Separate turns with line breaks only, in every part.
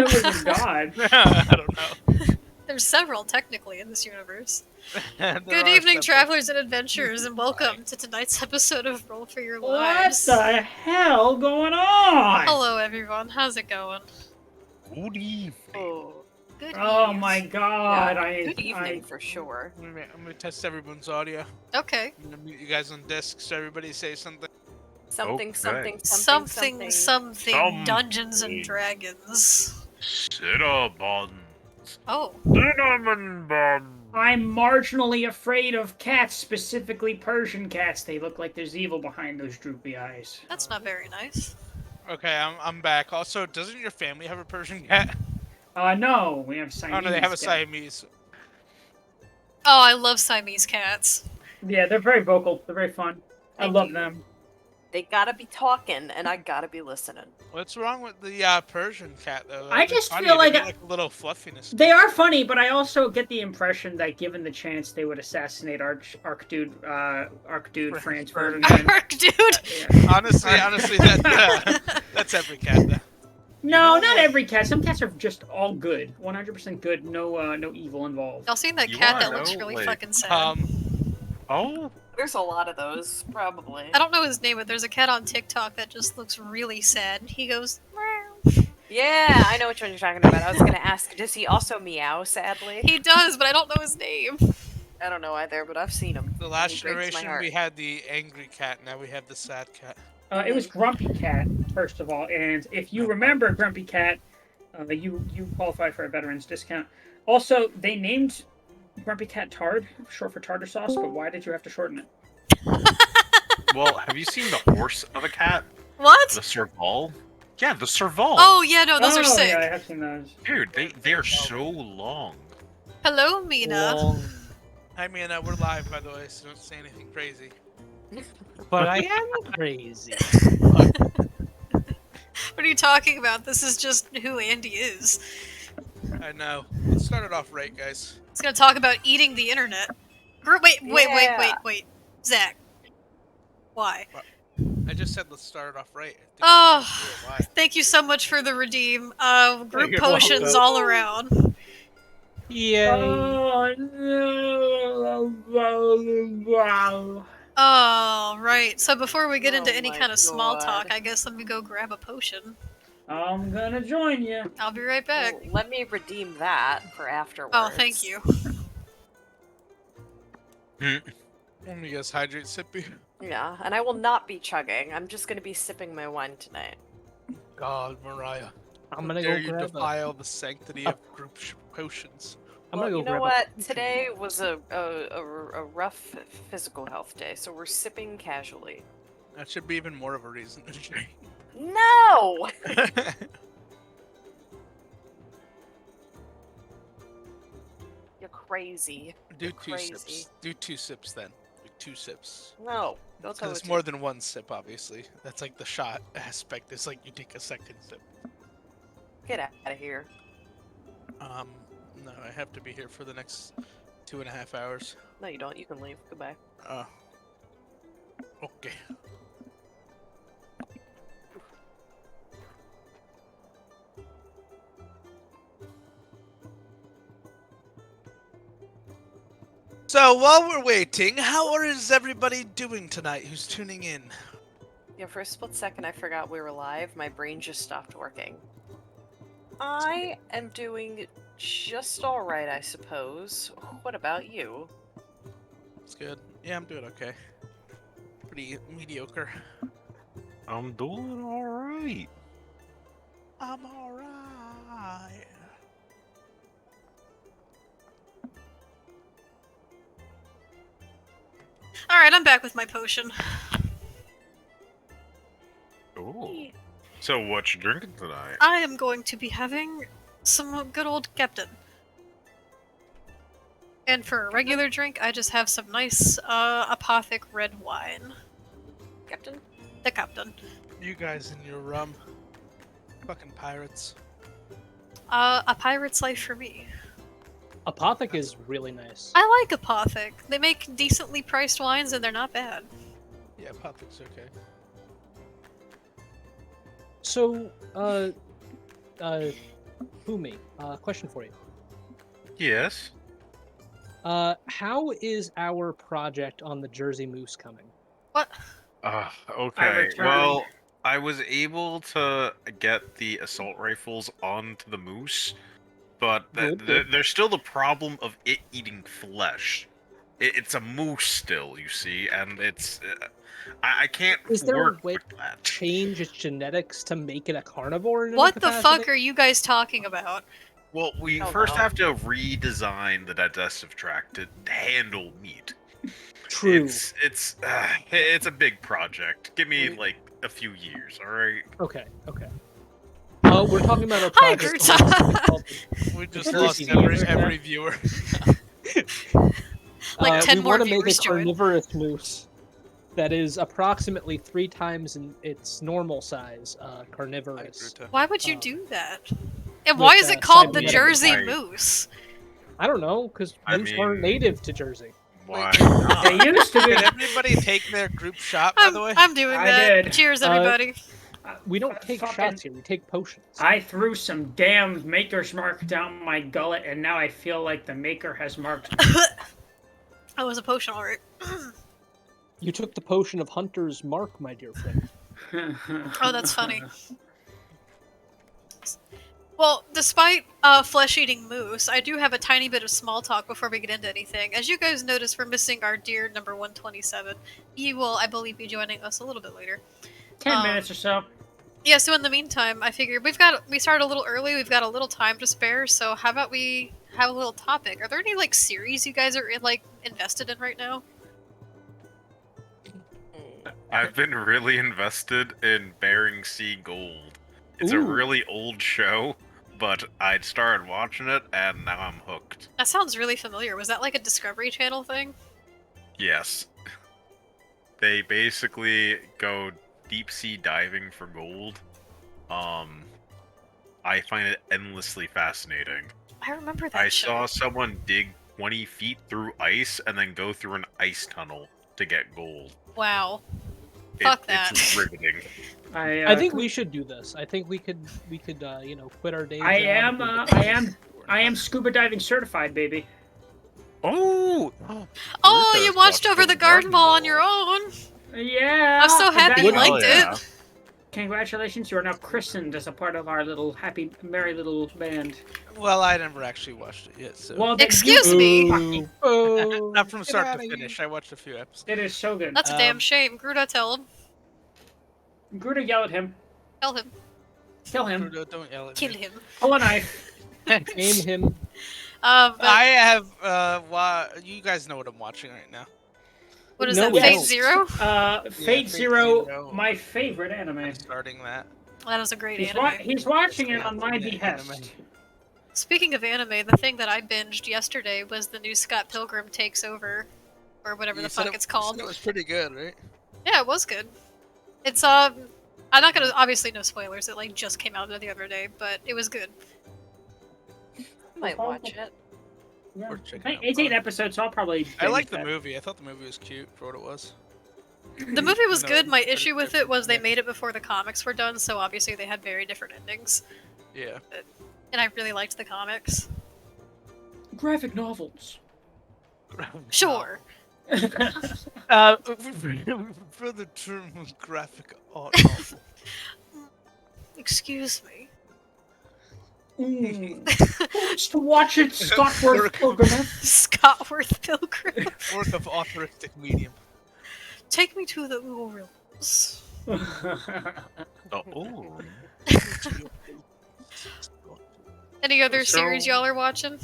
cooler than God?
I don't know.
There's several, technically, in this universe.
There
Good
are
evening,
several.
travelers and adventurers, and welcome to tonight's episode of Roll for Your
What
Lives.
the hell going on?
Hello, everyone. How's it going?
Good evening.
Oh,
Good
Oh
eve.
my God!
yeah. Good evening for sure.
I'm gonna test everyone's audio.
Okay.
I'm gonna mute you guys on disc, so everybody say something.
Something,
Okay.
Something, Dungeons and Dragons.
Cinnamon.
Oh.
Cinnamon bun.
I'm marginally afraid of cats, specifically Persian cats. They look like there's evil behind those droopy eyes.
That's not very nice.
Okay, I'm back. Also, doesn't your family have a Persian cat?
No, we have Siamese.
Oh no, they have a
cats.
Siamese.
Oh, I love Siamese cats.
Yeah, they're very vocal. They're very fun. I
Thank
love
you.
them.
They gotta be talking, and I gotta be listening.
What's wrong with the Persian cat though?
I
They're
just
funny.
feel
They
like
get, a little fluffiness.
They are funny, but I also get the impression that given the chance, they would assassinate Archdude Franz Ferdinand.
Ark, dude.
Yeah.
Honestly, that's every cat though.
No,
You know
not
what?
every cat. Some cats are just all good, 100% good. No evil involved.
Y'all seen that
You
cat
wanna
that looks
know,
really
like,
fucking sad?
Oh,
There's a lot of those, probably.
I don't know his name, but there's a cat on TikTok that just looks really sad. He goes, meow.
Yeah, I know which one you're talking about. I was gonna ask, does he also meow, sadly?
He does, but I don't know his name.
I don't know either, but I've seen him.
The
and
last
he breaks my
generation
heart.
we had the angry cat. Now we have the sad cat.
It was Grumpy Cat, first of all, and if you remember Grumpy Cat, you qualify for a veterans discount. Also, they named Grumpy Cat Tard, short for tartar sauce, but why did you have to shorten it?
well, have you seen the horse of a cat?
What?
The serval? Yeah, the serval.
Oh, yeah, no, those are sick.
Yeah, I have seen those.
Dude, they are so long.
Hello, Mina.
Hi, Mina. We're live, by the way, so don't say anything crazy.
But I am crazy.
What are you talking about? This is just who Andy is.
I know. Let's start it off right, guys.
He's gonna talk about eating the internet. Wait. Zach. Why?
I just said let's start it off right.
Oh,
Why?
thank you so much for the redeem. Group
You're
potions
welcome.
all around.
Yay.
Oh no!
Oh, right. So before we get into
Oh
any
my
kind of small
God.
talk, I guess let me go grab a potion.
I'm gonna join you.
I'll be right back.
Well, let me redeem that for afterwards.
Oh, thank you.
Let me guys hydrate sippy.
Yeah, and I will not be chugging. I'm just gonna be sipping my wine tonight.
God, Mariah.
I'm
How
gonna
dare
go
you
grab a.
defile the sanctity of group potions.
I'm
Well,
gonna go
you know
grab
what? Today was a rough physical health day, so we're sipping casually.
That should be even more of a reason to drink.
No! You're crazy.
Do two
Crazy.
sips. Do 2 sips then. Like 2 sips.
No, don't tell
Because it's
me.
more than 1 sip, obviously. That's like the shot aspect. It's like you take a second sip.
Get out of here.
No, I have to be here for the next 2.5 hours.
No, you don't. You can leave. Goodbye.
Okay. So while we're waiting, how is everybody doing tonight who's tuning in?
Yeah, for a split second I forgot we were live. My brain just stopped working. I am doing just alright, I suppose. What about you?
It's good. Yeah, I'm doing okay. Pretty mediocre.
I'm doing alright.
I'm alright.
Alright, I'm back with my potion.
Ooh. So what you drinking tonight?
I am going to be having some good old Captain. And for a regular drink, I just have some nice apothic red wine.
Captain?
The Captain.
You guys and your rum. Fucking pirates.
A pirate's life for me.
Apothic is really nice.
I like Apothic. They make decently priced wines and they're not bad.
Yeah, Pathic's okay.
So, Fumi, question for you.
Yes.
How is our project on the Jersey Moose coming?
What?
Okay.
returned.
Well, I was able to get the assault rifles onto the moose, but
Good.
there's still the problem of it eating flesh. It's a moose still, you see, and it's I can't
Is there a
work
way
with that.
change its genetics to make it a carnivore in any
What the
capacity?
fuck are you guys talking about?
Well, we
Oh,
first
no.
have to redesign the digestive tract to handle meat.
True.
It's a big project. Give me
We-
like a few years, all right?
Okay. We're talking about our
Hi,
project.
Groot.
We just
Jersey
lost
Moose.
every viewer.
Like 10
we
more
want to make a
viewers join.
carnivorous moose that is approximately 3 times in its normal size, carnivorous.
Why would you
Um,
do that? And
with,
why is it called the
cybernetic
Jersey
fire.
Moose?
I don't know, because
I
moose aren't
mean-
native to Jersey.
Why
Wait.
not?
They used to be.
Did everybody take their group shot, by the way?
I'm doing
I
that.
did.
Cheers, everybody.
We don't take
Fucking-
shots here. We take potions.
I threw some damn Maker's Mark down my gullet, and now I feel like the Maker has marked me.
Oh, it was a potion, alright.
You took the potion of Hunter's Mark, my dear friend.
Oh, that's funny. Well, despite flesh-eating moose, I do have a tiny bit of small talk before we get into anything. As you guys notice, we're missing our dear number 127. He will, I believe, be joining us a little bit later.
10 minutes or so.
Yeah, so in the meantime, I figured we started a little early, we've got a little time to spare, so how about we have a little topic? Are there any, like, series you guys are, like, invested in right now?
I've been really invested in Bering Sea Gold. It's a
Ooh.
really old show, but I'd started watching it and now I'm hooked.
That sounds really familiar. Was that, like, a Discovery Channel thing?
Yes. They basically go deep sea diving for gold. I find it endlessly fascinating.
I remember that
I
show.
saw someone dig 20 feet through ice and then go through an ice tunnel to get gold.
Wow. Fuck
It's
that.
riveting.
I think we should do this. I think we could quit our day.
I am scuba diving certified, baby.
Oh!
Oh,
Ruth
you
has
watched over the garden ball on your own.
Yeah.
I'm so happy you
exactly.
liked
yeah.
it.
Congratulations, you are now christened as a part of our little happy, merry little band.
Well, I never actually watched it yet, so.
Well, then
Excuse
you
me.
fucking-
Oh,
Not from
get
start to
outta here.
finish. I watched a few episodes.
It is so good.
That's a damn
Um,
shame. Gruda, tell him.
Gruda, yell at him.
Tell him.
Kill him.
Bruno, don't yell at
Kill
me.
him.
Pull a knife.
Aim him.
But
I have, you guys know what I'm watching right now.
what is
No,
that?
we
Fate
don't.
Zero?
Fate
Fate
Zero,
Zero.
my favorite anime.
I'm starting that.
That is a great
He's,
anime.
he's watching it on my
Yeah,
behest.
anime.
Speaking of anime, the thing that I binged yesterday was the new Scott Pilgrim Takes Over, or whatever
You
the
said
fuck
it-
it's
you
called.
said It was pretty good, right?
Yeah, it was good. It's I'm not gonna obviously no spoilers. It like just came out the other day, but it was good.
Might watch it.
Yeah.
Worth checking out.
18 episodes, so I'll probably.
I
binge
liked the
that.
movie. I thought the movie was cute for what it was.
The movie was
No,
good. My
it's
issue with it
different,
was they
yeah.
made it before the comics were done, so obviously they had very different endings.
Yeah.
And I really liked the comics.
Graphic novels.
Sure.
For the term graphic art novel.
Excuse me.
Just watch it, Scottworth Pilgrim.
Scottworth Pilgrim.
Work of authoristic medium.
Take me to the Urals.
Oh.
Any other
So-
series y'all are watching?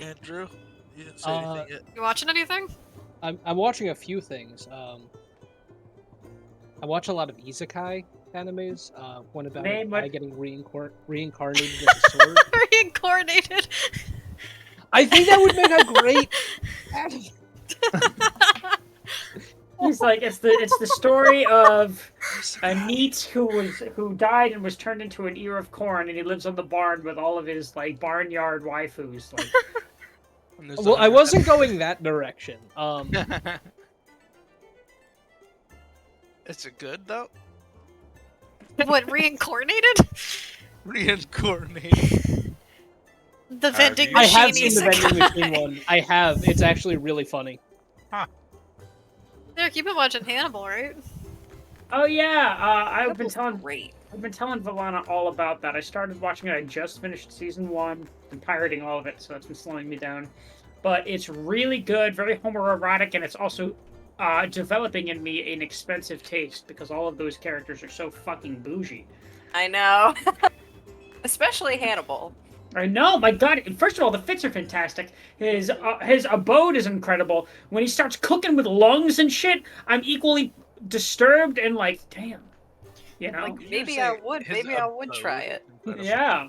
Andrew, you didn't say anything yet.
You watching anything?
I'm watching a few things. I watch a lot of isekai animes. One about a
Name
guy
what-
getting reincarnated with a sword.
Reincarnated.
I think that would make a great anime.
He's like, it's the story of a NEET who died and was turned into an ear of corn, and he lives on the barn with all of his like barnyard waifus. Like,
And there's
Well, I
other-
wasn't going that direction.
Is it good though?
What, reincarnated?
Reincarnate.
The vending
I
I
machine.
have seen the vending
isekai.
machine one. I have. It's actually really funny.
Derek, you've been watching Hannibal, right?
Oh yeah,
That
I've been
was
telling
great.
Valana all about that. I started watching it. I just finished season 1. I'm pirating all of it, so that's been slowing me down. But it's really good, very homoerotic, and it's also developing in me an expensive taste because all of those characters are so fucking bougie.
I know. Especially Hannibal.
I know, my god! First of all, the fits are fantastic. His abode is incredible. When he starts cooking with lungs and shit, I'm equally disturbed and like, damn, you know?
Like maybe I would. Maybe I would try it.
Yeah.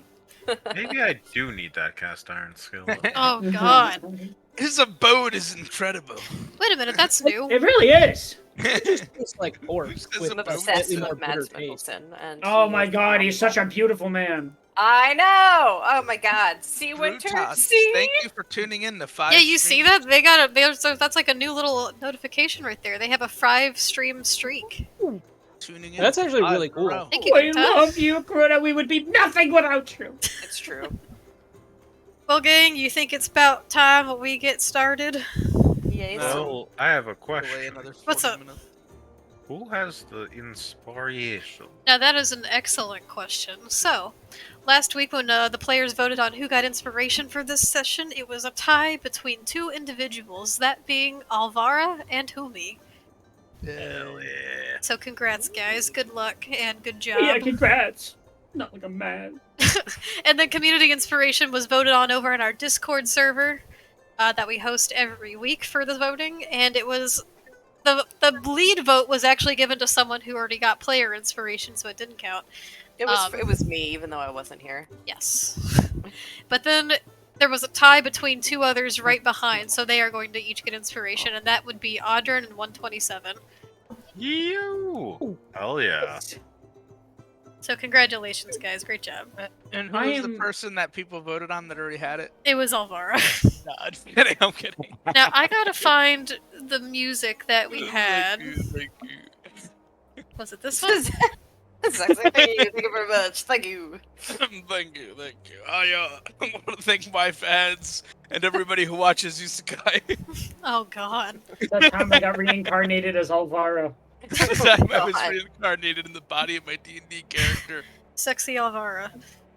Maybe I do need that cast iron skill.
Oh god.
His abode is incredible.
Wait a minute, that's new.
It really is.
It just tastes like pork
Who says
with
I'm
an
a
abode?
obsessed
slightly more
with Mads
bitter taste.
Mikkelsen. And
Oh
he
my
is
god, he's such a
phenomenal.
beautiful man.
I know. Oh my god. See, Winter.
Brutus,
See.
thank you for tuning in to 5
Yeah, you see
streams.
that? They got a. That's like a new little notification right there. They have a 5-stream streak.
Tuning in
That's
to
actually
5
really
in a
cool.
row.
Thank you,
We
Kunta.
love you, Kuruna. We would be nothing without you.
It's true.
Well, gang, you think it's about time that we get started?
Yes.
Well, I have a
Delay
question.
another 40
What's up?
minutes.
Who has the inspiration?
Now, that is an excellent question. So, last week when the players voted on who got inspiration for this session, it was a tie between 2 individuals, that being Alvara and Humi.
Hell yeah.
So, congrats, guys. Good luck and good job.
Yeah, congrats. Not like a man.
And then community inspiration was voted on over in our Discord server that we host every week for the voting, and it was the lead vote was actually given to someone who already got player inspiration, so it didn't count.
It was me, even though I wasn't here.
Yes, but then there was a tie between 2 others right behind, so they are going to each get inspiration, and that would be Audrin and 127.
You. Hell yeah.
So congratulations, guys! Great job.
And who
I
was the
am-
person that people voted on that already had it?
It was Alvara.
No, I'm kidding. I'm kidding.
Now I gotta find the music that we had.
Thank you.
Was it this one?
Thank you very much. Thank you.
Thank you. I want to thank my fans and everybody who watches Isekai.
Oh god.
That time I got reincarnated as Alvaro.
The time I was
God.
reincarnated in the body of my D&D character.
Sexy Alvara.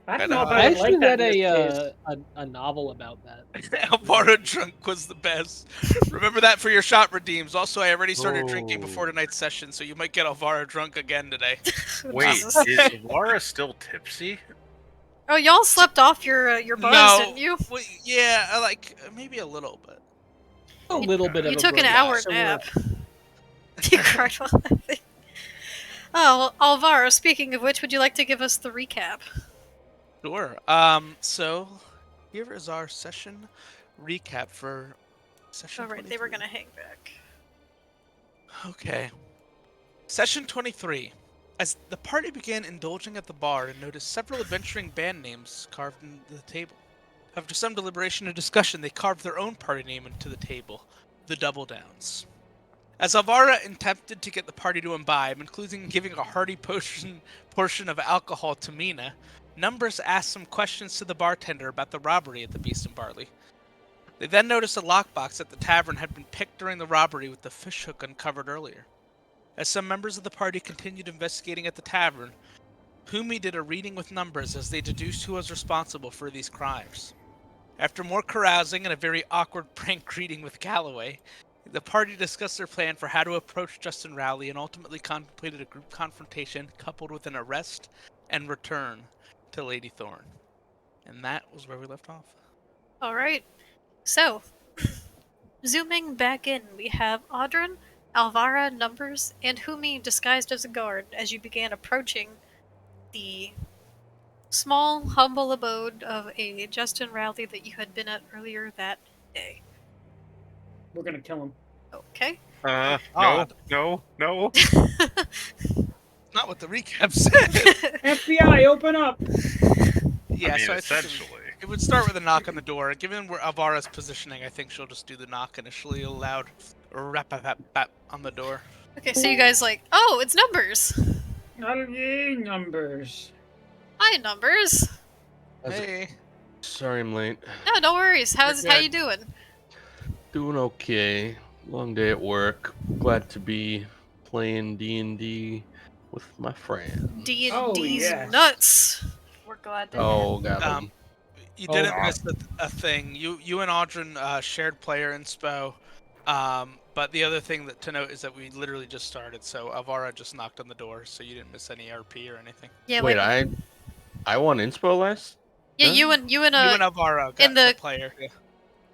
I don't know if
I
I would
actually
like that
read
in this case.
a novel about that.
Alvaro drunk was the best. Remember that for your shot redeems. Also, I already started drinking before tonight's session, so you might get Alvaro drunk again today.
Wait,
Jesus.
is Laura still tipsy?
Oh, y'all slept off your buzz,
No.
didn't you?
Well, yeah, like maybe a little bit.
A little bit of
You
a
took an
break.
hour
So we're-
nap. You cried while laughing. Oh, well, Alvaro, speaking of which, would you like to give us the recap?
Sure. So here is our session recap for session.
Alright, they were
23.
gonna hang back.
Okay. Session 23. As the party began indulging at the bar and noticed several adventuring band names carved into the table. After some deliberation and discussion, they carved their own party name into the table, the Double Downs. As Alvara attempted to get the party to imbibe, including giving a hearty portion of alcohol to Mina, Numbers asked some questions to the bartender about the robbery at the Beast and Barley. They then noticed a lockbox at the tavern had been picked during the robbery with the fishhook uncovered earlier. As some members of the party continued investigating at the tavern, Humi did a reading with Numbers as they deduced who was responsible for these crimes. After more carousing and a very awkward prank greeting with Galloway, the party discussed their plan for how to approach Justin Rowley and ultimately contemplated a group confrontation coupled with an arrest and return to Lady Thorn. And that was where we left off.
Alright, so, zooming back in, we have Audrin, Alvara, Numbers, and Humi disguised as a guard as you began approaching the small, humble abode of a Justin Rowley that you had been at earlier that day.
We're gonna kill him.
Okay.
No,
Odd.
no.
Not what the recap said.
FBI, open up!
Yeah,
I mean,
so I think
essentially.
it would start with a knock on the door. Given where Alvara's positioning, I think she'll just do the knock initially, a loud rap on the door.
Okay, so you guys like, oh, it's Numbers!
Not a numbers.
Hi, Numbers.
How's it-
Hey.
Sorry I'm late.
No, no worries. How
good.
you doing?
Doing okay. Long day at work. Glad to be playing D&D with my friend.
D&D's
Oh, yes.
nuts.
We're glad to
Oh, got
Um,
him.
You
Oh,
didn't
God.
miss a thing. You and Audrin shared player inspo. But the other thing to note is that we literally just started, so Alvara just knocked on the door, so you didn't miss any RP or anything.
Yeah,
Wait,
like,
I won inspo last?
yeah,
time?
you and
You and Alvara got
in the-
player. Yeah.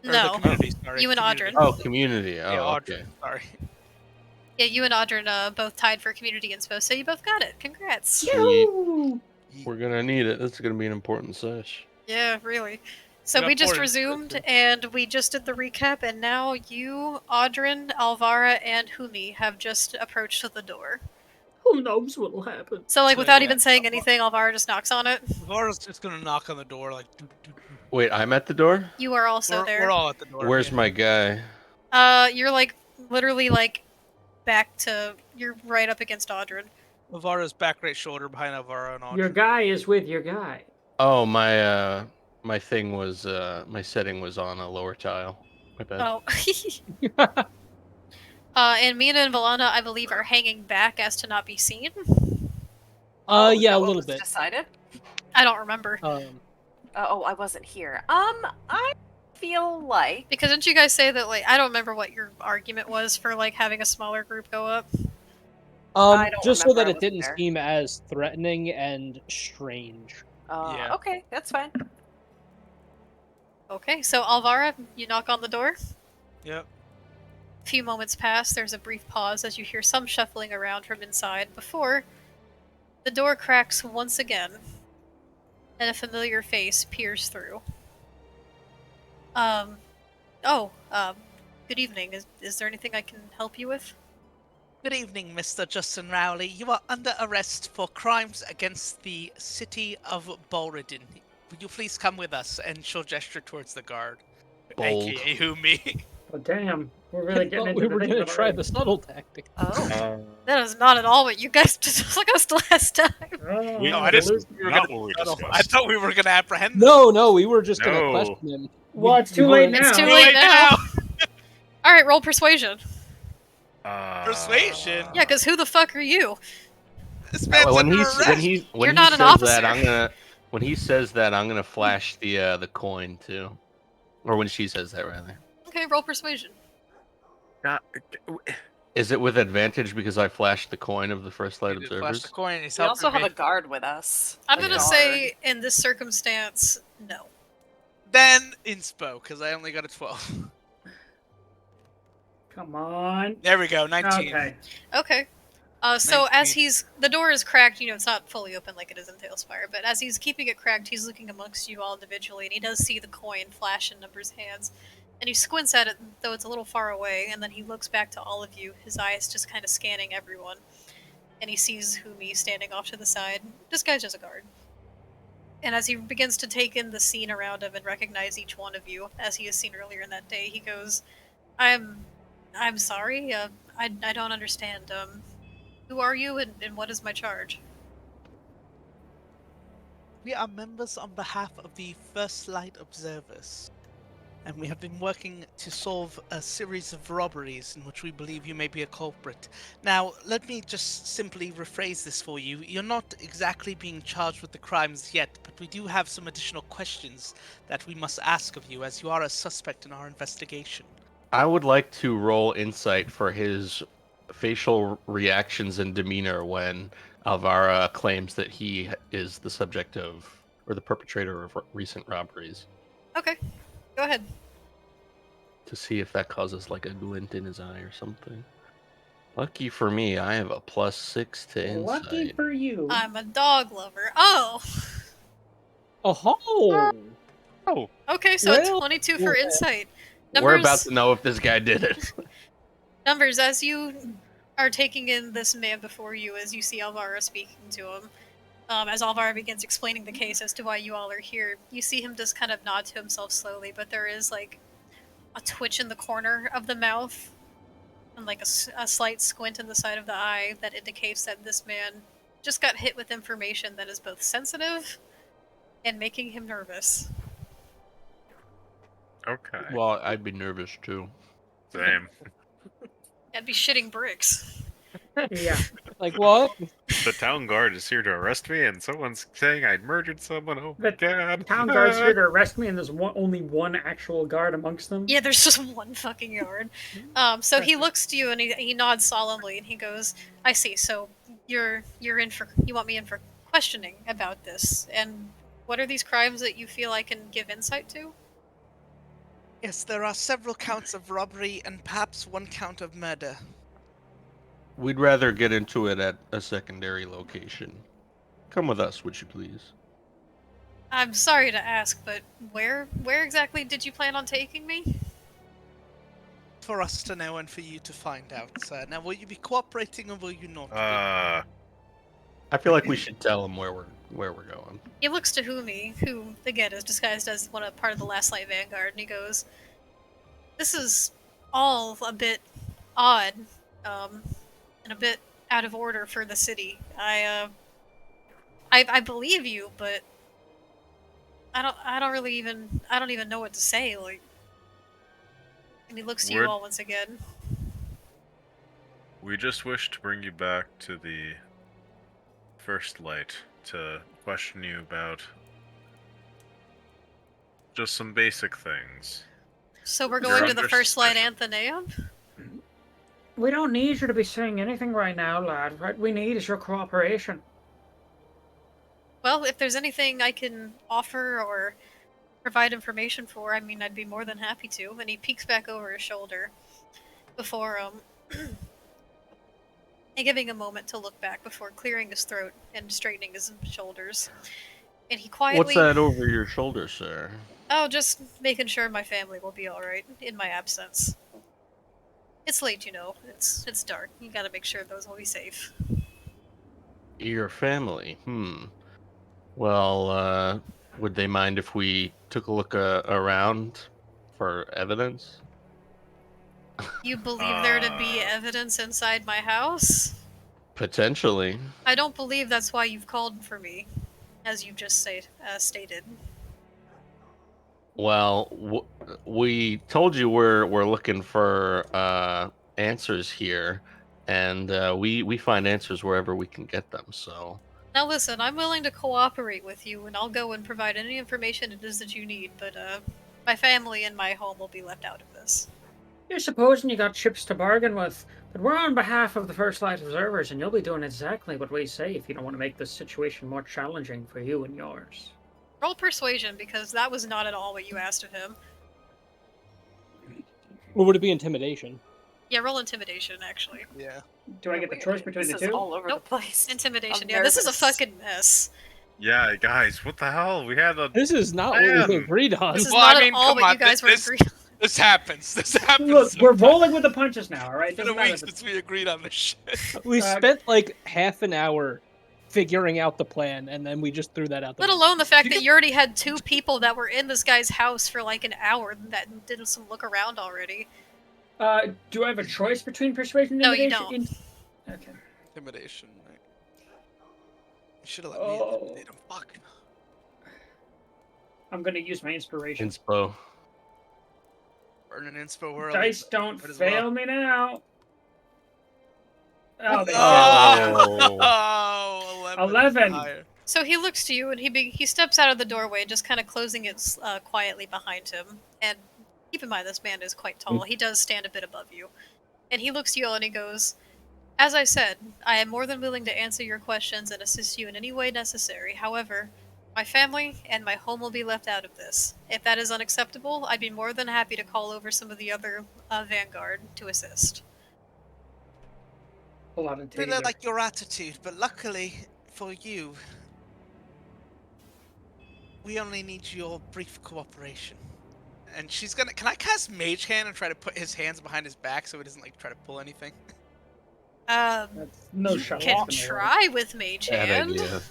Or the
no,
community, sorry.
you and
community.
Audrin.
Oh, community.
Yeah,
Oh,
Audrin,
okay.
sorry.
Yeah, you and Audrin both tied for community inspo, so you both got it. Congrats.
Sweet.
Yahoo!
We're gonna need it. This is gonna be an important sesh.
Yeah, really. So
got
we just
four
resumed,
inspo, too.
and we just did the recap, and now you, Audrin, Alvara, and Humi have just approached the door.
Who knows what'll happen?
So, like,
So,
without
yeah,
even saying anything, Alvara just knocks on it.
Alvara's just gonna knock on the door, like. Doop, doop, doop.
Wait, I'm at the door?
You are also
We're,
there.
we're all at the door.
Where's
yeah.
my guy?
You're like literally like back to you're right up against Audrin.
Alvara's back right shoulder behind Alvara and Audrin.
Your guy is with your guy.
Oh, my thing was my setting was on a lower tile. My bad.
Oh. And Mina and Valana, I believe, are hanging back as to not be seen.
Is
Yeah,
that
a
what
little
was
bit.
Decided?
I don't remember.
Oh, I wasn't here. I feel like
Because didn't you guys say that, like, I don't remember what your argument was for, like, having a smaller group go up?
I don't
Just so
remember,
that
I
it
wasn't
didn't
there.
seem as threatening and strange.
Yeah.
Okay, that's fine.
Okay, so Alvara, you knock on the door.
Yep.
A few moments pass, there's a brief pause as you hear some shuffling around from inside before the door cracks once again and a familiar face peers through. Good evening. Is there anything I can help you with?
Good evening, Mr. Justin Rowley. You are under arrest for crimes against the city of Bolridin. Would you please come with us? And she'll gesture towards the guard.
Bold.
AKA who me.
Oh, damn. We're really
I
getting
thought
into
we
the
were
thing
gonna
of it
try
already.
the subtle tactic.
Oh,
That is not at all what you guys discussed last time.
Oh,
We-
No, I
this
didn't
is
think we were
not
gonna
what we
settle.
discussed.
I thought we were gonna apprehend them.
No, we were just gonna
No.
question him.
Well, it's
We
too late
weren't-
now.
It's too
Too
late
late
now.
now.
Alright, roll persuasion.
Persuasion?
Yeah, because who the fuck are you?
This man's
when
under
he's
arrest.
when he when
You're
he
not an
says that
officer.
when he says that I'm gonna flash the coin too, or when she says that rather.
Okay, roll persuasion.
Is it with advantage because I flashed the coin of the first light
He did flash the
observers?
coin. He's
we also
helping
have
me.
a guard with us.
I'm
A
gonna
guard.
say, in this circumstance, no.
Then inspo, because I only got a 12.
Come on.
There we go, 19.
Okay.
Okay. So as
19.
the door is cracked, you know, it's not fully open like it is in Tailspire, but as he's keeping it cracked, he's looking amongst you all individually, and he does see the coin flash in Number's hands. And he squints at it, though it's a little far away, and then he looks back to all of you, his eyes just kind of scanning everyone. And he sees Humi standing off to the side, disguised as a guard. And as he begins to take in the scene around him and recognize each one of you, as he has seen earlier in that day, he goes, I'm sorry, I don't understand, who are you and what is my charge?
We are members on behalf of the First Light Observers, and we have been working to solve a series of robberies in which we believe you may be a culprit. Now, let me just simply rephrase this for you. You're not exactly being charged with the crimes yet, but we do have some additional questions that we must ask of you, as you are a suspect in our investigation.
I would like to roll insight for his facial reactions and demeanor when Alvara claims that he is the subject of or the perpetrator of recent robberies,
Okay, go ahead.
to see if that causes like a glint in his eye or something. Lucky for me, I have a +6 to insight.
Lucky for you.
I'm a dog lover. Oh!
Oh,
Okay, so
Well,
a 22 for
well,
insight.
We're about to know if this guy did it.
Numbers, as you are taking in this man before you, as you see Alvara speaking to him, as Alvara begins explaining the case as to why you all are here, you see him just kind of nod to himself slowly, but there is like a twitch in the corner of the mouth and like a slight squint in the side of the eye that indicates that this man just got hit with information that is both sensitive and making him nervous.
Okay.
Well, I'd be nervous too.
Same.
I'd be shitting bricks.
Yeah.
Like what?
The town guard is here to arrest me, and someone's saying I'd murdered someone. Oh my
The
god.
Town guard's here to arrest me, and there's only one actual guard amongst them.
Yeah, there's just one fucking yard. So he looks to you and he nods solemnly and he goes, "I see. So you want me in for questioning about this. And what are these crimes that you feel I can give insight to?"
Yes, there are several counts of robbery and perhaps one count of murder.
We'd rather get into it at a secondary location. Come with us, would you please?
I'm sorry to ask, but where exactly did you plan on taking me?
For us to know and for you to find out, sir. Now, will you be cooperating or will you not be?
I feel like we should tell him where we're going.
He looks to Humi, who again is disguised as part of the Last Light Vanguard, and he goes, "This is all a bit odd, and a bit out of order for the city. I believe you, but I don't even know what to say." Like, and he looks to you
We're-
all once again.
We just wish to bring you back to the First Light to question you about just some basic things.
So we're
You're
going to the
under
First Light
suspicion.
Athenaeum?
We don't need you to be saying anything right now, lad. What we need is your cooperation.
Well, if there's anything I can offer or provide information for, I mean, I'd be more than happy to. And he peeks back over his shoulder before, and giving a moment to look back before clearing his throat and straightening his shoulders. And he quietly...
What's that over your shoulder, sir?
Oh, just making sure my family will be alright in my absence. It's late, you know. It's dark. You gotta make sure those will be safe.
Your family? Well, would they mind if we took a look around for evidence?
You believe there to be evidence inside my house?
Potentially.
I don't believe that's why you've called for me, as you just stated.
Well, we told you we're looking for answers here, and we find answers wherever we can get them. So
Now listen, I'm willing to cooperate with you, and I'll go and provide any information it is that you need, but my family and my home will be left out of this.
You're supposing you got chips to bargain with, but we're on behalf of the First Light observers, and you'll be doing exactly what we say if you don't want to make this situation more challenging for you and yours.
Roll persuasion, because that was not at all what you asked of him.
Or would it be intimidation?
Yeah, roll intimidation, actually.
Yeah.
Do I get the choice between
this
the
is
two?
all over
Nope.
the place.
Intimidation,
I'm
yeah, this is a
nervous.
fucking mess.
Yeah, guys, what the hell? We had a.
This is not what we
Man.
agreed on.
This is
Well,
not
I mean,
at all
come
what
on,
you guys were
this-
agreeing.
This happens. This happens.
Look, we're
sometimes.
rolling with the punches now, all right?
It's been
Doesn't
a week
matter.
since we agreed on this shit.
We
Uh,
spent like half an hour figuring out the plan, and then we just threw that out the
Let
window.
alone the fact that you already had two people that were in this guy's house for like an hour that did some look around already.
Do I have a choice between persuasion and
No, you
intimidation? Okay.
Intimidation. Right? You should have let me
Oh.
intimidate him. Fuck.
I'm gonna use my inspiration.
inspo.
Burn an inspo early.
Dice don't
Might as
fail
well.
me now. Oh, they
Oh.
Oh,
11.
Higher.
So he looks to you and he steps out of the doorway, just kind of closing it quietly behind him. And keep in mind, this man is quite tall. He does stand a bit above you. And he looks to you all and he goes, "As I said, I am more than willing to answer your questions and assist you in any way necessary. However, my family and my home will be left out of this. If that is unacceptable, I'd be more than happy to call over some of the other Vanguard to assist."
A lot of
Really
taser.
like your attitude, but luckily for you, we only need your brief cooperation. And she's gonna. Can I cast Mage Hand and try to put his hands behind his back so he doesn't like try to pull anything?
That's no
You
shot.
can try with Mage
Bad
Hand.
idea.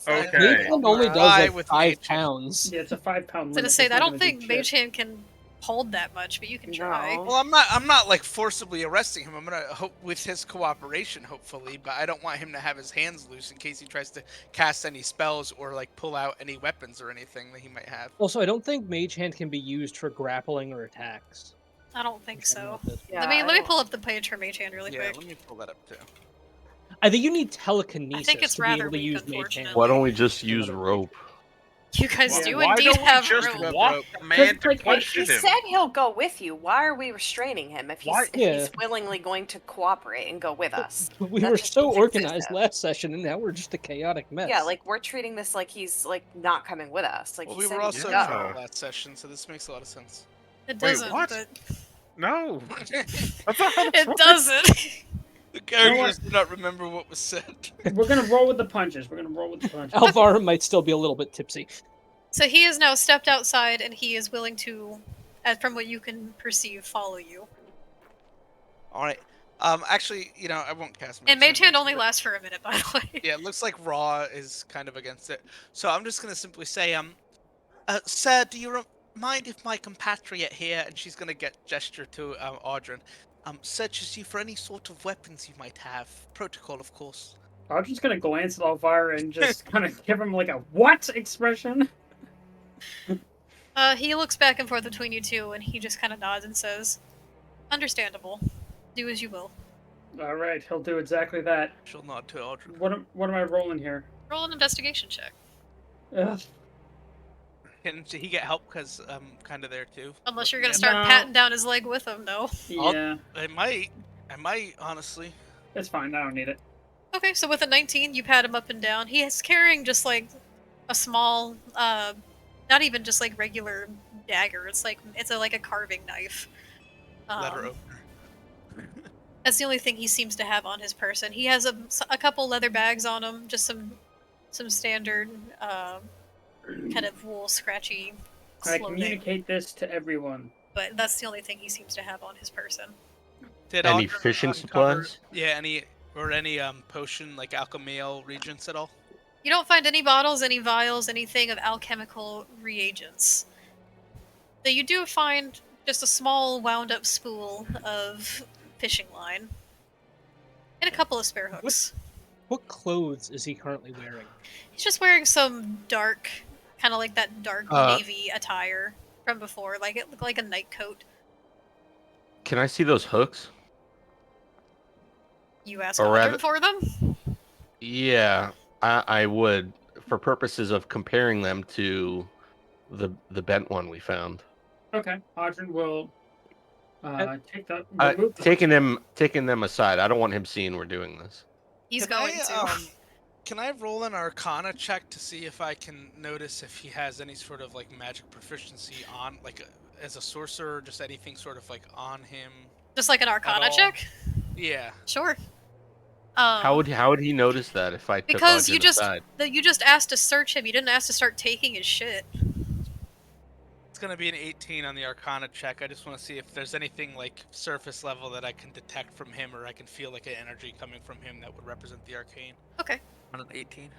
Okay.
Mage Hand only does
Try
like
with
5
Mage.
pounds.
Yeah, it's a 5-pound
I was
limit.
gonna say,
It's
I
not
don't
gonna do
think
shit.
Mage Hand can hold that much, but you can try.
No.
Well, I'm not like forcibly arresting him. I'm gonna hope with his cooperation, hopefully, but I don't want him to have his hands loose in case he tries to cast any spells or like pull out any weapons or anything that he might have.
Also, I don't think Mage Hand can be used for grappling or attacks.
I don't think so.
Yeah,
let me
I don't-
pull up the page for Mage Hand really
Yeah,
quick.
let me pull that up too.
I think you need telekinesis
it's
to be
rather
able to
weak,
use Mage Hand.
unfortunately.
Why don't we just use rope?
You guys
Why-
do
Why
indeed
don't we
have
just
room.
walk the man to
like,
question
He
him?
said he'll go with you. Why are we restraining him if he's
Why-
if
Yeah.
he's willingly going to cooperate and go with us?
We
That
were
just
so
seems
organized
excessive.
last session, and now we're just a chaotic mess.
Yeah, like we're treating this like he's like not coming with us. Like
Well,
he
we
said
were
he'd
also
go.
drunk last session, so this makes a lot of sense.
It
Wait,
doesn't,
what?
but
No, that's not how this
it
works.
doesn't.
The characters do not remember what was said.
We're gonna roll with the punches. We're gonna roll with the punches.
Alvaro might still be a little bit tipsy.
So he has now stepped outside, and he is willing to, from what you can perceive, follow you.
All right. Actually, you know, I won't cast.
And Mage Hand
Hand
only lasts for a minute, by the way.
Yeah, it looks like Raw is kind of against it. So I'm just gonna simply say, sir, do you mind if my compatriot here, and she's gonna gesture to Audrin, searches you for any sort of weapons you might have? Protocol, of course.
I'm just gonna glance at Elvira and just kind of give him like a what expression.
He looks back and forth between you two, and he just kind of nods and says, "Understandable. Do as you will."
All right, he'll do exactly that.
She'll nod to Audrin.
What am I rolling here?
Roll an investigation check.
Ugh.
Can he get help? Because I'm kind of there too.
Unless you're gonna
Yeah.
start
No.
patting down his leg with him, no.
Yeah,
I might, honestly.
it's fine. I don't need it.
Okay, so with a 19, you pat him up and down. He is carrying just like a small, not even just like regular dagger. It's like like a carving knife.
Letter opener.
That's the only thing he seems to have on his person. He has a couple leather bags on him, just some standard kind of wool scratchy
I
clothing.
communicate this to everyone.
But that's the only thing he seems to have on his person.
Did
Any
Audrin
fishing
uncover-
supplies?
Yeah, any potion like alchemical regents at all?
You don't find any bottles, any vials, anything of alchemical reagents. Though you do find just a small wound up spool of fishing line. And a couple of spare hooks.
What clothes is he currently wearing?
He's just wearing some dark, kind of like that dark navy attire from before. Like it looked like a night coat.
Can I see those hooks?
You ask
Or rather-
Audrin for them?
Yeah, I would, for purposes of comparing them to the bent one we found.
Okay, Audrin will take the
Uh,
remove the-
taking them aside. I don't want him seeing we're doing this.
He's
Can
going to.
Can I roll an Arcana check to see if I can notice if he has any sort of like magic proficiency on, like, as a sorcerer, or just anything sort of like on him?
Just like an Arcana
all.
check?
Yeah.
Sure.
How would he notice that if I took
Because
Audrin
you just
aside?
you just asked to search him. You didn't ask to start taking his shit.
It's gonna be an 18 on the Arcana check. I just want to see if there's anything like surface level that I can detect from him, or I can feel like an energy coming from him that would represent the arcane.
Okay.
On an 18.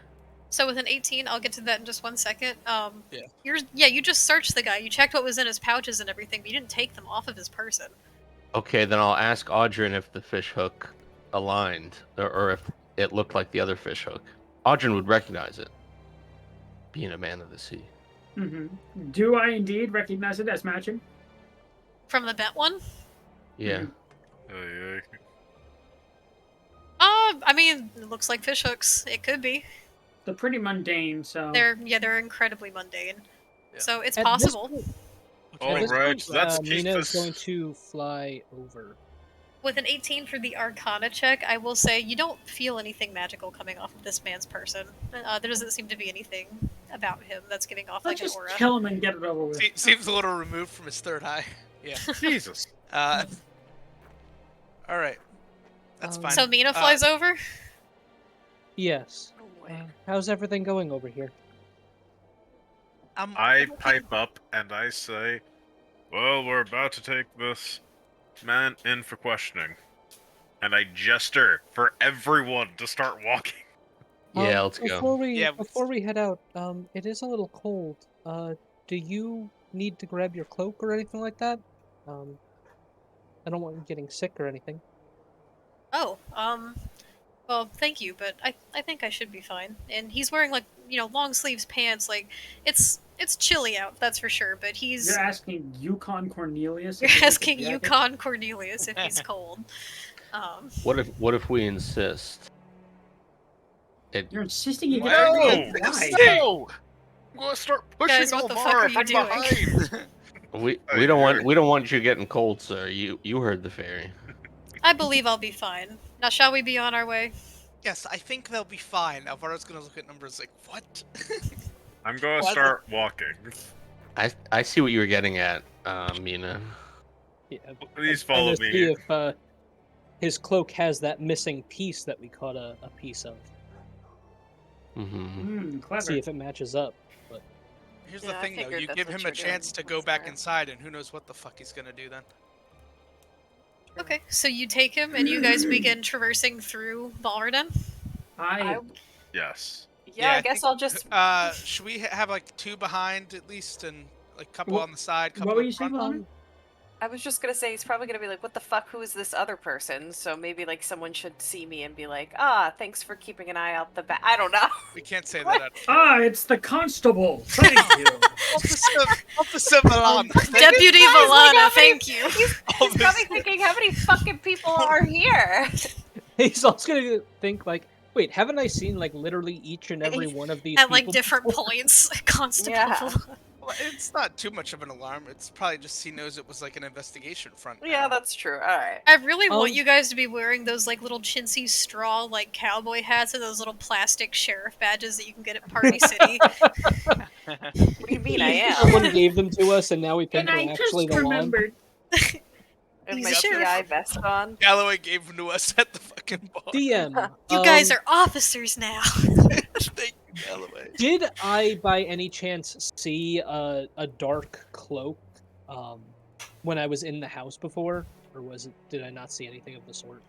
So with an 18, I'll get to that in just 1 second.
Yeah.
You just searched the guy. You checked what was in his pouches and everything, but you didn't take them off of his person.
Okay, then I'll ask Audrin if the fish hook aligned, or if it looked like the other fish hook. Audrin would recognize it, being a man of the sea.
Mhm. Do I indeed recognize it as matching?
From the bent one?
Yeah.
Mhm.
I mean, it looks like fish hooks. It could be.
They're pretty mundane, so
They're incredibly mundane.
Yeah.
So it's
At this
possible.
point-
All
at this
right,
point,
let's keep
Mina is
this.
going to fly over.
With an 18 for the Arcana check, I will say you don't feel anything magical coming off of this man's person. There doesn't seem to be anything about him that's giving off
let's
like an
just
aura.
kill him and get it over with.
Seems a little removed from his third eye. Yeah.
Jesus.
All right. That's fine.
So Mina flies over?
Yes.
No way.
How's everything going over here?
I pipe up and I say, "Well, we're about to take this man in for questioning," and I gesture for everyone to start walking.
Yeah, let's go.
Before we
Yeah,
before we head out, it is a little cold. Do you need to grab your cloak or anything like that. I don't want you getting sick or anything.
Oh, well, thank you, but I think I should be fine. And he's wearing like, long sleeves pants. Like, it's chilly out, that's for sure. But he's
You're asking Yukon Cornelius.
you're
if he needs a
asking
jacket?
Yukon Cornelius if he's cold.
What if we insist?
You're insisting you get
No!
everything. Why?
No! I'm gonna start pushing
Guys, what the fuck
Omar
are you
from
doing?
behind.
We
I
we don't want you getting cold, sir. You heard the fairy.
I believe I'll be fine. Now, shall we be on our way?
Yes, I think they'll be fine. Alvaro's gonna look at numbers like, what?
I'm gonna
What?
start walking.
I see what you were getting at, Mina.
Yeah,
Please
I'm
follow
gonna see
me.
if his cloak has that missing piece that we caught a piece of.
Mm-hmm.
Clever.
See if it matches up. But
Here's
Yeah,
the
I
thing, though.
figured
You
that's
give
what
him
you're
a chance
doing.
to go
That's
back
fair.
inside, and who knows what the fuck he's gonna do then.
Okay, so you take him and you guys begin traversing through Balrden.
I
Yes.
Yeah, I
I
guess
think-
I'll just.
Should we have like two behind at least, and like couple
What-
on the side, couple
what were
in
you saying,
front?
Balrog?
I was just gonna say he's probably gonna be like, "What the fuck? Who is this other person?" So maybe like someone should see me and be like, "Ah, thanks for keeping an eye out the back." I don't know.
We can't say
What?
that.
it's the constable. Thank you.
Officer Milan.
Deputy
Guys, like,
Valana,
how many-
thank you.
He's probably thinking, "How many fucking people are here?"
he's also gonna think like, wait, haven't I seen like literally each and every one of these
At like
people
different
before?
points, Constable.
Yeah.
Well, it's not too much of an alarm. It's probably just he knows it was like an investigation front.
Yeah,
now.
that's true. All right.
I really want
Um,
you guys to be wearing those like little chintzy straw like cowboy hats and those little plastic sheriff badges that you can get at Party City.
What do you mean? I am.
Someone gave them to us, and now we think
And
they're
I
actually
just
the one.
remembered.
With
He's
my
a sheriff.
PI vest on.
Galloway gave them to us at the fucking bar.
DM.
You guys are officers now.
Thank you, Galloway.
Did I, by any chance, see a dark cloak when I was in the house before, or did I not see anything of the sort?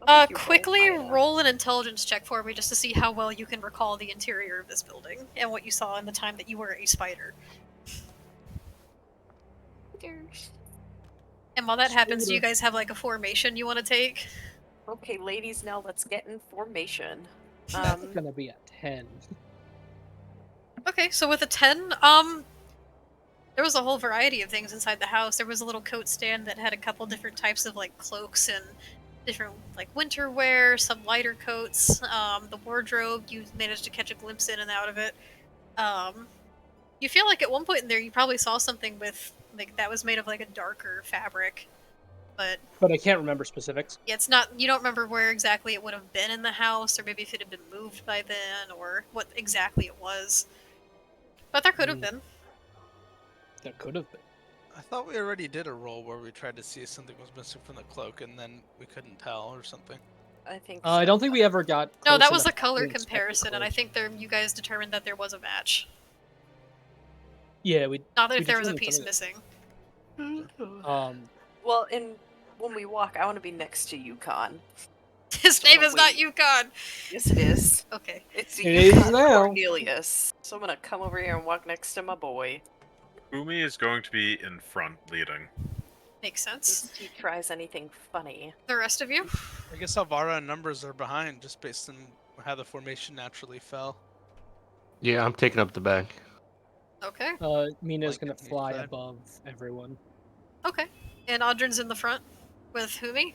I think you
Quickly
roll my,
roll an intelligence check for me just to see how well you can recall the interior of this building and what you saw in the time that you were a spider. And while that happens, do you guys have like a formation you want to take?
Okay, ladies, now let's get in formation.
That's gonna be a 10.
Okay, so with a 10, there was a whole variety of things inside the house. There was a little coat stand that had a couple different types of like cloaks and different like winter wear, some lighter coats. The wardrobe, you managed to catch a glimpse in and out of it. You feel like at one point in there you probably saw something with like that was made of like a darker fabric, but
But I can't remember specifics.
yeah, it's not. You don't remember where exactly it would have been in the house, or maybe if it had been moved by then, or what exactly it was. But there could have been.
That could have been.
I thought we already did a roll where we tried to see if something was missing from the cloak, and then we couldn't tell or something.
I think.
I don't think we ever got.
No,
close
that was
enough
a color
to inspect the
comparison, and I
cloak.
think there you guys determined that there was a match.
Yeah, we.
Not that
We
if there was a
determined
piece
something.
missing.
Well, when we walk, I want to be next to Yukon.
His name is not Yukon.
Yes, it is.
Okay.
It's
It is
Yukon
now.
Cornelius. So I'm gonna come over here and walk next to my boy.
Umi is going to be in front, leading.
Makes
In
sense.
case he tries anything funny.
The rest of you?
I guess Alvara and numbers are behind, just based on how the formation naturally fell.
Yeah, I'm taking up the back.
Okay.
Mina's
Like
gonna
it,
fly
side.
above everyone.
Okay. And Audrin's in the front with Humi?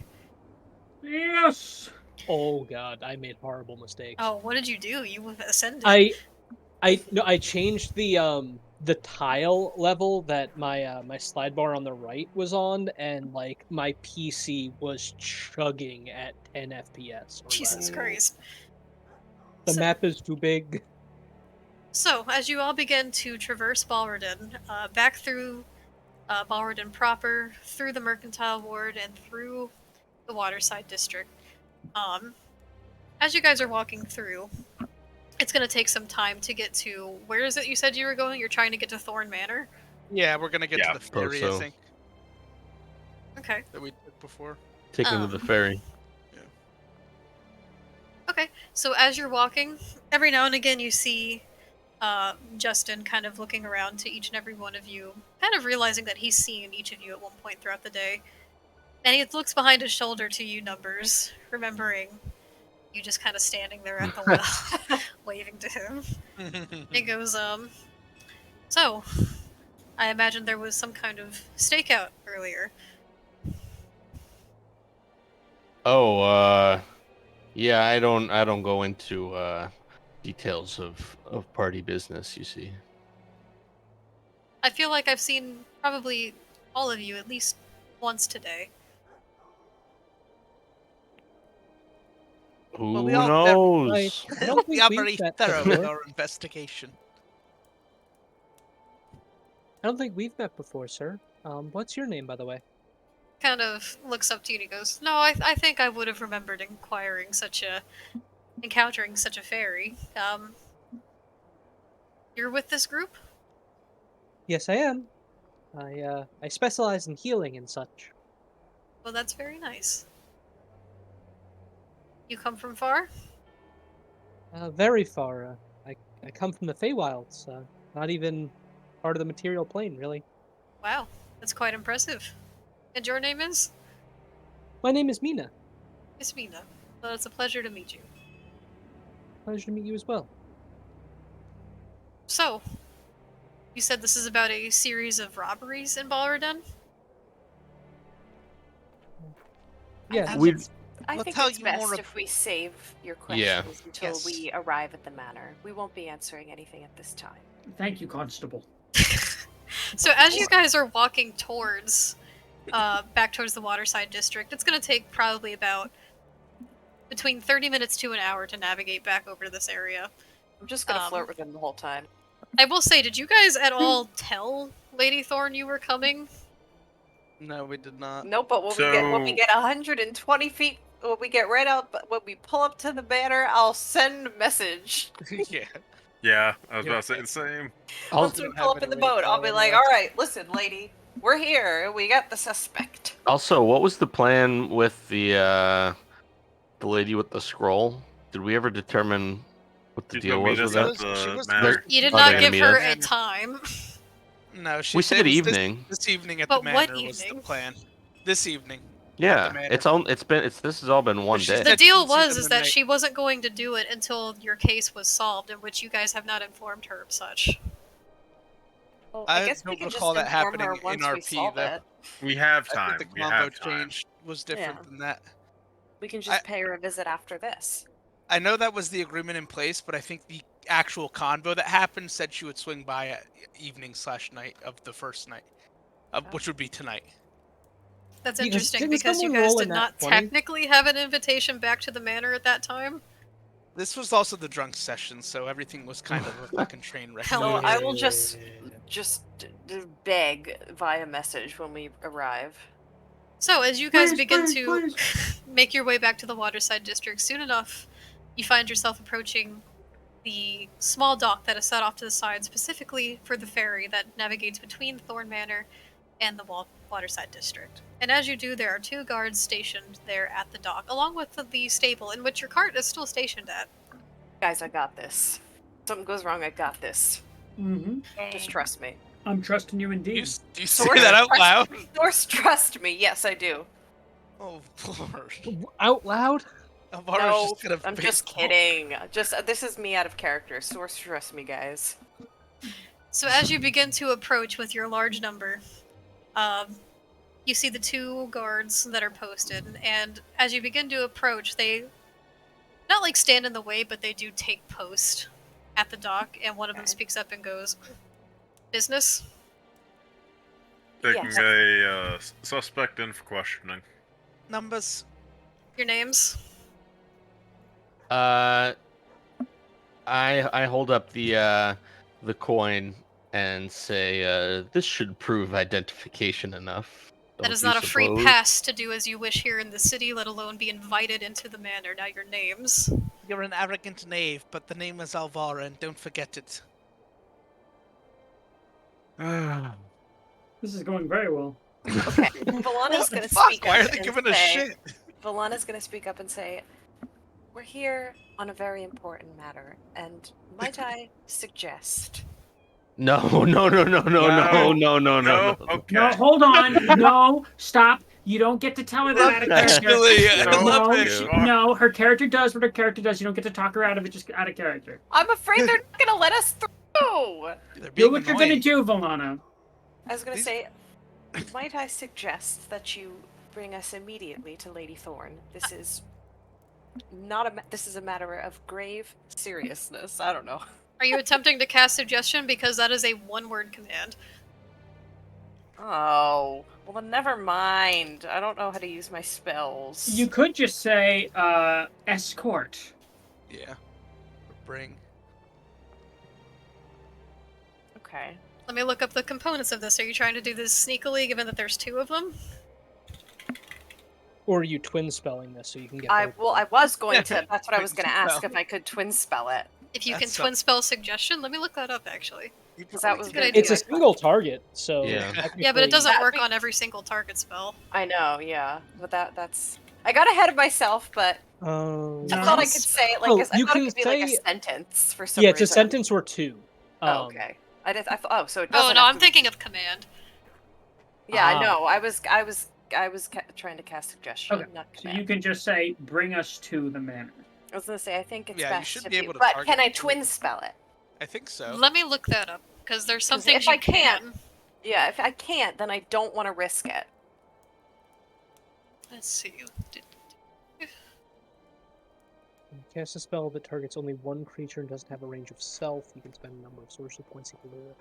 Yes.
Oh god, I made horrible mistakes.
Oh, what did you do? You ascended.
I changed the tile level that my slide bar on the right was on, and like my PC was chugging at 10 FPS. Or
Jesus
less.
Christ.
The
So-
map is too big.
So, as you all begin to traverse Balrden, back through Balrden proper, through the Mercantile Ward, and through the Waterside District, as you guys are walking through, it's going to take some time to get to... Where is it you said you were going? You're trying to get to Thorn Manor?
Yeah, we're gonna get
Yeah,
to the ferry, I
so.
think,
Okay.
that we did before.
Taking to the ferry.
Okay, so as you're walking, every now and again you see Justin kind of looking around to each and every one of you, kind of realizing that he's seen each of you at one point throughout the day. And he looks behind his shoulder to you, Numbers, remembering you just kind of standing there at the well, waving to him. He goes, so, I imagine there was some kind of stakeout earlier.
Oh, yeah, I don't go into details of party business, you see.
I feel like I've seen probably all of you at least once today.
Who
we all-
knows?
I don't
we
think
are
we've
very
met
thorough with
before.
our investigation.
I don't think we've met before, sir. What's your name, by the way?
Kind of looks up to you and he goes, no, I think I would have remembered encountering such a fairy. You're with this group?
Yes, I am. I specialize in healing and such.
Well, that's very nice. You come from far?
Very far. I come from the Feywilds. Not even part of the material plane, really.
Wow, that's quite impressive. And your name is?
My name is Mina.
Miss Mina. Well, it's a pleasure to meet you.
Pleasure to meet you as well.
So, you said this is about a series of robberies in Balraden?
Yeah,
I
we-
think it's, I
we'll
think
tell
it's
you
best
more
if we save your
Yeah.
questions until
Yes.
we arrive at the manor. We won't be answering anything at this time.
Thank you, Constable.
So as you guys are walking towards, back towards the Waterside District, it's gonna take probably about between 30 minutes to an hour to navigate back over to this area.
I'm just gonna flirt with him the whole time.
I will say, did you guys at all tell Lady Thorn you were coming?
No, we did not.
Nope, but when we get 120 feet, when we get right out, when we pull up to the banner, I'll send a message.
Yeah.
Yeah, I was
Yeah,
about to say the
it's-
same.
Once we
don't
pull
have
up in the
any way to
boat, I'll
tell
be like,
anyway.
all right, listen, lady, we're here. We got the suspect.
Also, what was the plan with the lady with the scroll? Did we ever determine what the
She's
deal
gonna
was
meet
with
us
that?
at
She
the
was-
manor.
You did
Oh, they're
not
gonna
give
meet
her
us?
a time.
No, she
We
said
said
it was
evening.
This evening at
But
the
what
manor was the
evening?
plan. This evening.
Yeah,
manor.
this has all been one
she
day.
said-
The deal
she'd see
was
them
is
at
that
night.
she wasn't going to do it until your case was solved, in which you guys have not informed her of such.
Well,
I
I guess we
don't
can just
recall that
inform her
happening in
once we
RP,
solve
though.
it.
We have
I
time.
think the
We
combo
have time.
change was different
Yeah.
than that.
We can just pay her a visit after this.
I know that was the agreement in place, but I think the actual convo that happened said she would swing by at evening/night of the first night, which would be tonight.
That's
Because
interesting
didn't
because you
someone
guys
roll a
did
nat
not
20?
technically have an invitation back to the manor at that time.
This was also the drunk session, so everything was kind of a fucking train wreck.
Hell
So
yeah.
I will just beg via message when we arrive.
So, as you guys
Please,
begin
please,
to
please.
make your way back to the Waterside District, soon enough, you find yourself approaching the small dock that is set off to the side specifically for the ferry that navigates between Thorn Manor and the Waterside District. And as you do, there are 2 guards stationed there at the dock, along with the stable in which your cart is still stationed at.
Guys, I got this. Something goes wrong, I got this.
Mm-hmm.
Just trust me.
I'm trusting you indeed.
Do you say
Source
that out
trust
loud?
me. Source trust me. Yes, I do.
Oh, Lord.
Out loud?
Alvara's
No,
just gonna
I'm
face
just
palm.
kidding. This is me out of character. Source trust me, guys.
So as you begin to approach with your large number, you see the 2 guards that are posted, and as you begin to approach, they not like stand in the way, but they do take post at the dock, and one of them
Okay.
speaks up and goes, "Business?"
Taking
Yes.
a suspect in for questioning.
Numbers.
Your names?
I hold up the coin and say, this should prove identification enough.
That
don't
is
you
not a free
suppose?"
pass to do as you wish here in the city, let alone be invited into the manor. Now your names.
You're an arrogant knave, but the name is Alvara, and don't forget it.
This is going very well.
Okay. Valana's gonna
Fuck,
speak
why
up
are they
and
giving us
say,
shit?
Valana's gonna speak up and say, We're here on a very important matter, and might I suggest...
No, no, no, no, no, no, no, no, no.
Okay.
No, hold on. No, stop. You don't get to tell her that out of character.
Actually, I
No,
love
No,
it.
no, her character does what her character does. You don't get to talk her out of it just out of character.
I'm afraid they're not gonna let us through!
They're
Do
being
what you're
annoying.
gonna do, Volana.
I was gonna
These-
say, might I suggest that you bring us immediately to Lady Thorne? This is not a. This is a matter of grave seriousness. I don't know.
Are you attempting to cast suggestion? Because that is a one-word command.
Oh, well then never mind. I don't know how to use my spells.
You could just say, escort.
Yeah. Or bring.
Okay.
Let me look up the components of this. Are you trying to do this sneakily, given that there's 2 of them?
Or are you twin spelling this so you can get
I
both?
well, I was going to. That's what I was
Twin
going to ask
spell.
if I could twin spell it.
If you can
That's
twin spell suggestion, let me look that up actually.
Because that was
Good
gonna
idea.
It's a single target, so
Yeah.
Yeah, but it doesn't
That'd
work
be-
on every single target spell.
I know, yeah, but that's. I got ahead of myself, but
Um,
I thought I could say it like
Oh,
this. I
you
thought it
can
could be like a
say-
sentence for some
yeah,
reason.
it's a sentence or 2.
Oh, okay. I thought. Oh, so it
Oh
doesn't.
no,
have
I'm
to-
thinking of command.
Yeah, I
Ah.
know. I was trying to cast suggestion,
Okay,
not
So
command.
you can just say, bring us to the manor.
I was gonna say I think it's
Yeah, you
best
should
to
be able to
but
target
can I
the two.
twin spell it?
I think so.
Let me look that up because there's some
'Cause
things
if
you
I can't-
can.
Yeah, if I can't, then I don't want to risk it.
Let's see.
Cast a spell that targets only one creature and doesn't have a range of self. You can spend a number of sorcery points equal to the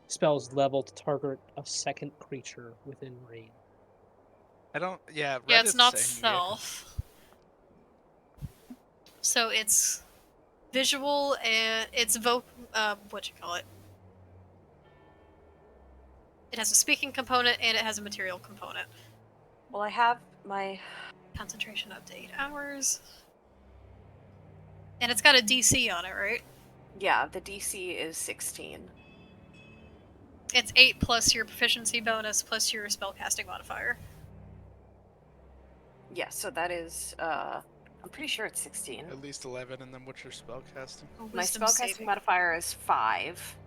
spell's level to target a second creature within range.
I don't. Yeah.
Yeah, it's
Reddit's
not
saying
self. So it's visual and it's what you call it? It has a speaking component and it has a material component.
Well, I have my.
Concentration up to 8 hours. And it's got a DC on it, right?
Yeah, the DC is 16.
It's 8 plus your proficiency bonus plus your spellcasting modifier.
Yeah, so that is. I'm pretty sure it's 16.
At least 11, and then what's your spell casting?
My
Wisdom
spellcasting
saving.
modifier is 5.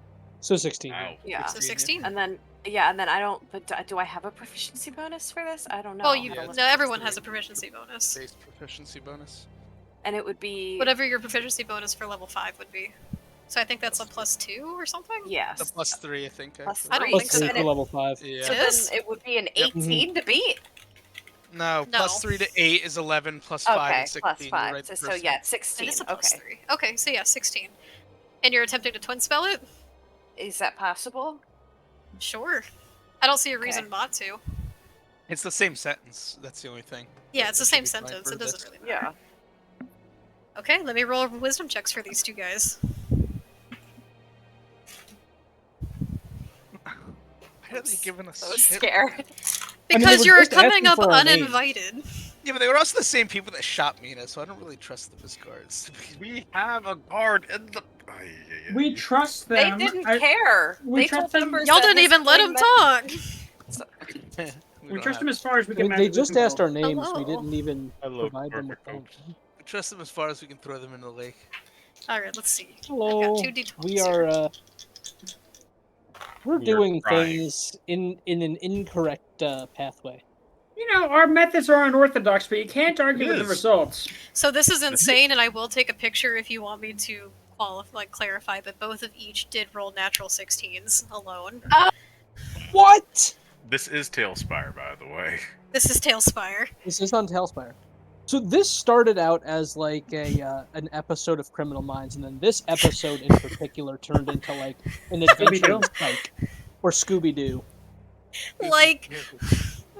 So 16.
Ow.
Yeah.
So 16.
And then I don't. But do I have a proficiency bonus for this? I don't know.
Well,
I
you
don't
Yeah,
know.
it's
no, everyone
plus
has a proficiency bonus.
Base proficiency bonus.
And it would be.
Whatever your proficiency bonus for level 5 would be. So I think that's a plus 2 or something?
Yes.
The plus 3, I think.
Plus
I don't
three.
Plus
think
3
so.
for level 5.
Yeah.
So
It
then
is?
it would be an
Yep.
18 to beat.
No,
No.
plus 3 to 8 is 11, plus 5
Okay,
is 16.
plus
You're
5.
right the
So
first
yeah,
time.
it's 16.
It is a plus
Okay.
3. Okay, so yeah, 16. And you're attempting to twin spell it?
Is that possible?
Sure. I don't see a
Okay.
reason not to.
It's the same sentence. That's the only thing.
Yeah, it's the
That
same
should be fine
sentence.
for
It doesn't
this.
really matter.
Yeah.
Okay, let me roll wisdom checks for these two guys.
Why are they giving us
I was
shit?
scared.
mean, they
Because
were
you're
just
coming
asking
up
for our names.
uninvited.
Yeah, but they were also the same people that shot Mina, so I don't really trust them as guards.
We have a guard in the. Ay, ay, ay.
We trust
They
them.
didn't
I-
care.
we
They told
trust them-
members
Y'all
that
didn't
his
even let him
claim
talk!
We
don't
trust
have-
them as far as we
I
can
mean, they
magically
just asked
control.
our names. We
Hello.
didn't even
Hello,
provide them with
perfect
names.
We trust them as far as we can throw them in the lake.
Alright, let's see.
Hello.
I've got 2 d20s
We
here.
are we're
We are
doing
trying.
things in an incorrect pathway.
You know, our methods are unorthodox, but you can't argue
It
with the
is.
results.
So this is insane, and I will take a picture if you want me to clarify, but both of each did roll natural 16s alone.
What?
This is Tailspire, by the way.
This is Tailspire.
This is on Tailspire. So this started out as like an episode of Criminal Minds, and then this episode in particular turned into like an adventure in Spike or Scooby Doo.
Like,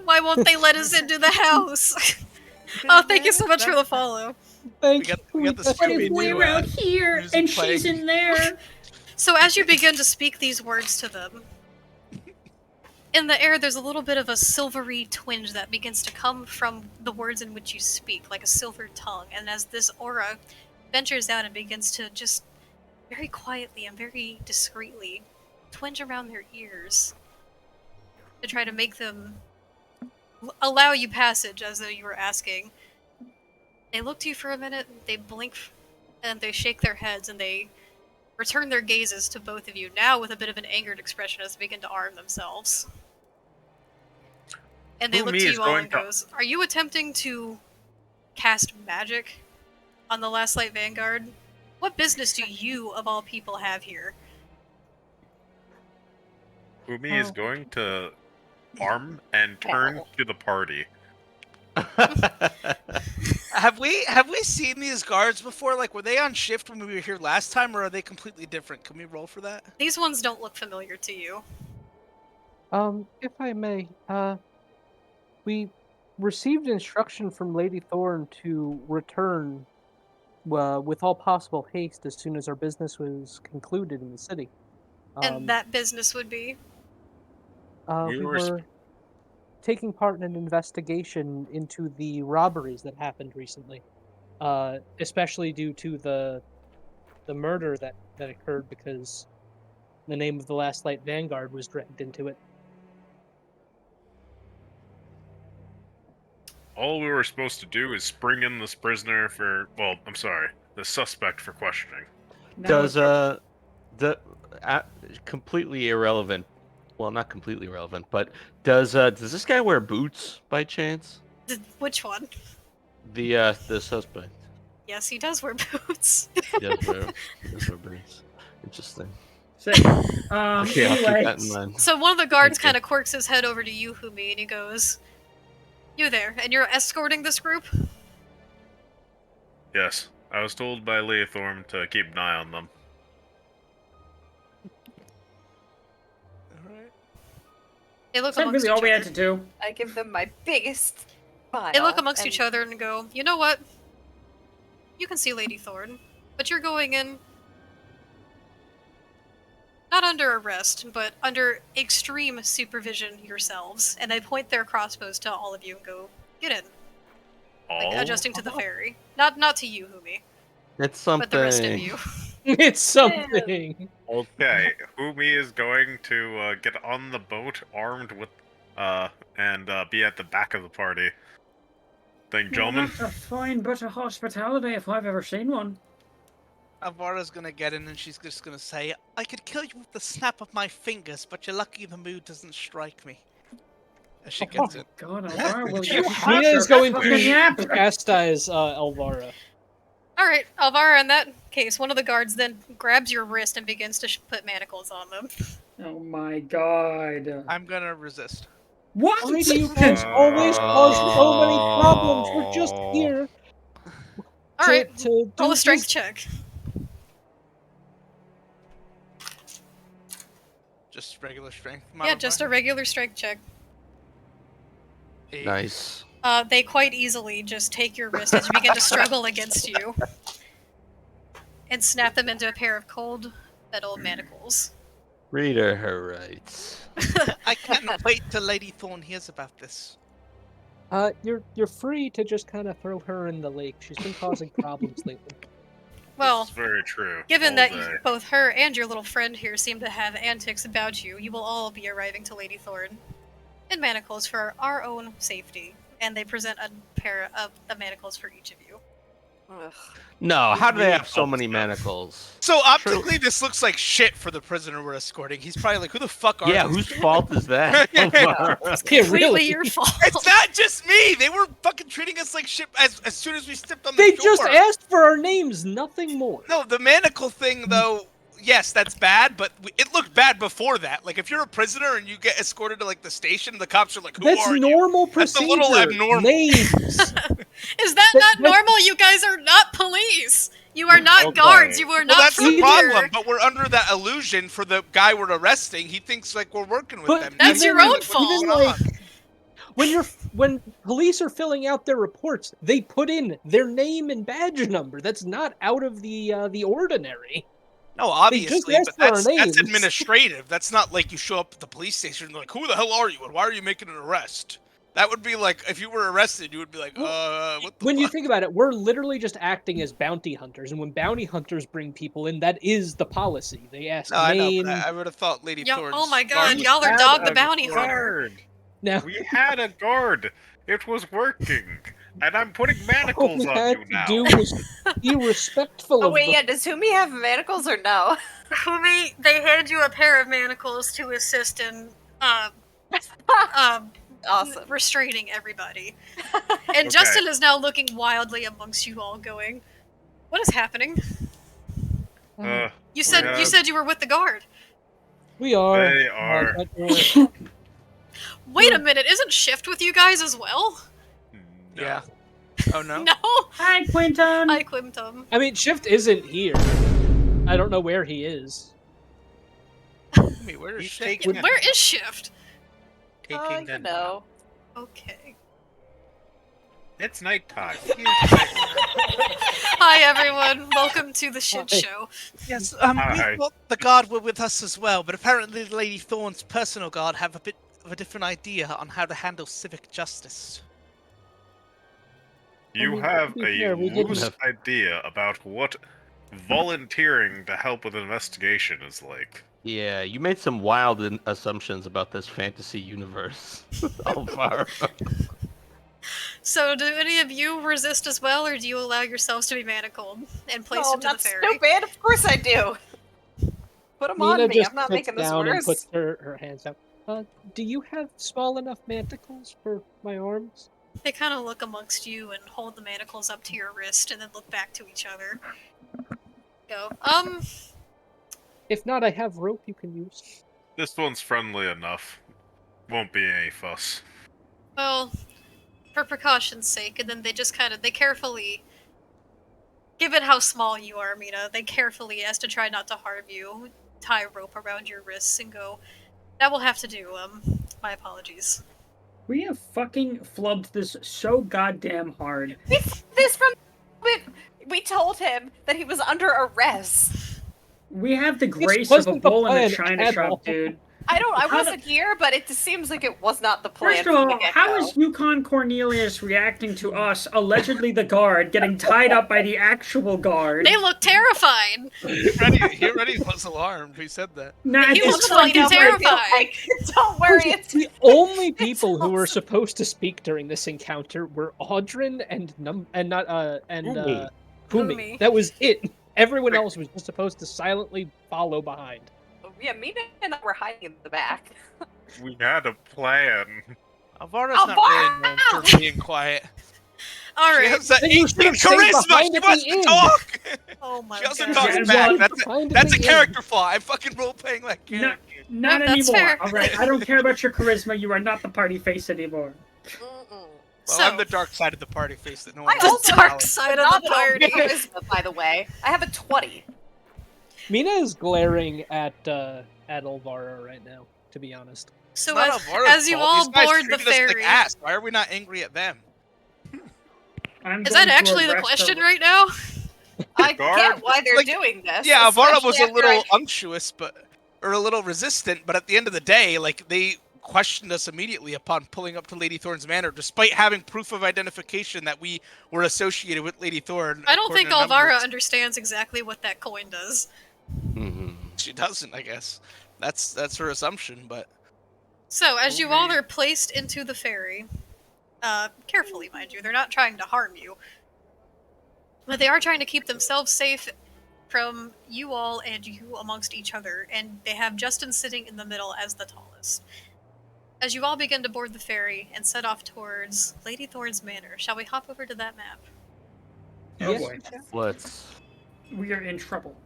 why won't they let us into the house? Oh, thank you so much for the follow.
Thank
we got
you.
the
What if
Scooby-Doo,
we're out here
music
and
playing.
she's in there?
So as you begin to speak these words to them, in the air there's a little bit of a silvery twinge that begins to come from the words in which you speak, like a silver tongue, and as this aura ventures out and begins to just very quietly and very discreetly twinge around their ears to try to make them allow you passage as though you were asking, They look to you for a minute, they blink, and they shake their heads, and they return their gazes to both of you, now with a bit of an angered expression as they begin to arm themselves. And they look
Umi
to
is
you all
going
and
to-
goes, "Are you attempting to cast magic on the Last Light Vanguard? What business do you, of all people, have here?"
Umi is going to arm and turn to the party.
Have we seen these guards before? Like, were they on shift when we were here last time, or are they completely different? Can we roll for that?
These ones don't look familiar to you.
If I may, we received instruction from Lady Thorn to return with all possible haste as soon as our business was concluded in the city.
And that business would be?
we
We
were sp-
were taking part in an investigation into the robberies that happened recently, especially due to the murder that occurred because the name of the Last Light Vanguard was dragged into it.
All we were supposed to do is bring in this prisoner for. Well, I'm sorry, the suspect for questioning.
Now
Does
it's-
completely irrelevant? Well, not completely irrelevant, but does this guy wear boots by chance?
Which one?
The suspect.
Yes, he does wear boots.
He does wear boots. Interesting.
Sick.
Okay, I'll keep that in
Anyways,
mind.
So one of the guards
Thank you.
kind of quirks his head over to you, Humi, and he goes, "You there, and you're escorting this group?"
Yes, I was told by Leothorm to keep an eye on them.
Alright.
They look
is that
amongst
really all
each
we
other.
had to do?
I give them my biggest smile.
They look amongst
and
each other and go, "You know what? You can see Lady Thorn, but you're going in not under arrest, but under extreme supervision yourselves." And they point their crossbows to all of you and go, "Get in." Like,
All?
adjusting to the ferry. Not to you, Humi,
It's something.
but the rest of you.
It's something.
Okay, Umi is going to get on the boat armed with, and be at the back of the party. Thank gentlemen.
That's a fine bit of hospitality if I've ever seen one.
Alvara's gonna get in and she's just gonna say, "I could kill you with the snap of my fingers, but you're lucky the mood doesn't strike me." As she gets in.
God, Alvara, will
Mina
you shut
is
your
going
fucking yap?
to chastise Elvara.
Alright, Alvara, in that case, one of the guards then grabs your wrist and begins to put manacles on them.
Oh my god.
I'm gonna resist.
What?
Why do you guys always cause so many problems? We're just here
Alright,
to
roll
do
a strength
this.
check.
Just regular strength.
Yeah, just a regular strength check.
Eight.
Nice.
They quite easily just take your wrist as you begin to struggle against you and snap them into a pair of cold metal manacles.
Read her rights.
I can't wait till Lady Thorn hears about this.
You're free to just kind of throw her in the lake. She's been causing problems lately.
Well,
This is very true.
given
all
that
day.
both her and your little friend here seem to have antics about you, you will all be arriving to Lady Thorn in manacles for our own safety. And they present a pair of the manacles for each of you.
Ugh.
No, how do they have so
Oh,
many
stuff.
manacles?
So optically, this looks like shit for the prisoner we're escorting. He's probably like, "Who the fuck are
Yeah,
these
whose
people?"
fault is that?
Yeah,
Completely
really.
your fault.
It's not just me. They were fucking treating us like shit as soon as we stepped on the
They
shore.
just asked for our names, nothing more.
No, the manacle thing, though, yes, that's bad, but it looked bad before that. Like, if you're a prisoner and you get escorted to, like, the station, the cops are like, "Who
That's
are you?"
normal
That's a
procedure.
little abnormal.
Names.
Is that not
That-
normal? You guys are not police. You are not
Okay.
guards. You are
Well,
not
that's
from
the
here.
problem, but we're under that illusion for the guy we're arresting. He thinks, like, we're working with
But
them.
That's your
even-
own
What's
fault.
going
even,
on?
like, when police are filling out their reports, they put in their name and badge number. That's not out of the ordinary.
No, obviously,
asked
but
for our
that's
names.
administrative. That's not like you show up at the police station and they're like, "Who the hell are you and why are you making an arrest?" That would be like, if you were arrested, you would be like, what the
When you
fuck?"
think about it, we're literally just acting as bounty hunters, and when bounty hunters bring people in, that is the policy. They ask
No, I know,
name.
but I would have thought Lady
Yo-
Thorn's
oh my god,
guard-
y'all are
had
Dog the
a
Bounty Hunter.
guard.
Now,
We had a guard. It was working. and I'm putting
All
manacles
we
on
had
you
to
now.
do was be respectful
Oh
of
wait,
the
yeah. Does Humi have manacles or no?
Humi, they hand you a pair of manacles to assist in
Awesome.
restraining everybody. And
Okay.
Justin is now looking wildly amongst you all, going, "What is happening? You said
Yeah.
you said you were with the guard.
We are.
They are.
but,
Wait a minute, isn't Shift with you guys as well?
No.
Yeah. Oh no.
No.
Hi, Quinton.
Hi, Quintum.
I mean, Shift isn't here. I don't know where he is.
Me, where is
He's
shit?
taking
Yeah, where is Shift?
taking
You
a
know.
Okay.
It's nighttime. Here's nightmare.
Hi everyone, welcome to the shit
Hi.
show.
Yes,
Hi.
we thought the guard were with us as well, but apparently Lady Thorn's personal guard have a bit of a different idea on how to handle civic justice.
You
mean,
have
to be
a
fair, we didn't
loose
have-
idea about what volunteering to help with an investigation is like.
Yeah, you made some wild assumptions about this fantasy universe, Alvaro.
So, do any of you resist as well, or do you allow yourselves to be manacled and placed
No, I'm
into
not
the ferry?
stupid. Of course I do. Put them
Mina
on me.
just
I'm not
sits
making this
down and
worse.
puts her hands out. Do you have small enough manticles for my arms?
They kind of look amongst you and hold the manacles up to your wrist, and then look back to each other. Go.
If not, I have rope you can use.
This one's friendly enough. Won't be any fuss.
Well, for precaution's sake, and then they just they carefully, given how small you are, Mina, they carefully, as to try not to harm you, tie a rope around your wrists and go, that will have to do, my apologies.
We have fucking flubbed this so goddamn hard.
This from. We told him that he was under arrest.
We have the
This
grace of a
wasn't the
bull in a
plan
china
at
shop,
all.
dude.
I
How
wasn't here, but it just seems like it was not the plan.
First of
from the
all, how
get-go.
is Yukon Cornelius reacting to us, allegedly the guard, getting tied up by the actual guard?
They look terrified!
He already was alarmed. He said that.
Nah, at
He
this
looks
point,
fucking
Don't worry,
terrified!
Don't worry, it's
The only people
it's
who were
awesome.
supposed to speak during this encounter were Audrin and
Umi.
Humi.
Humi.
That was it. Everyone else was just supposed to silently follow behind.
Yeah, Mina and I were hiding in the back.
We had a plan.
Alvara's not really known for being quiet. She
Alright.
has that
Then you
18
should have stayed
charisma.
behind
She
at
wants
the
to
end.
talk.
Oh my
She also
god.
talks
Yeah,
back.
well,
That's a character flaw. I'm fucking role playing like
No,
character.
not
No, that's
anymore.
fair.
All right, I don't care about your charisma. You are not the party face anymore.
Well,
So-
I'm the dark side of the party face that no one
I
else
also
dark
acknowledges.
side of the party.
Charisma, by the way. I have a 20.
Mina is glaring at Alvaro right now, to be honest.
So
It's not Alvara's
as you
fault.
all
These guys
board the
treated us
ferry,
like ass. Why are we not angry at them?
I'm
is
going
that
to
actually the
arrest
question
her.
right now?
I
Guard?
get why they're
Like,
doing this.
Yeah, Alvaro was
especially
a little
after
unctuous, or a little resistant, but at the end of the day, like they questioned us immediately upon pulling up to Lady Thorn's manor, despite having proof of identification that we were associated with Lady Thorn.
I don't
according
think
to
Alvara
numbers.
understands exactly what that coin does.
Mhm.
She doesn't, I guess. That's her assumption, but
So, as you all
Okay.
are placed into the ferry, carefully, mind you, they're not trying to harm you, but they are trying to keep themselves safe from you all and you amongst each other, and they have Justin sitting in the middle as the tallest. As you all begin to board the ferry and set off towards Lady Thorn's manor, shall we hop over to that map?
Oh
Yes.
boy,
Let's.
we are in trouble.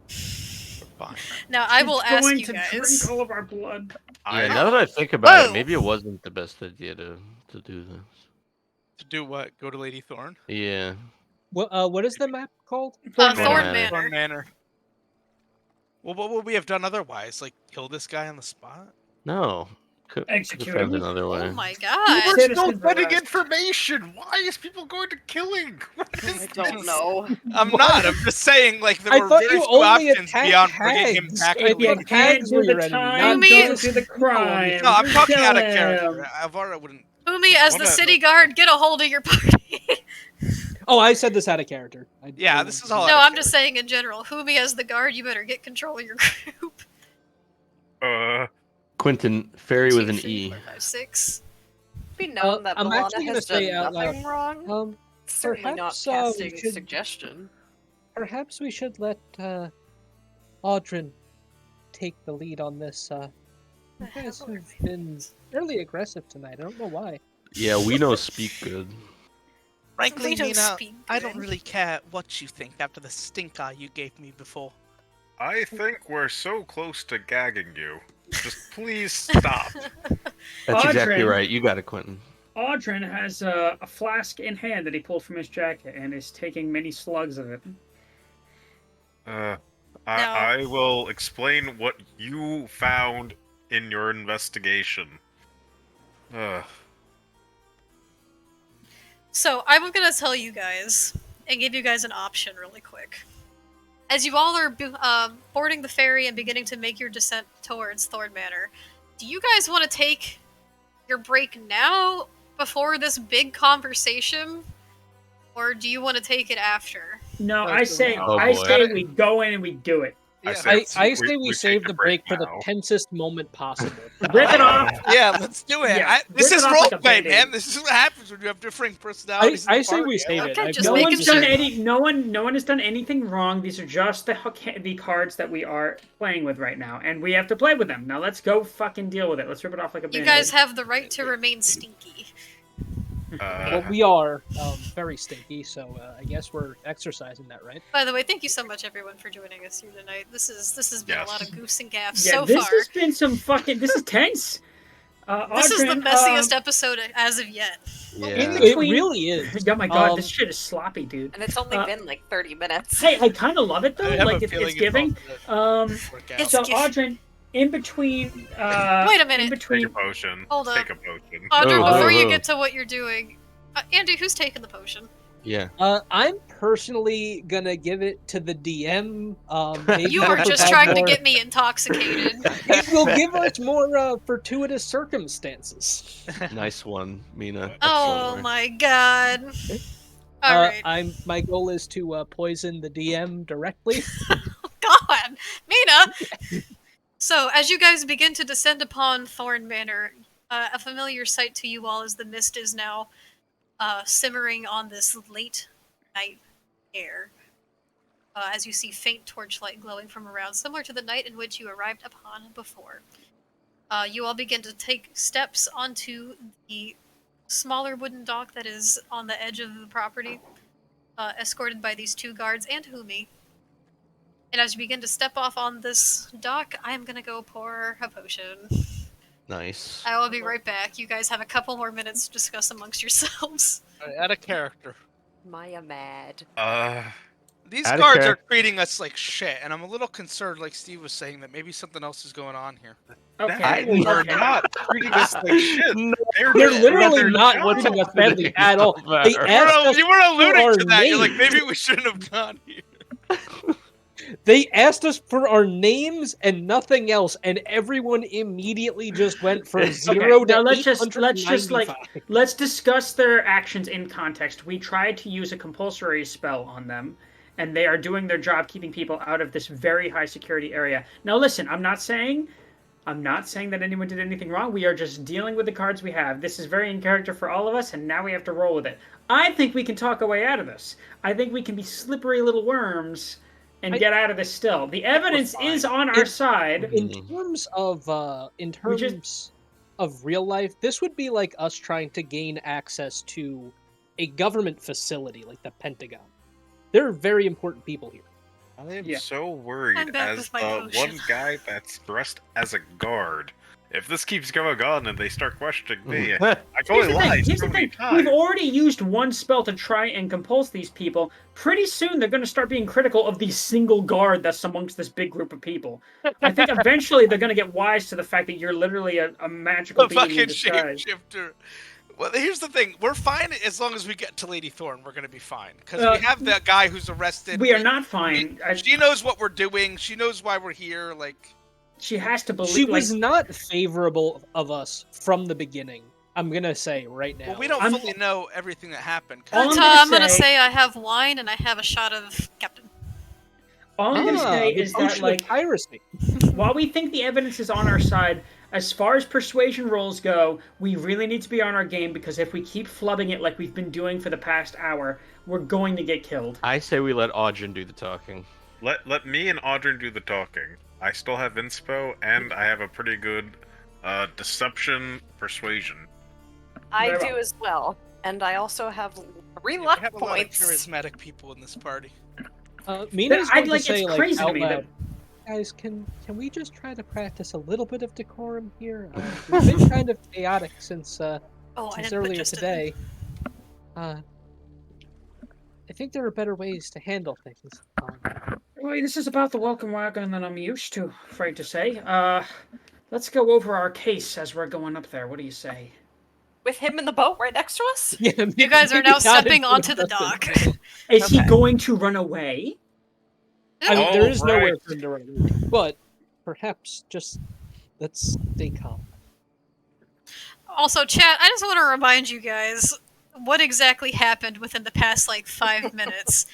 fine.
Now, I will
She's
ask
going
you
to
guys.
drink all of our blood.
Yeah, now that I think about
Whoa.
it, maybe it wasn't the best idea to do this.
To do what? Go to Lady Thorn?
Yeah.
What is the map called?
Thorn
Manor.
Manor.
Thorn Manor. Well, what would we have done otherwise? Like, kill this guy on the spot?
No. Could
Execute
found
him.
another way.
Oh my
We're
god!
Citizen
still getting
arrest.
information. Why is people going to killing? What is
I don't know.
I'm not. I'm just saying, like, there
I
were
thought
very
you
few
only
options
attack
beyond bringing him
hags.
back.
I
to
If you
thought
Lady-
can't
hags
do
were
the
your enemy,
time,
not
don't
just
do the crime.
No, I'm talking
Kill
out of
him.
character. Alvara wouldn't.
Umi, as the
What a-
city guard, get a hold of your party.
Oh, I said this out of character.
Yeah, this is all
No,
out of
I'm just saying in general. Humi as the guard, you better get control of your group.
Quentin, fairy with
2,
an
3,
E.
4, 5, 6.
Be known that
I'm
Milana
actually gonna
has
say
done
out
nothing wrong. Certainly not
Perhaps,
casting
we should-
suggestion.
Perhaps we should let Audrin take the lead on this. You guys
hell are
have
my
been
names?
fairly aggressive tonight. I don't know why.
Yeah, we know speak good.
Frankly,
We don't
Mina,
speak
I don't
good.
really care what you think after the stink eye you gave me before.
I think we're so close to gagging you. Just please stop.
That's exactly
Audrin.
right. You got it, Quentin.
Audrin has a flask in hand that he pulled from his jacket and is taking many slugs of it.
I will explain what you found in your investigation.
So I'm gonna tell you guys and give you guys an option really quick. As you all are boarding the ferry and beginning to make your descent towards Thorn Manor, do you guys want to take your break now before this big conversation, or do you want to take it after?
No,
Oh,
I say
oh
I
boy.
say we go in and we do it.
Yeah,
I say we
take
save
a
the break for the
now.
tensest moment possible.
Rip it off.
yeah, let's do it.
Yeah,
This
rip
is
it off like a
roleplay,
Band-Aid.
man. This is what happens when you have differing personalities. in
I
the
say we
party.
save it.
Okay,
I've
just
No
no
making
one's
sure.
done any. No one has done anything wrong. These are just the cards that we are playing with right now, and we have to play with them. Now let's go fucking deal with it. Let's rip it off like a
You
Band-Aid.
guys have the right to remain stinky.
Well, we are very stinky, so I guess we're exercising that, right?
By the way, thank you so much everyone for joining us here tonight. This has been a lot of
Yes.
goofs and gaffs
Yeah,
so
this
far.
has been some fucking. This is tense.
This is the
Audrin,
messiest episode as of yet.
Yeah.
In
It
between-
really is.
Oh my god,
Um,
this shit is sloppy, dude.
And it's only been like 30 minutes.
Hey, I kind of love it though.
I have
Like
a
it's
feeling
giving.
all gonna
Um,
work out.
It's
so
giving.
Audrin, in between.
Wait a minute.
In
Take
between.
a potion.
Hold up.
Take a potion.
Audra,
Oh,
before you
oh.
get to what you're doing, Andy, who's taking the potion?
Yeah.
I'm personally gonna give it to the DM. Maybe
You
he'll
are just
provide
trying to
more-
get me intoxicated.
It will give us more fortuitous circumstances.
Nice one, Mina.
Oh
Excellent work.
my god. Alright.
My goal is to poison the DM directly.
God! Mina! So, as you guys begin to descend upon Thorn Manor, a familiar sight to you all as the mist is now simmering on this late night air. As you see faint torchlight glowing from around, similar to the night in which you arrived upon before. You all begin to take steps onto the smaller wooden dock that is on the edge of the property, escorted by these two guards and Humi. And as you begin to step off on this dock, I am gonna go pour a potion.
Nice.
I will be right back. You guys have a couple more minutes to discuss amongst yourselves.
Add a character.
Maya mad.
These
Add a
guards are
character.
treating us like shit, and I'm a little concerned, like Steve was saying, that maybe something else is going on here.
Okay.
They are
okay.
not treating us like shit. They're
They're
just
literally
doing their
not
job.
watching us badly at all. They
You were
asked us
You were
for
alluding
our
to that. You're like,
names.
maybe we shouldn't have gone here.
They asked us for our names and nothing else, and everyone immediately just went from 0 to
now let's just
895.
let's discuss their actions in context. We tried to use a compulsory spell on them, and they are doing their job keeping people out of this very high security area. Now listen, I'm not saying that anyone did anything wrong. We are just dealing with the cards we have. This is very in character for all of us, and now we have to roll with it. I think we can talk our way out of this. I think we can be slippery little worms and get out of this still. The evidence is on our side.
In terms of of real life, this would be like us trying to gain access to a government facility like the Pentagon. There are very important people here.
I am
Yeah.
so worried
I'm back
as
with my
the
potion.
one guy that's dressed as a guard. If this keeps going on and they start questioning me, I
Here's
totally
the thing.
lied
Here's
so
the
many
thing.
times.
We've already used one spell to try and compulse these people. Pretty soon, they're going to start being critical of the single guard that's amongst this big group of people. I think eventually they're going to get wise to the fact that you're literally a magical
A
being in
fucking
disguise.
shapeshifter. Well, here's the thing. We're fine as long as we get to Lady Thorn. We're going to be fine. Because we have that guy who's arrested.
We are not fine.
She knows what we're doing. She knows why we're here. Like,
She has to believe.
She was not favorable of us from the beginning. I'm gonna say right now.
well, we don't
I'm-
fully know everything that happened.
All
But,
I'm
I'm gonna
say-
say I have wine and I have a shot of Captain.
All I'm going to say
the
is that,
potion of
like,
piracy.
while we think the evidence is on our side, as far as persuasion rolls go, we really need to be on our game, because if we keep flubbing it like we've been doing for the past hour, we're going to get killed.
I say we let Audrey do the talking.
Let me and Audrey do the talking. I still have inspo, and I have a pretty good deception persuasion.
I
Very
do
well.
as well. And I also have 3
We
luck
have a lot of
points.
charismatic people in this party.
Mina's
I'd
going
like-
to say,
it's
like,
crazy to
out
me that-
loud, guys, can we just try to practice a little bit of decorum here? We've been kind of chaotic since
Oh, I didn't put
earlier
Justin.
today. I think there are better ways to handle things.
Well, this is about the welcome wagon that I'm used to, afraid to say. Let's go over our case as we're going up there. What do you say?
With him in the boat right next to us?
Yeah,
You guys are
maybe
now
not
stepping
in
onto the
front of
dock.
us.
Is he
Okay.
going to run away?
I mean, there is
Oh,
nowhere
right.
for him to run away, but perhaps just let's stay calm.
Also, chat, I just want to remind you guys what exactly happened within the past, 5 minutes.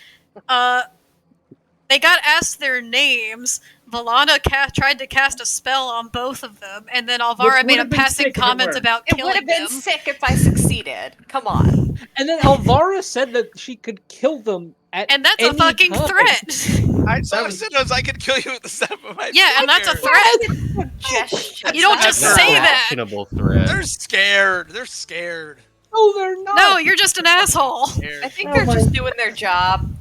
They got asked their names. Valana tried to cast a spell on both of them, and then Alvara
Which
made a
would've been
passing
sick if it
comment
worked.
about
It would
killing
have been
them.
sick if I succeeded. Come on.
And then Alvara said that she could kill them at
And that's a
any
fucking
time.
threat.
I
was-
said I could kill you with the snap of my
Yeah, and that's a
finger.
threat.
Gesture.
You don't
That's
just
not
say
an
that.
Actionable threat.
They're scared. They're scared.
No, they're not.
No, you're just an asshole.
Scared.
I think
Oh
they're
my-
just doing their job.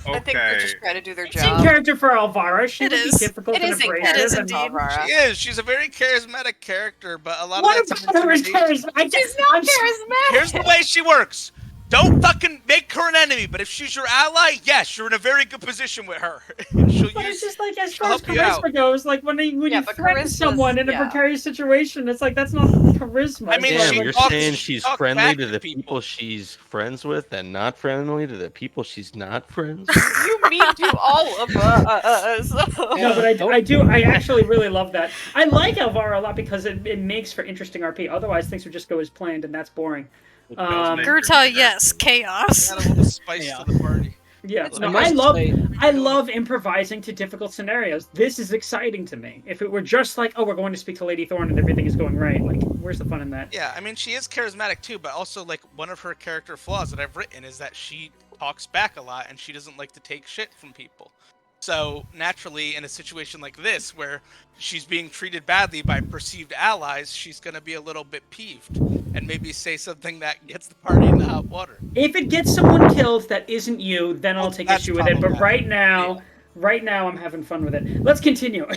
I think they're
Okay.
just trying to do their
It's in
job.
character for Alvara. She
It
would
is.
be difficult
It
and
is in
abrasive.
It is
character,
indeed.
Alvara.
She is. She's a very charismatic character, but a lot
What
of that's
about her is
intimidation.
charisma?
She's not charismatic.
Here's the way she works. Don't fucking make her an enemy, but if she's your ally, yes, you're in a very good position with her. She'll
But
use
it's just like, as
she'll
far as
help you out.
charisma goes, like when
Yeah,
you
but
threaten
charisma's-
someone in a
yeah.
precarious situation, it's like that's not charisma.
I mean,
It's
Damn,
she
like-
you're
talks-
saying
she
she's
talks
friendly
back
to
to
the
people.
people she's friends with and not friendly to the people she's not friends with?
You mean to all of us.
No, but I actually really love that. I like Alvara a lot because it makes for interesting RP. Otherwise, things would just go as planned, and that's boring.
It does make her
Gerta,
character.
yes, chaos.
Add a little spice
Yeah.
to the party.
Yeah,
It's
no,
must say-
I love improvising to difficult scenarios. This is exciting to me. If it were just like, oh, we're going to speak to Lady Thorn and everything is going right, like, where's the fun in that?
Yeah, I mean, she is charismatic too, but also, one of her character flaws that I've written is that she talks back a lot and she doesn't like to take shit from people. So, naturally, in a situation like this, where she's being treated badly by perceived allies, she's going to be a little bit peeved and maybe say something that gets the party in the hot water.
If it gets someone killed that isn't you, then I'll
Well,
take
that's
issue with it. But
problematic.
right now, I'm having fun with it. Let's continue.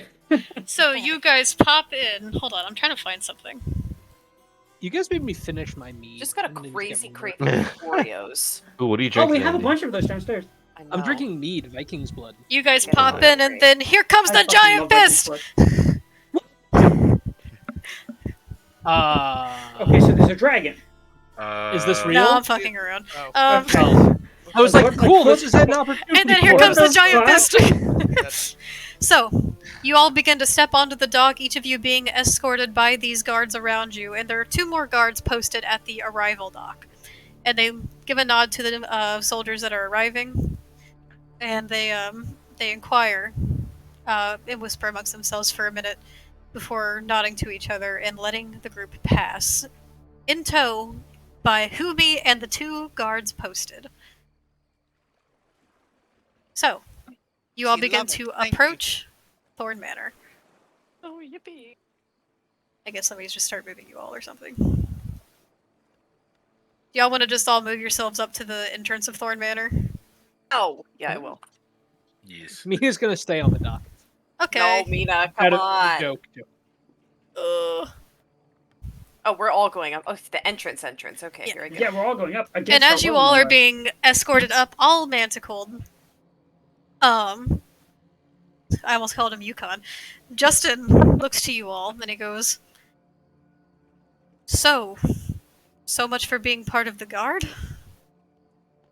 So you guys pop in. Hold on, I'm trying to find something.
You guys made me finish my mead.
Just got a
I'm gonna get
crazy
more.
craving for Oreos.
Ooh, what are you
Oh,
drinking?
we have a
Andy?
bunch of those downstairs.
I know.
I'm drinking mead, Viking's blood.
You guys
Yeah,
pop
that's
in, and
great.
then here comes
I
the
fucking
giant
love Vikings
fist.
blood. Okay, so there's a dragon.
Is this real?
No, I'm fucking around.
Oh.
Okay.
I was like,
What-
cool,
what-
this is an opportunity.
And then here
for
comes
us.
the giant
fuck?
fist. So, you all begin to step onto the dock, each of you being escorted by these guards around you, and there are 2 more guards posted at the arrival dock. And they give a nod to the soldiers that are arriving, and they inquire and whisper amongst themselves for a minute before nodding to each other and letting the group pass, in tow by Humi and the 2 guards posted. So, you all
We
begin
love it.
to
Thank you.
approach Thorn Manor.
Oh, yippee.
I guess let me just start moving you all or something. Do y'all want to just all move yourselves up to the entrance of Thorn Manor?
Oh, yeah, I will.
Yes.
Mina's gonna stay on the dock.
Okay.
No, Mina,
Out
come
of-
on.
Joke.
Oh, we're all going up. Oh, it's the entrance. Okay,
Yeah.
here I go.
Yeah, we're all going up. Against
And
our
as you
will,
all
no
are
less.
being escorted up, all manticled, I almost called him Yukon. Justin looks to you all, and he goes, So much for being part of the guard?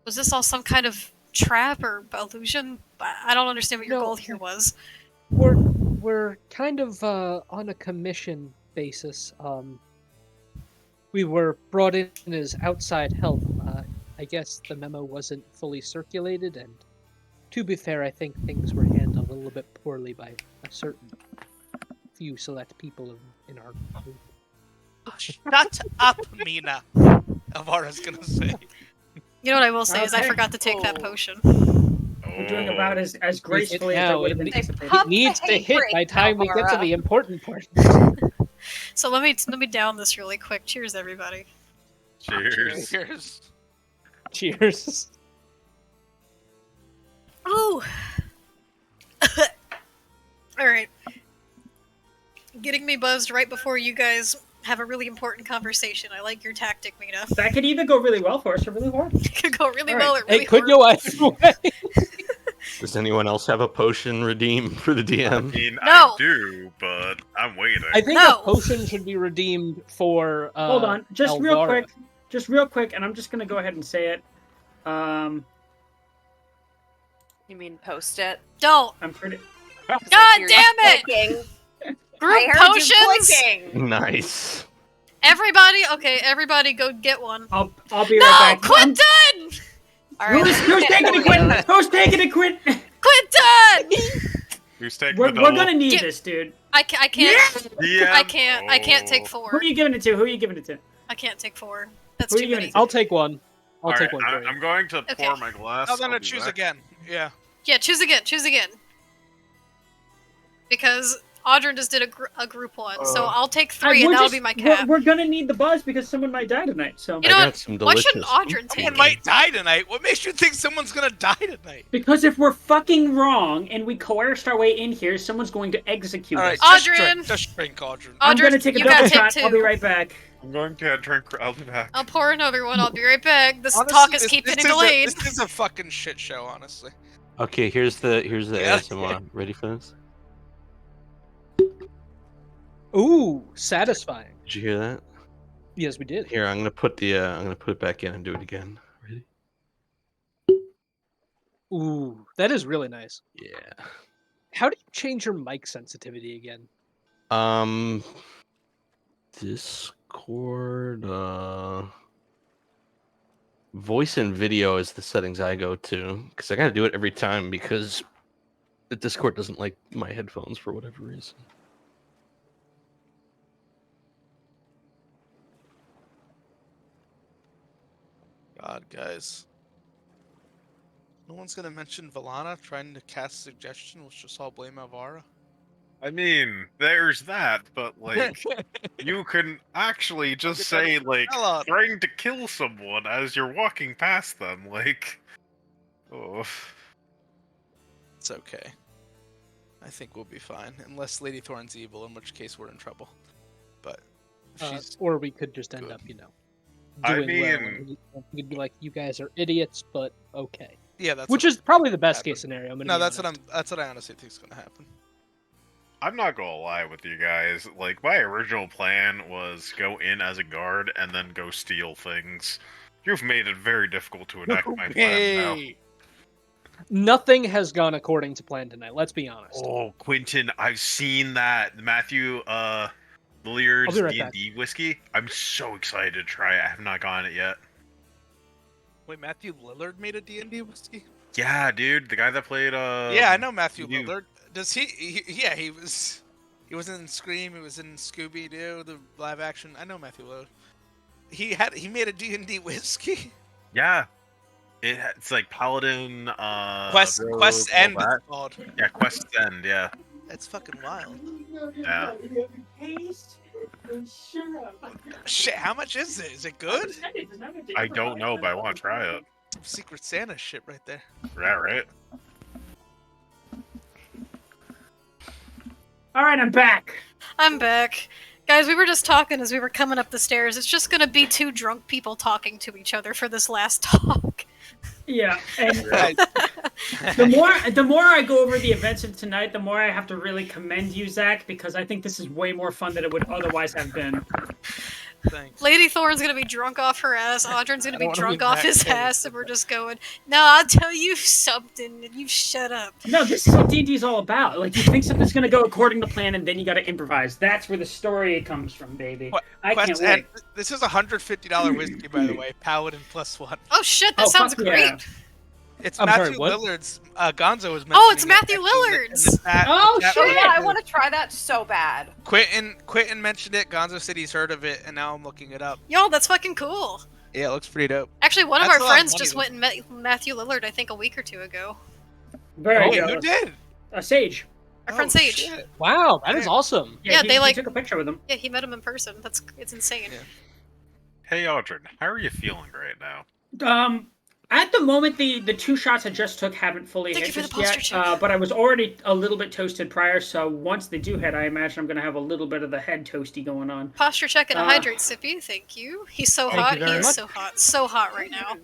Was this all some kind of trap or illusion? I don't understand what your
No.
goal here was.
We're kind of on a commission basis. We were brought in as outside help. I guess the memo wasn't fully circulated, and to be fair, I think things were handled a little bit poorly by a certain few select people in our group.
Shut up, Mina. Avara's gonna say.
You know what I will say is I
Okay.
forgot to take that
Oh.
potion.
We're doing about as gracefully as I
now,
would have
it-
anticipated.
Pump
It needs
the
to
hate
hit
break,
by the time we get to
Alvara.
the important part.
So let me down this really quick. Cheers, everybody.
Cheers.
Cheers.
Cheers.
Ooh. All right. Getting me buzzed right before you guys have a really important conversation. I like your tactic, Mina.
That could either go really well for us or really horrible.
It could go really
All
well
right.
or really
It could go either way.
Does anyone else have a potion redeem for the
I
DM?
mean,
No.
I do, but I'm waiting.
I think
No.
a potion should be redeemed for.
Hold on, just real
Elvara.
quick, and I'm just gonna go ahead and say it.
You mean post it?
Don't.
I'm pretty.
God
You're
damn it!
clicking.
Group
I heard
potions.
you clicking.
Nice.
Everybody, okay, everybody, go get one.
I'll be
No,
right back.
Quinton!
All right,
Who's taking it, Quinn? Who's taking it, Quinn?
Quinton!
Who's taking
We're
the double?
gonna need
Get-
this, dude.
I can't.
Yeah.
I can't take
Oh.
Who
4.
are you giving it to? Who are you giving it to?
I can't take 4. That's
Who are
too
you gonna
many.
take?
I'll take one. I'll
All
take
right,
one for you.
I'm going to
Okay.
pour my glass.
Oh, then
I'll
I
be
choose
back.
again. Yeah.
Yeah, choose again. Choose again. Because Audrey just did a group one, so I'll take 3, and
We're
that'll
just-
be my cap.
We're gonna need the buzz because someone might die tonight. So
You know
I
what?
got some
Why shouldn't
delicious-
Audrey take
Someone
it?
might die tonight. What makes you think someone's gonna die tonight?
because if we're fucking wrong and we coerced our way in here, someone's going to execute
All right,
us.
Audrin.
just drink, Audrin.
I'm
Audrey,
gonna take a
you
double
gotta take
shot.
2.
I'll be right back.
I'm going to drink. I'll be back.
I'll pour another one. I'll be right back. This
Honestly,
talk is
this-
keep
this
getting
is a-
delayed.
This is a fucking shit show, honestly.
Okay, here's the
Yeah.
ASMR. Ready for this?
Ooh, satisfying.
Did you hear that?
Yes, we did.
Here, I'm gonna put it back in and do it again. Ready?
Ooh, that is really nice.
Yeah.
How do you change your mic sensitivity again?
Discord. Voice and video is the settings I go to because I gotta do it every time because the Discord doesn't like my headphones for whatever reason.
God, guys. No one's gonna mention Valana trying to cast suggestion. Let's just all blame Avara.
I mean, there's that, but like, you can actually just say like
Hello.
trying to kill someone as you're walking past them, like. Oh.
It's okay. I think we'll be fine, unless Lady Thorn's evil, in which case we're in trouble. But if she's
Or we could just end
good.
up,
I
doing well.
mean-
And we could be like, you guys are idiots, but okay.
yeah, that's
Which
what-
is probably the best
happen.
case scenario.
no, that's what I honestly think is gonna happen.
I'm not gonna lie with you guys. Like, my original plan was go in as a guard and then go steal things. You've made it very difficult to enact my plan now.
Nothing has gone according to plan tonight. Let's be honest.
Oh, Quentin, I've seen that Matthew Lilliard's
I'll be right
D&D whiskey. I'm so excited to try it. I have not gotten it yet.
Wait, Matthew Lillard made a D&D whiskey?
Yeah, dude, the guy that played
Yeah, I know Matthew
you-
Lillard. Does yeah, he was in Scream, he was in Scooby Doo, the live action. I know Matthew Lillard. He made a D&D whiskey.
Yeah. It's like Paladin
Quest
Rogue,
Quest
all
End
that.
it's called.
Yeah, Quest End, yeah.
That's fucking wild.
Yeah.
Shit, how much is it? Is it good?
I don't know, but I want to try it.
Some Secret Santa shit right there.
Yeah, right?
All right, I'm back.
I'm back. Guys, we were just talking as we were coming up the stairs. It's just gonna be 2 drunk people talking to each other for this last talk.
Yeah, and
Right.
the more I go over the events of tonight, the more I have to really commend you, Zach, because I think this is way more fun than it would otherwise have been.
Thanks.
Lady Thorn's gonna be drunk off her ass. Audrin's gonna
I
be
don't wanna
drunk
be
off
back
his
there.
ass, and we're just going, no, I'll tell you something, and you shut up.
No, this is what D&D is all about. Like, you think something's gonna go according to plan, and then you gotta improvise. That's where the story comes from, baby.
What-
I can't
Quest
wait.
End. This is a $150 whiskey, by the way. Paladin +1.
Oh shit, that
Oh,
sounds
fuck
great.
yeah.
It's
I'm
Matthew
sorry, what?
Lillard's. Gonzo was mentioning.
Oh, it's
it
Matthew
actually in the
Lillard's!
chat-
Oh,
chat
shit!
Oh
room.
yeah, I want to try that so bad.
Quentin mentioned it. Gonzo said he's heard of it, and now I'm looking it up.
Yo, that's fucking cool.
Yeah, it looks pretty dope.
Actually, one of
That's
our
a lot of
friends
money,
just
though.
went and met Matthew Lillard, I think, a week or two ago.
Very
Wait,
jealous.
who did?
Sage.
Our friend
Oh,
Sage.
shit.
Wow, that is
Yeah.
awesome.
Yeah,
he,
they,
he
like-
took a picture with him.
Yeah, he met him in person. It's insane.
Yeah.
Hey, Audrin, how are you feeling right now?
At the moment, the 2 shots I just took haven't fully
Thank
hit
you for the
just
posture
yet.
check.
But I was already a little bit toasted prior, so once they do hit, I imagine I'm going to have a little bit of the head toasty going on.
Posture check and a
Uh,
hydrate sippy, thank you. He's so
Thank you
hot, he
very
is
much.
so hot. So hot right now.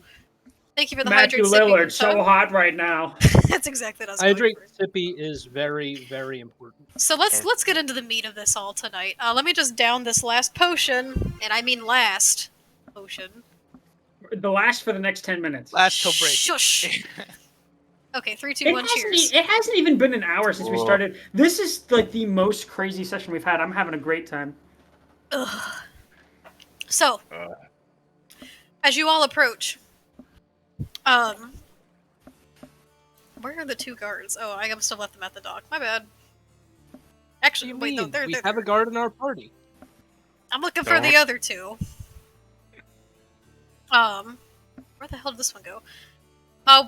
Thank you for the
Matthew
hydrate sippy.
Lillard, so
Gurta.
hot right now.
That's exactly what I was going
Hydrate
for.
sippy is very, very important.
So let's get into the meat of this all tonight. Let me just down this last potion, and I mean last potion.
The last for the next 10 minutes.
Last till break.
Shush. Okay, 3, 2, 1, cheers.
It hasn't even been an hour since we
Whoa.
started. This is like the most crazy session we've had. I'm having a great time.
Ugh. So,
Uh.
as you all approach, where are the 2 guards? Oh, I must have left them at the dock. My bad. Actually,
What do
wait,
you
no,
mean?
they're
We
there.
have a guard in our party.
I'm looking for the other 2. Where the hell did this one go?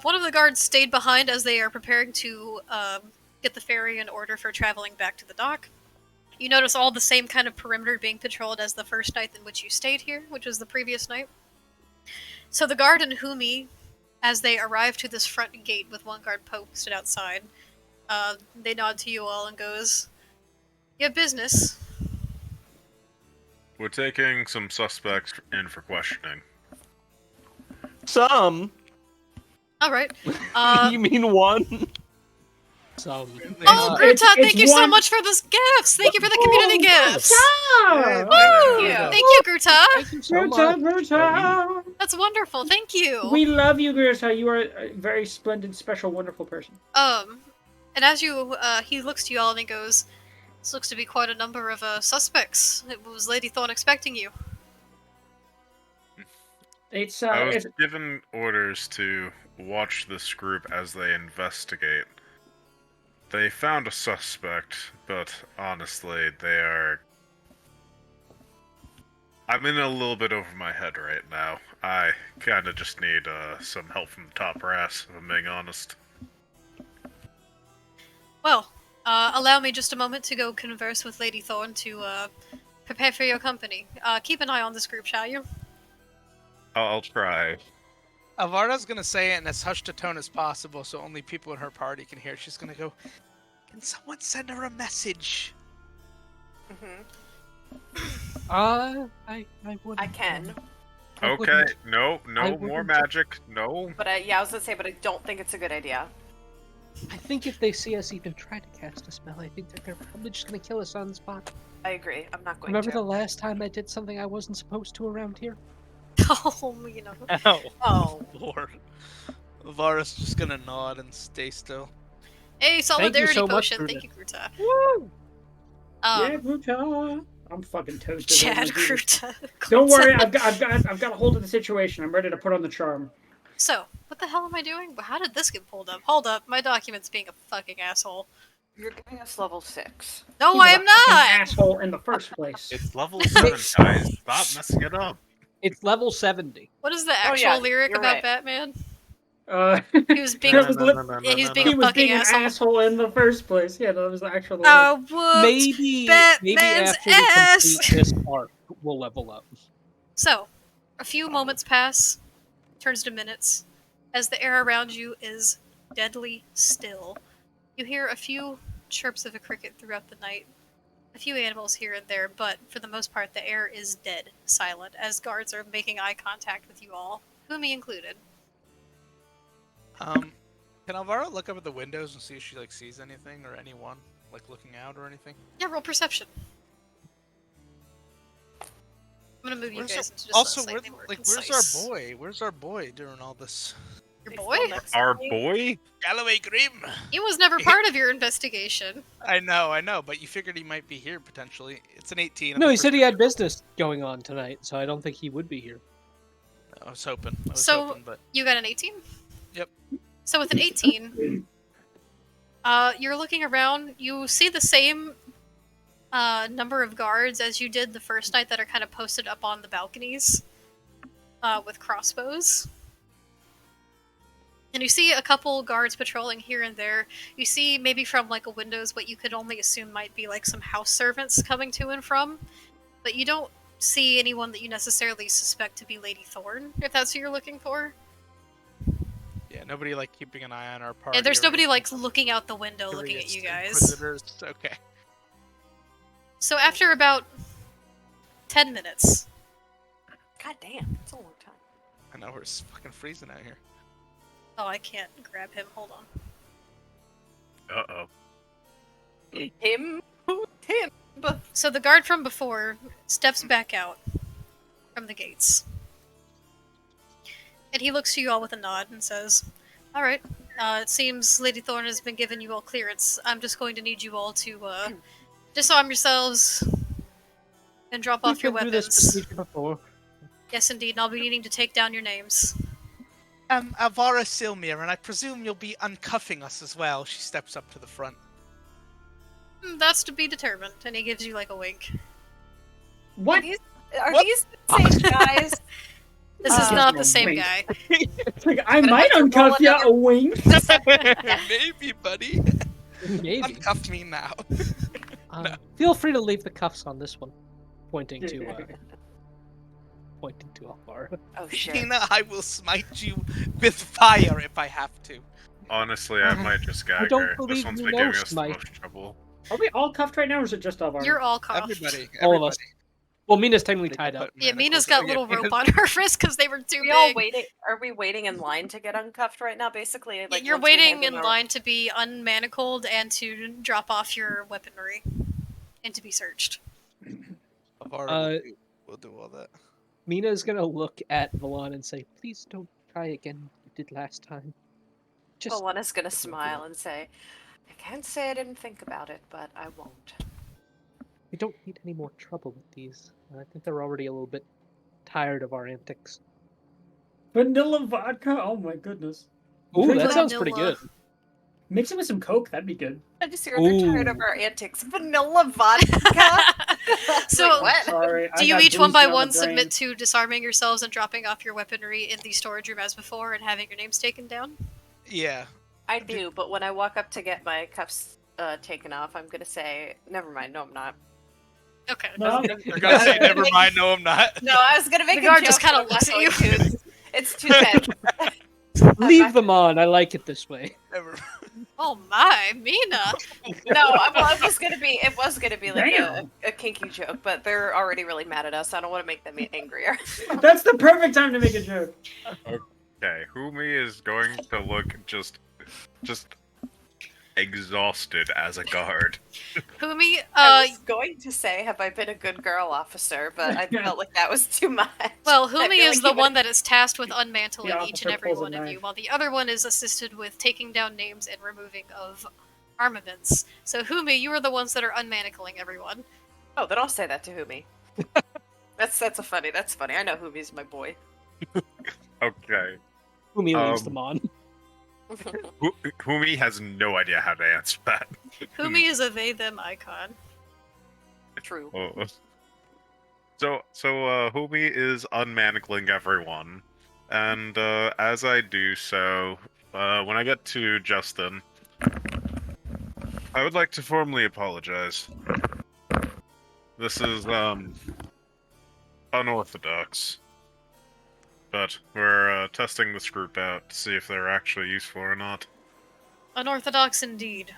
One of the guards stayed behind as they are preparing to get the ferry in order for traveling back to the dock. You notice all the same kind of perimeter being patrolled as the first night in which you stayed here, which was the previous night. So the guard and Humi, as they arrive to this front gate with one guard posted outside, they nod to you all and goes, "You have business."
We're taking some suspects in for questioning.
Some.
All right.
You mean one?
Some.
Oh,
It's-
Gruta,
it's
thank you so
one-
much for the gifts! Thank you for the community gifts!
Thank you.
Thank you, Gruta!
Thank you so
Gruta,
much.
Gruta.
That's wonderful, thank you!
We love you, Gruta. You are a very splendid, special, wonderful person.
And as you, he looks to you all and he goes, "This looks to be quite a number of, suspects. Was Lady Thorn expecting you?"
It's
I was
it's,
given orders to watch this group as they investigate. They found a suspect, but honestly, they are... I'm in a little bit over my head right now. I kinda just need some help from the top brass, if I'm being honest.
Well, allow me just a moment to go converse with Lady Thorn to, prepare for your company. Keep an eye on this group, shall you?
I'll try.
Alvara's gonna say it in as hushed a tone as possible, so only people in her party can hear. She's gonna go, "Can someone send her a message?"
Mm-hmm.
I would.
I can,
I
Okay,
wouldn't.
no
I
more
wouldn't.
magic, no.
but I was gonna say, but I don't think it's a good idea.
I think if they see us even try to cast a spell, I think that they're probably just gonna kill us on the spot.
I agree. I'm not going
Remember
to.
the last time I did something I wasn't supposed to around here?
Oh, you know.
Ow.
Oh,
Lord. Alvara's just gonna nod and stay still.
Hey, solidarity
so much,
potion.
Gruta.
Thank you, Gruta.
Woo!
yeah, Gruta. I'm fucking toasted.
Chad
Oh my Jesus.
Gruta.
Don't worry,
Gruta.
I've got a hold of the situation. I'm ready to put on the charm.
So, what the hell am I doing? How did this get pulled up? Hold up, my document's being a fucking asshole.
you're giving us level 6.
No,
He was
I
a
am
fucking
not!
asshole in the first place.
It's level 7, guys. Stop messing it up.
It's level 70.
What is the
Oh,
actual
yeah,
lyric
you're
about
right.
Batman?
He
was being-
was
Yeah, he was being
he
a
was
fucking
being an
asshole.
asshole in the first place. Yeah, that was the actual.
Whoops!
Maybe
Batman's
after
ass!
we complete this part, we'll level up.
So, a few moments pass, turns to minutes, as the air around you is deadly still. You hear a few chirps of a cricket throughout the night, a few animals here and there, but for the most part the air is dead silent as guards are making eye contact with you all, Humi included.
Can Alvara look up at the windows and see if she sees anything or anyone looking out or anything?
Yeah, roll perception. I'm gonna move you
Where's
guys into just
also,
a slightly more
where's
concise.
our boy? Where's our boy during all this?
Your
He's
boy?
still next to
Our
me.
boy?
Galloway Grim.
He was never part of your investigation.
I know, but you figured he might be here potentially. It's an 18.
No, he said he had business going on tonight, so I don't think he would be here.
I was hoping.
So-
hoping, but
You got an 18?
Yep.
So with an 18, you're looking around. You see the same number of guards as you did the first night that are kind of posted up on the balconies with crossbows. And you see a couple guards patrolling here and there. You see maybe from like a windows what you could only assume might be like some house servants coming to and from. But you don't see anyone that you necessarily suspect to be Lady Thorn, if that's who you're looking for.
Yeah, nobody like keeping an eye on our party.
Yeah, there's
or
nobody
anything.
like looking out the window looking at you guys.
Inquisitors. Okay.
So after about 10 minutes,
God damn, that's a long time.
I know we're fucking freezing out here.
oh, I can't grab him. Hold on.
Uh-oh.
Him?
So the guard from before steps back out from the gates. And he looks to you all with a nod and says, Alright, it seems Lady Thorn has been giving you all clearance. I'm just going to need you all to disarm yourselves and drop off your
We've been through this
weapons.
procedure before.
Yes, indeed, and I'll be needing to take down your names.
Alvara Silmir, and I presume you'll be uncuffing us as well. She steps up to the front.
That's to be determined, and he gives you like a wink.
What?
Are
What?
these the same guys?
This is
Ah.
not the same
Wink.
guy.
It's like, I
Gonna
might
have to roll
uncuff ya,
another-
a wink.
Maybe, buddy.
Maybe.
Uncuff me now.
Feel free to leave the cuffs on this one. Pointing to Alvaro.
Oh shit.
Tina, I will smite you with fire if I have to.
Honestly, I might just gag
don't
her. This
believe
one's
you
been
know
giving us the
Smite.
most trouble.
Are we all cuffed right now, or is it just Alvaro?
You're all cuffed.
Everybody.
All of us.
everybody.
Well, Mina's technically
They
tied
can
up.
put
Yeah, Mina's
manacles-
got
oh,
little
yeah,
rope on her wrist because they were too
We all
big.
waiting? Are we waiting in line to get uncuffed right now? Basically,
Yeah,
like
you're
once we
waiting
hand
in
them our-
line to be unmanacled and to drop off your weaponry and to be searched.
Alvaro will do all that.
Mina's gonna look at Valan and say, "Please don't try again like you did last time." Just
Alana's gonna smile and say, "I can't say I didn't think about it, but I won't."
we don't need any more trouble with these. I think they're already a little bit tired of our antics.
Vanilla vodka? Oh my goodness.
Ooh,
Drink
that
it
sounds
vanilla.
pretty good.
Mix it with some Coke, that'd be good.
I just hear they're tired of
Ooh.
our antics. Vanilla vodka.
So,
Like, what?
Sorry. I
Do you
got
each one
boozed
by
on the
one
brain.
submit to disarming yourselves and dropping off your weaponry in the storage room as before and having your names taken down?
Yeah.
I do, but when I walk up to get my cuffs taken off, I'm gonna say, "Never mind. No, I'm not."
Okay.
No.
You're gonna say, never mind, no, I'm not.
No, I was gonna make
The
a
guard
joke,
just kinda
but I'm
looks
not
at you.
going to. It's too tense.
Leave them on. I like it this way.
Never.
Oh my, Mina!
No, well, it was gonna be like
Damn.
a kinky joke, but they're already really mad at us. I don't want to make them angrier.
That's the perfect time to make a joke.
Okay, Humi is going to look just exhausted as a guard.
Humi,
I was going to say, "Have I been a good girl, officer?" But I felt like that was too much.
well,
I
Humi
feel
is
like
the
he would-
one that is tasked with unmantling
The
each and
officer
every
pulls a
one of you,
knife.
while the other one is assisted with taking down names and removing of armaments. So, Humi, you are the ones that are unmanacling everyone.
Oh, then I'll say that to Humi. That's funny. That's funny. I know Humi's my boy.
Okay.
Umi leaves
Um,
them on.
Humi has no idea how to answer that.
Humi is a they-them icon.
True.
Oh. So Humi is unmanacling everyone, and as I do so, when I get to Justin, I would like to formally apologize. This is unorthodox, but we're testing this group out to see if they're actually useful or not.
Unorthodox indeed.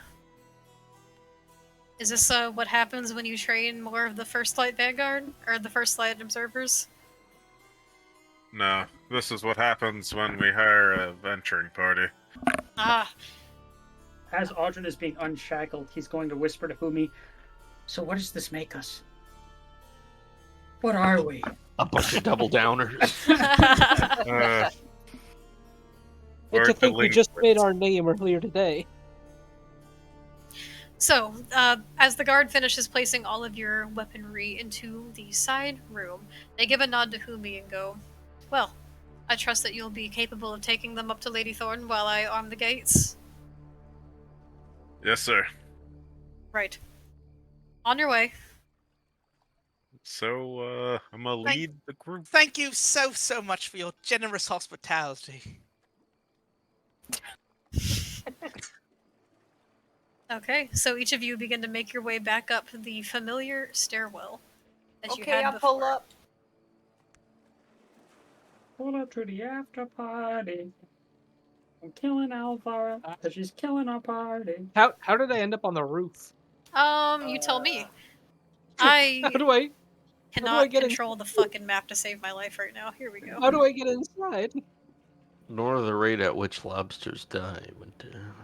Is this what happens when you train more of the First Light Vanguard? Or the First Light Observers?
No, this is what happens when we hire a venturing party.
Ah,
As Audrin is being unshackled, he's going to whisper to Humi, "So what does this make us? What are we?"
A bunch of double downers.
Uh,
And
we're
to think we just made
delinquents.
our name earlier today.
So, as the guard finishes placing all of your weaponry into the side room, they give a nod to Humi and go, "Well, I trust that you'll be capable of taking them up to Lady Thorn while I arm the gates.
Yes, sir.
Right. On your way.
So, I'm gonna
Thank-
lead the group.
Thank you so much for your generous hospitality.
Okay, so each of you begin to make your way back up the familiar stairwell that you
Okay,
had
I'll
before.
pull up.
Pull up to the after party. I'm killing Alvara because she's killing our party.
How did I end up on the roof?
You tell me.
How
I
do I
cannot
get
control the fucking map to save my life right now. Here we go.
how do I get inside?
Nor the rate at which lobsters die went down.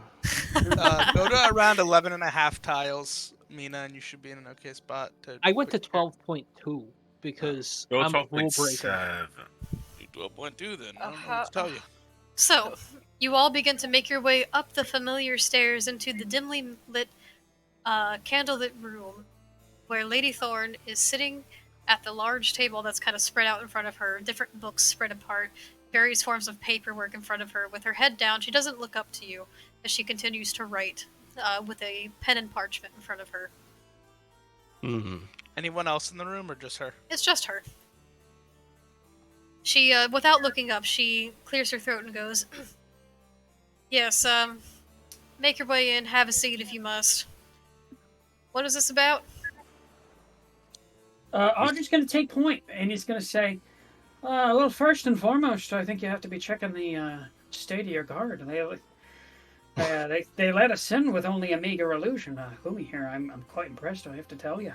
Go to around 11 and a half tiles, Mina, and you should be in an okay spot.
I went to
put your-
12.2 because
Go
I'm a rule breaker.
12.7.
Do 12.2 then. I don't know
Uh-huh.
what to tell you.
So, you all begin to make your way up the familiar stairs into the dimly lit, candlelit room where Lady Thorn is sitting at the large table that's kind of spread out in front of her, different books spread apart, various forms of paperwork in front of her. With her head down, she doesn't look up to you as she continues to write with a pen and parchment in front of her.
Hmm.
Anyone else in the room or just her?
It's just her. She, without looking up, she clears her throat and goes, Yes, make your way in, have a seat if you must. What is this about?
Audrey's going to take point, and he's going to say, well, first and foremost, I think you have to be checking the state of your guard. They let us in with only a meager illusion. Humi here, I'm quite impressed, I have to tell you.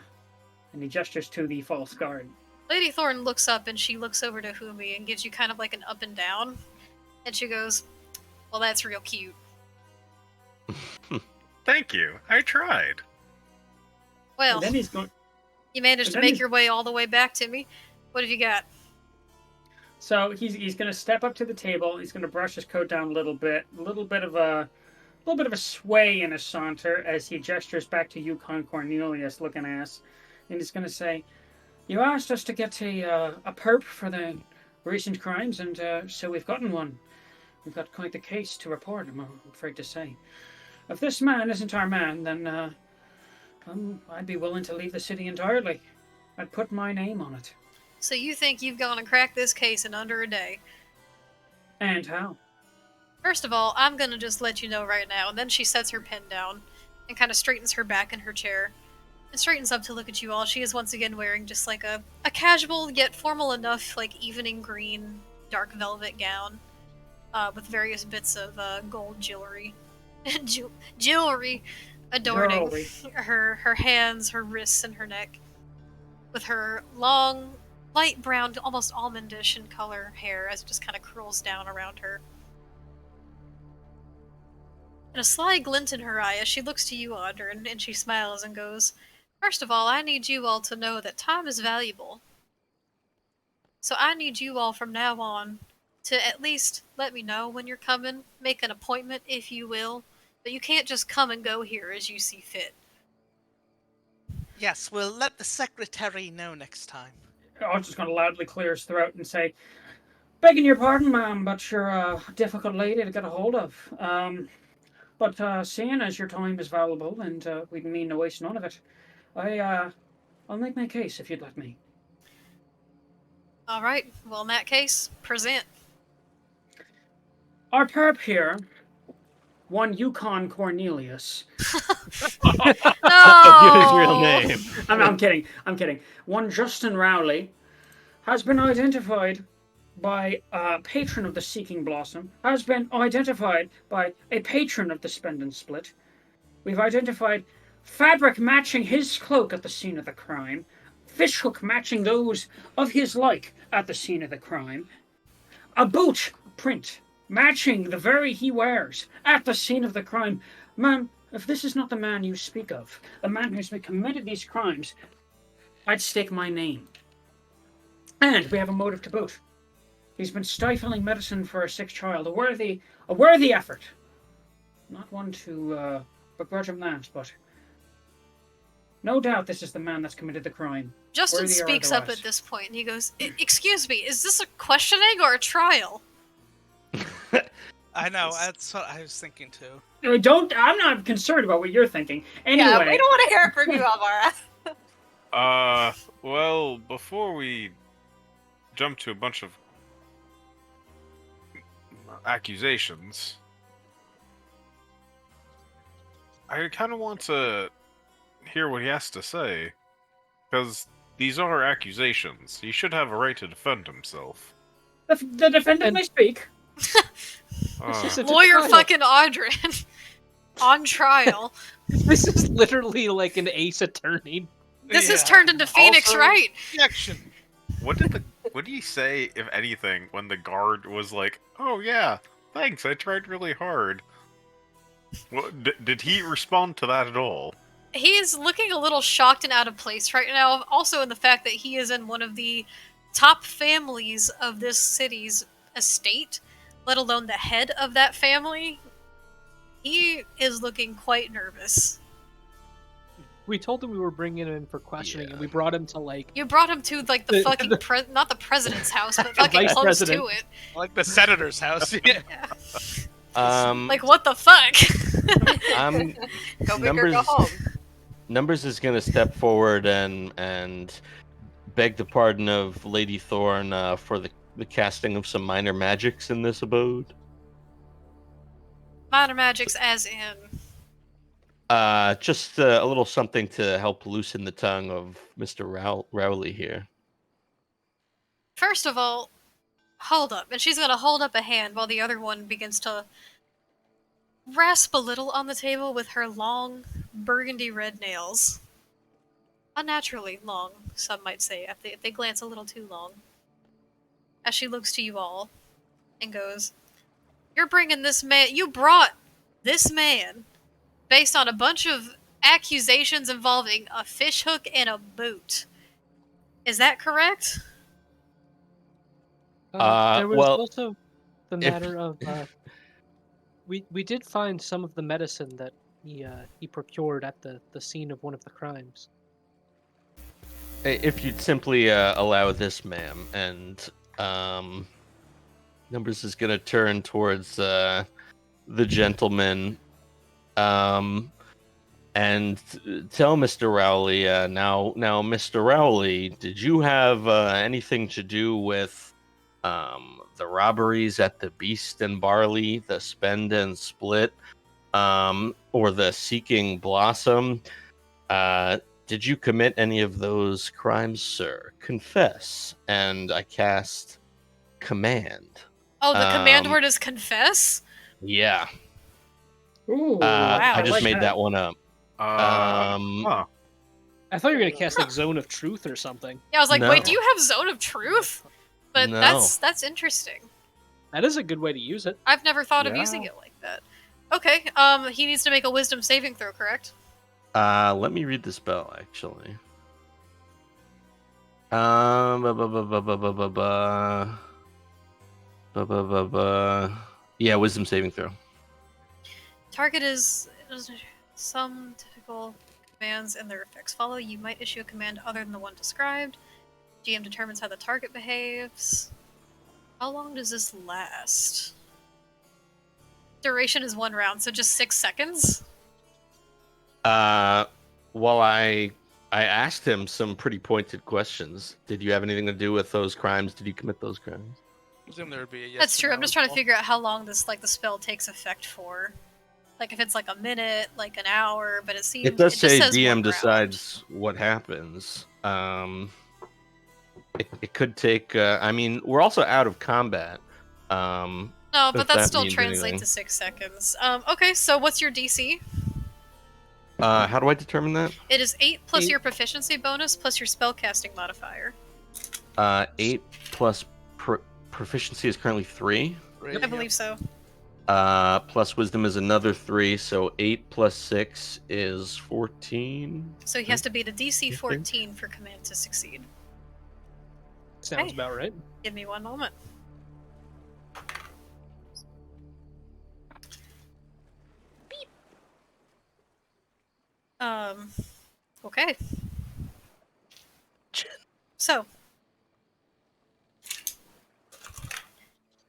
And he gestures to the false guard.
Lady Thorn looks up and she looks over to Humi and gives you kind of like an up and down. And she goes, Well, that's real cute.
Thank you. I tried.
Well,
And then he's going.
you managed
and
to
then
make
he's-
your way all the way back to me. What have you got?
So he's going to step up to the table. He's going to brush his coat down a little bit of a sway in his saunter as he gestures back to Yukon Cornelius, looking ass, and he's going to say, "You asked us to get a perp for the recent crimes, and so we've gotten one. We've got quite the case to report. I'm afraid to say. If this man isn't our man, then I'd be willing to leave the city entirely. I'd put my name on it.
So you think you've gone and cracked this case in under a day?
And how?"
First of all, I'm gonna just let you know right now. And then she sets her pen down and kind of straightens her back in her chair and straightens up to look at you all. She is once again wearing just like a casual yet formal enough, like evening green, dark velvet gown with various bits of gold jewelry. Jewelry adorning
Jewelry.
her hands, her wrists, and her neck. With her long, light brown, almost almondish in color hair as it just kind of curls down around her. And a sly glint in her eye as she looks to you, Audra, and she smiles and goes, First of all, I need you all to know that time is valuable. So I need you all from now on to at least let me know when you're coming, make an appointment if you will, but you can't just come and go here as you see fit.
Yes, we'll let the secretary know next time.
Archer's going to loudly clear his throat and say, "Begging your pardon, ma'am, but you're a difficult lady to get a hold of. But seeing as your time is valuable and we mean to waste none of it, I'll make my case if you'd let me."
Alright, well in that case, present.
Our perp here, one Yukon Cornelius.
Give his real name.
I'm kidding. I'm kidding. One Justin Rowley has been identified by a patron of the Seeking Blossom, has been identified by a patron of the Spend and Split. We've identified fabric matching his cloak at the scene of the crime, fishhook matching those of his like at the scene of the crime, a boot print matching the very he wears at the scene of the crime. Ma'am, if this is not the man you speak of, the man who's committed these crimes, I'd stake my name. And we have a motive to boot. He's been stifling medicine for a sick child. A worthy effort. Not one to begrudge him that, but No doubt this is the man that's committed the crime.
Justin
Worthy or
speaks up
otherwise.
at this point and he goes, "Excuse me, is this a questioning or a trial?"
I know, that's what I was thinking too.
I'm not concerned about what you're thinking. Anyway.
Yeah, we don't want to hear it from you, Alvara.
Well, before we jump to a bunch of accusations, I kind of want to hear what he has to say, because these are accusations. He should have a right to defend himself.
The defendant may speak.
It's a
Lawyer
trial.
fucking Audrin on trial.
This is literally like an ace attorney.
This has turned into Phoenix
Also-
Wright.
Action.
What did he say, if anything, when the guard was like, "Oh yeah, thanks, I tried really hard"? What, did he respond to that at all?
He is looking a little shocked and out of place right now, also in the fact that he is in one of the top families of this city's estate, let alone the head of that family. He is looking quite nervous.
We told him we were bringing him in for questioning,
Yeah.
and we brought him to like.
You brought him to like the
The-
fucking not the president's house, but fucking
vice
close
president.
to it.
Like the senator's house. Yeah.
Yeah. Like what the fuck?
I'm
Go big or
numbers.
go home.
Numbers is gonna step forward and beg the pardon of Lady Thorn for the casting of some minor magics in this abode.
Minor magics, as in.
Just a little something to help loosen the tongue of Mr. Rowley here.
First of all, hold up. And she's gonna hold up a hand while the other one begins to rasp a little on the table with her long, burgundy red nails. Unnaturally long, some might say, if they glance a little too long. As she looks to you all and goes, "You're bringing this man. You brought this man based on a bunch of accusations involving a fishhook and a boot. Is that correct?"
There was
well,
also the
if-
matter of we did find some of the medicine that he procured at the scene of one of the crimes.
If you'd simply allow this, ma'am, and Numbers is gonna turn towards the gentleman, and tell Mr. Rowley. Now, Mr. Rowley, did you have anything to do with the robberies at the Beast and Barley, the Spend and Split, or the Seeking Blossom? Did you commit any of those crimes, sir? Confess. And I cast Command.
Oh, the command
Um,
word is confess?
Yeah.
Ooh,
Wow.
I just
like
made that one up.
Huh.
I thought you were gonna cast like Zone of Truth or something.
Yeah, I was like,
No.
wait, do you have Zone of Truth? But
No.
that's interesting.
That is a good way to use it.
I've never thought of
Yeah.
using it like that. Okay, he needs to make a wisdom saving throw, correct?
Let me read the spell, actually. Ba, ba, ba, ba, ba, ba, ba, ba. Ba, ba, ba, ba. Yeah, wisdom saving throw.
Target is some typical commands and their effects follow. You might issue a command other than the one described. GM determines how the target behaves. How long does this last? Duration is 1 round, so just 6 seconds?
Well, I asked him some pretty pointed questions. Did you have anything to do with those crimes? Did you commit those crimes?
I presume there would be a yes.
That's
or
true. I'm
no
just
as
trying to
well.
figure out how long this the spell takes effect for. Like if it's like a minute, like an hour, but it seems
It does
just
say
says 1
DM
round.
decides what happens. It could take. I mean, we're also out of combat.
No,
if
but that
that
still
means
translates
anything.
to 6 seconds. Okay, so what's your DC?
How do I determine that?
It is 8 plus
8.
your proficiency bonus plus your spellcasting modifier.
8 plus proficiency is currently 3.
Right,
I believe so.
Plus wisdom is another 3, so 8 plus 6 is 14.
So he has to beat a DC
think.
14 for command to succeed.
Sounds
Hey.
about right.
Give me 1 moment. Okay. So,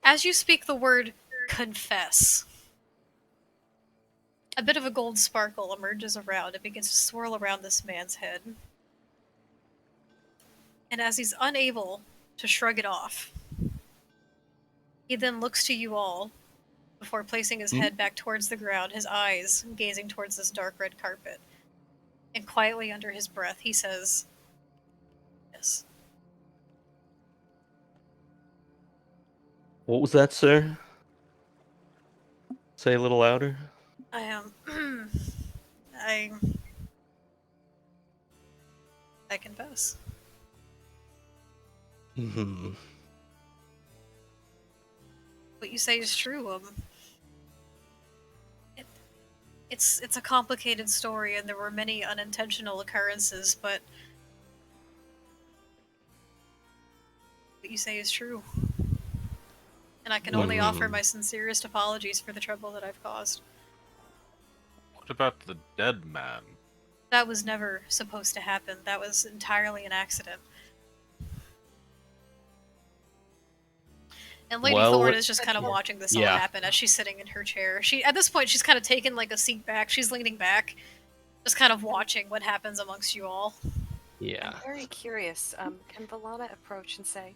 as you speak the word confess, a bit of a gold sparkle emerges around. It begins to swirl around this man's head. And as he's unable to shrug it off, he then looks to you all before placing his head back towards the ground, his eyes gazing towards this dark red carpet. And quietly under his breath, he says, "Yes."
What was that, sir? Say a little louder.
I am. I confess.
Hmm.
What you say is true. It's a complicated story, and there were many unintentional occurrences, but what you say is true. And I can only offer my sincerest apologies for the trouble that I've caused.
What about the dead man?
That was never supposed to happen. That was entirely an accident. And Lady
Well,
Thorne is just kind of watching this all
yeah.
happen as she's sitting in her chair. At this point, she's kind of taken like a seat back. She's leaning back, just kind of watching what happens amongst you all.
Yeah.
I'm very curious. Can Valana approach and say,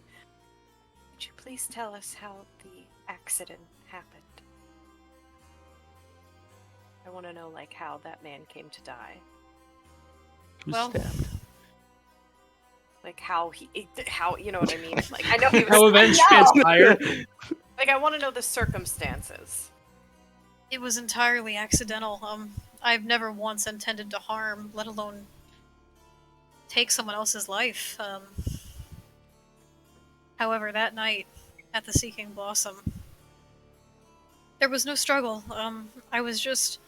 "Would you please tell us how the accident happened? I want to know, like, how that man came to die.
Who's
Well-
stabbed?
Like, how you know what I mean? Like, I know he was.
How events
I know!
transpire.
Like, I want to know the circumstances.
It was entirely accidental. I've never once intended to harm, let alone take someone else's life. However, that night at the Seeking Blossom, there was no struggle. I was just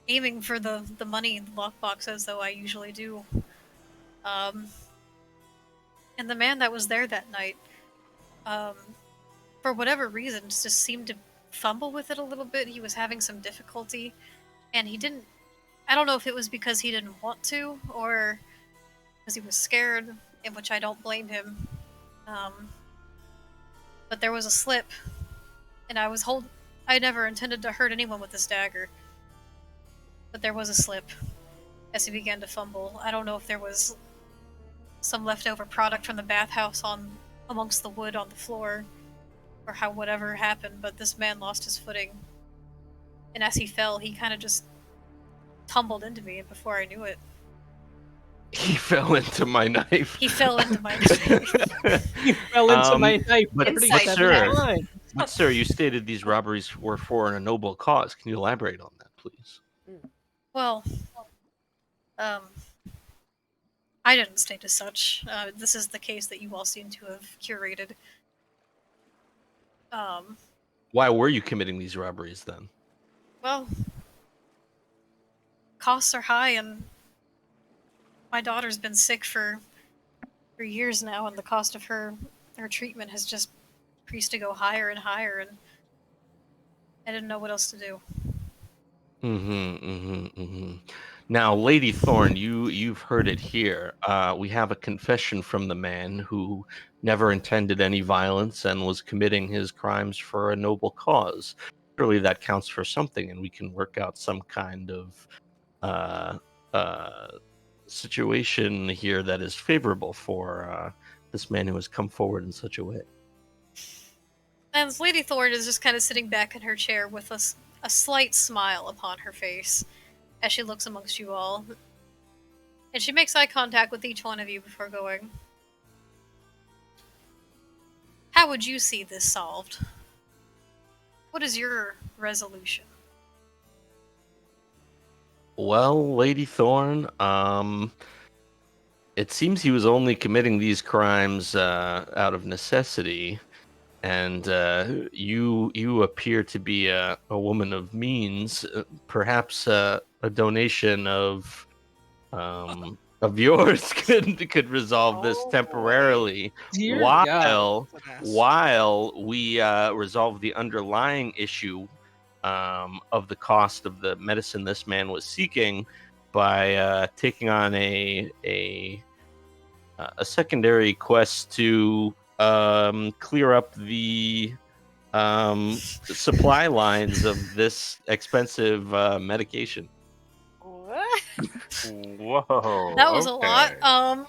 aiming for the money lockbox as though I usually do. And the man that was there that night, for whatever reason, just seemed to fumble with it a little bit. He was having some difficulty, and he didn't. I don't know if it was because he didn't want to, or because he was scared, in which I don't blame him. But there was a slip, and I never intended to hurt anyone with this dagger. But there was a slip as he began to fumble. I don't know if there was some leftover product from the bathhouse amongst the wood on the floor, or how whatever happened, but this man lost his footing. And as he fell, he kind of just tumbled into me, and before I knew it,
He fell into my knife.
he fell into my knife.
He fell into my knife.
But,
Pretty
Insight
good
sir,
line.
but sir, you stated these robberies were for a noble cause. Can you elaborate on that, please?
Well, I didn't state as such. This is the case that you all seem to have curated.
Why were you committing these robberies then?
Well, costs are high, and my daughter's been sick for years now, and the cost of her treatment has just increased to go higher and higher, and I didn't know what else to do.
Now, Lady Thorne, you've heard it here. We have a confession from the man who never intended any violence and was committing his crimes for a noble cause. Surely that counts for something, and we can work out some kind of situation here that is favorable for this man who has come forward in such a way.
And Lady Thorne is just kind of sitting back in her chair with a slight smile upon her face as she looks amongst you all. And she makes eye contact with each one of you before going, "How would you see this solved? What is your resolution?"
Well, Lady Thorne, it seems he was only committing these crimes out of necessity, and you appear to be a woman of means. Perhaps a donation of yours could resolve this
Oh, boy.
temporarily,
Dear God.
while we resolve the underlying issue of the cost of the medicine this man was seeking. by taking on a secondary quest to clear up the supply lines of this expensive medication.
What?
Whoa.
That was a lot.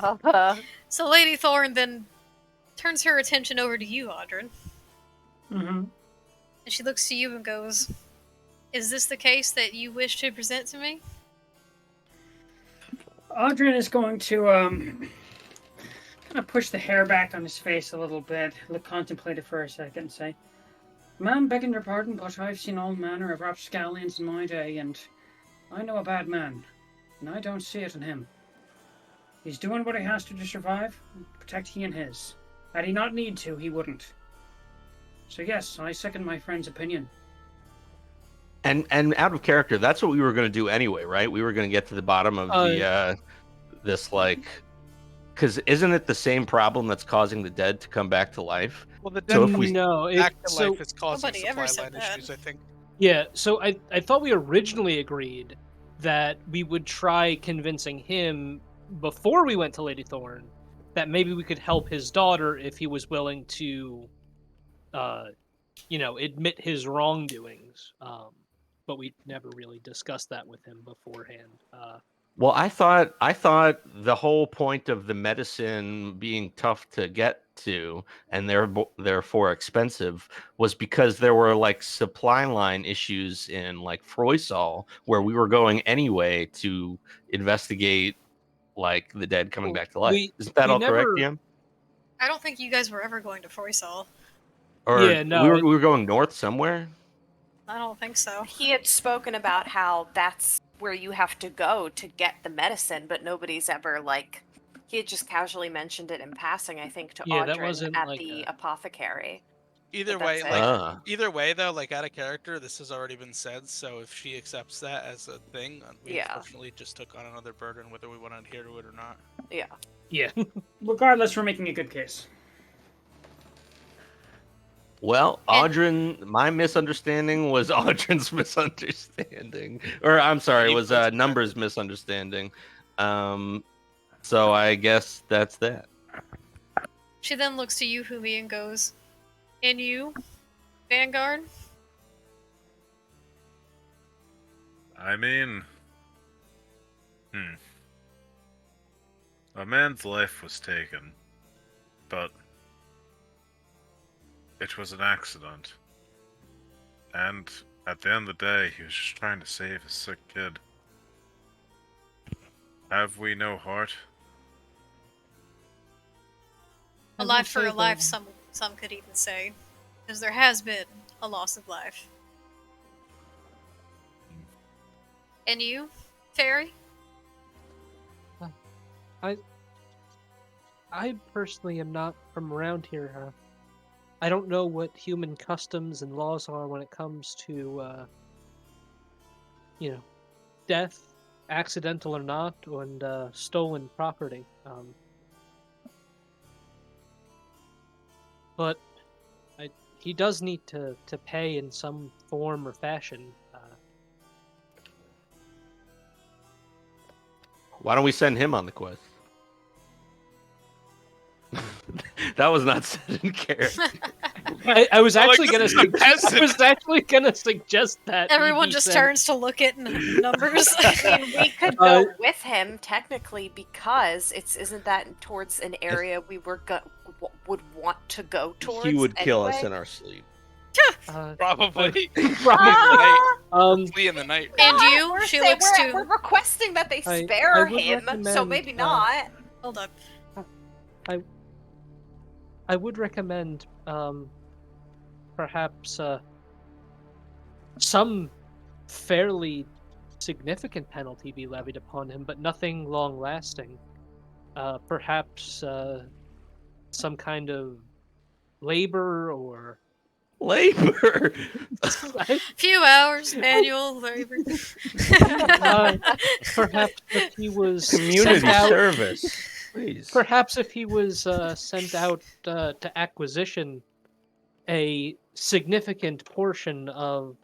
okay.
So Lady Thorn then turns her attention over to you, Audrin,
Mm-hmm.
and she looks to you and goes, "Is this the case that you wish to present to me?"
Audrin is going to kind of push the hair back on his face a little bit, look contemplative for a second, and say, "Ma'am, begging your pardon, but I've seen all manner of rapscallions in my day, and I know a bad man, and I don't see it in him. He's doing what he has to survive, protect he and his. Had he not need to, he wouldn't. So yes, I second my friend's opinion."
And out of character, that's what we were going to do anyway, right? We were going to get to the bottom of the this because isn't it the same problem that's causing the dead to come back to life?
Well, the
So
dead
if we-
back to
so
life is causing
Nobody ever
supply
said
line
that.
issues, I think.
yeah, so I thought we originally agreed that we would try convincing him before we went to Lady Thorn that maybe we could help his daughter if he was willing to, admit his wrongdoings. But we never really discussed that with him beforehand.
Well, I thought the whole point of the medicine being tough to get to and therefore expensive was because there were like supply line issues in like Froisal where we were going anyway to investigate like the dead coming back to life. Isn't that
we
all correct,
never-
DM?
I don't think you guys were ever going to Foysal.
Or
Yeah, no,
we were going north somewhere?
I don't think so.
He had spoken about how that's where you have to go to get the medicine, but nobody's ever he had just casually mentioned it in passing, I think, to
Yeah, that
Audrin
wasn't
at
like
the
a-
apothecary.
Either
But
way,
that's it.
either way though, like out of character, this has already been said. So if she accepts that as a thing, we
Yeah.
unfortunately just took on another burden, whether we want to adhere to it or not.
Yeah.
Yeah.
Regardless, we're making a good case.
Well,
And-
Audrin, my misunderstanding was Audrin's misunderstanding. Or I'm sorry, it was Number's misunderstanding. So I guess that's that.
She then looks to you, Humi, and goes, "And you, Vanguard?"
I mean, a man's life was taken, but it was an accident. And at the end of the day, he was just trying to save his sick kid. Have we no heart?
A life for a life, some could even say, because there has been a loss of life. And you, Fairy?
I personally am not from around here. I don't know what human customs and laws are when it comes to, death, accidental or not, and stolen property. But he does need to pay in some form or fashion.
Why don't we send him on the quest? That was not said in character.
I was
I like
actually
this
gonna.
is a peasant.
I was actually gonna suggest that.
Everyone
he
just
said-
turns to look at numbers.
I mean, we could go with him technically because isn't that towards an area we would want to go towards?
He would kill us
anyway?
in our sleep.
Probably.
Um,
Flee in the night.
And
Not,
you?
we're
She
saying
looks
we're
to.
we're requesting that they
I
spare
would
him, so
recommend,
maybe not.
Hold up.
I would recommend, perhaps, some fairly significant penalty be levied upon him, but nothing long-lasting. Perhaps, some kind of labor or...
Labor.
Few hours, manual labor.
Perhaps if he was
Community
sent out,
service. Please.
perhaps if he was sent out to acquisition, a significant portion of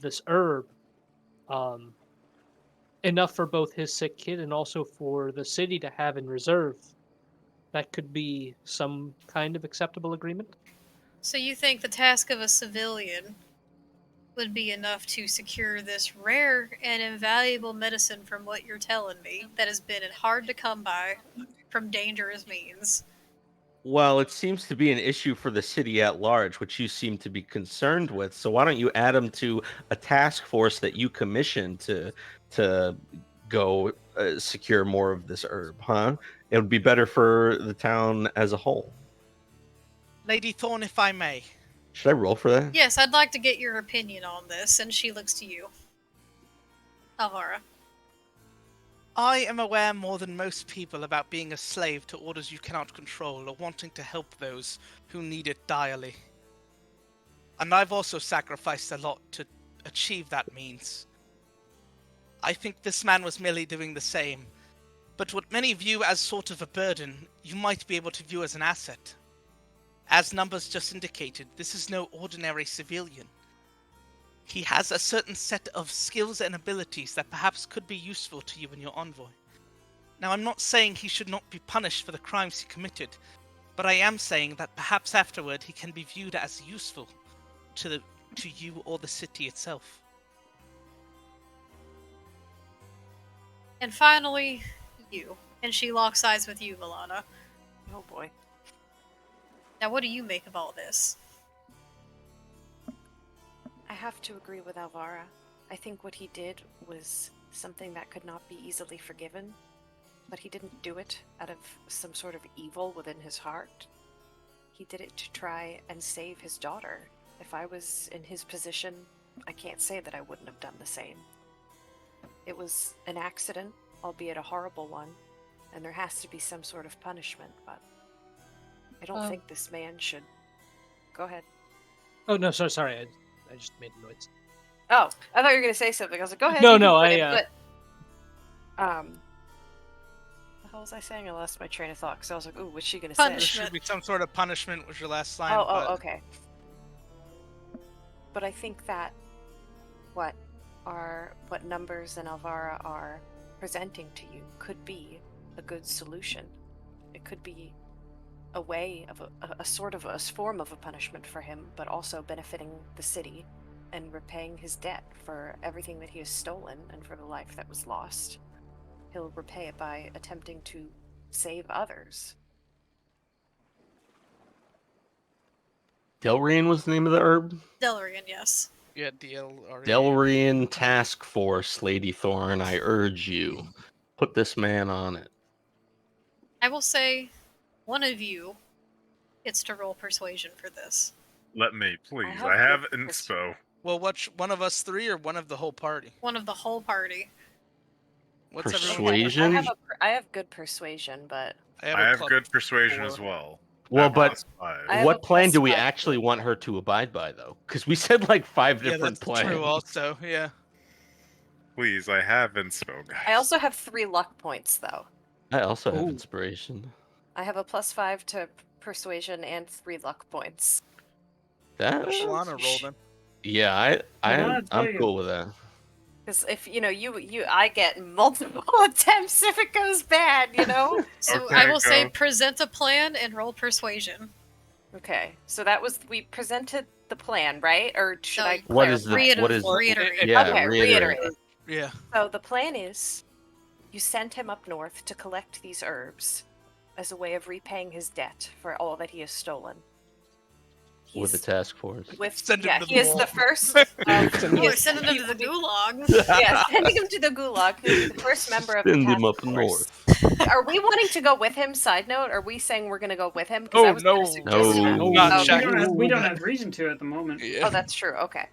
this herb enough for both his sick kid and also for the city to have in reserve, that could be some kind of acceptable agreement.
So you think the task of a civilian would be enough to secure this rare and invaluable medicine from what you're telling me that has been hard to come by from dangerous means?
Well, it seems to be an issue for the city at large, which you seem to be concerned with. So why don't you add him to a task force that you commissioned to go secure more of this herb, huh? It would be better for the town as a whole.
Lady Thorn, if I may.
Should I roll for that?
Yes, I'd like to get your opinion on this, and she looks to you, Alvara.
I am aware more than most people about being a slave to orders you cannot control or wanting to help those who need it direly. And I've also sacrificed a lot to achieve that means. I think this man was merely doing the same, but what many view as sort of a burden, you might be able to view as an asset. As numbers just indicated, this is no ordinary civilian. He has a certain set of skills and abilities that perhaps could be useful to you and your envoy. Now, I'm not saying he should not be punished for the crimes he committed, but I am saying that perhaps afterward he can be viewed as useful to you or the city itself.
And finally, you. And she locks eyes with you, Milana.
Oh boy.
Now, what do you make of all this?
I have to agree with Alvara. I think what he did was something that could not be easily forgiven, but he didn't do it out of some sort of evil within his heart. He did it to try and save his daughter. If I was in his position, I can't say that I wouldn't have done the same. It was an accident, albeit a horrible one, and there has to be some sort of punishment, but I don't think this man should... Go ahead.
Oh no, sorry. I just made a noise.
Oh, I thought you were going to say something. I was like, go ahead.
No,
you can
no,
put it,
I,
But, the hell was I saying? I lost my train of thought, because I was like, ooh, what's she going to
There
say?
Punishment.
should be some sort of punishment, was your last line.
Oh,
but
okay. But I think that what Numbers and Alvara are presenting to you could be a good solution. It could be a way of a sort of a form of a punishment for him, but also benefiting the city and repaying his debt for everything that he has stolen and for the life that was lost. He'll repay it by attempting to save others.
Delrian was the name of the herb?
Delarian, yes.
yeah, DLR.
Delrian Task Force, Lady Thorn, I urge you. Put this man on it.
I will say, one of you gets to roll persuasion for this.
Let me, please.
have
I have
good
inspo.
Well, one of us three or one of the whole party?
One of the whole party.
What's everyone?
Persuasion?
I have good persuasion, but
I
a
have
club
good persuasion
four.
as well.
Well,
At
but
+5.
I have a
what plan do we
+5
actually
to-
want her to abide by, though? Because we said like 5
Yeah,
different
that's
plans.
true. Also, yeah.
Please, I have inspo, guys.
I also have 3 luck points, though.
I also have
Ooh.
inspiration.
I have a +5 to persuasion and 3 luck points.
That?
Milana roll them.
Yeah,
wanna tell
I'm
you-
cool with that.
Because if I get multiple attempts if it goes bad, you know.
So
Okay,
I will say
go.
present a plan and roll persuasion.
Okay, so that was we presented the plan, right? Or should
No,
I?
What is the
clarify?
what is
Reiterate.
Yeah,
Okay,
reiterate.
reiterate.
Yeah.
So the plan is, you send him up north to collect these herbs, as a way of repaying his debt for all that he has stolen.
With the task force.
Send him
Yeah,
to
he
the
is
wall.
the first. Of,
Oh, we're sending them to the gulag.
Yeah, sending him to the gulag. He's the first member of the
Send
task
him up
force.
north.
Are we wanting to go with him? Side note: Are we saying we're going to go with him? 'Cause
Oh,
I was gonna
no.
suggest that.
No.
Not
Oh,
Jack.
We don't have reason to at the moment.
Yeah.
Oh, that's true. Okay.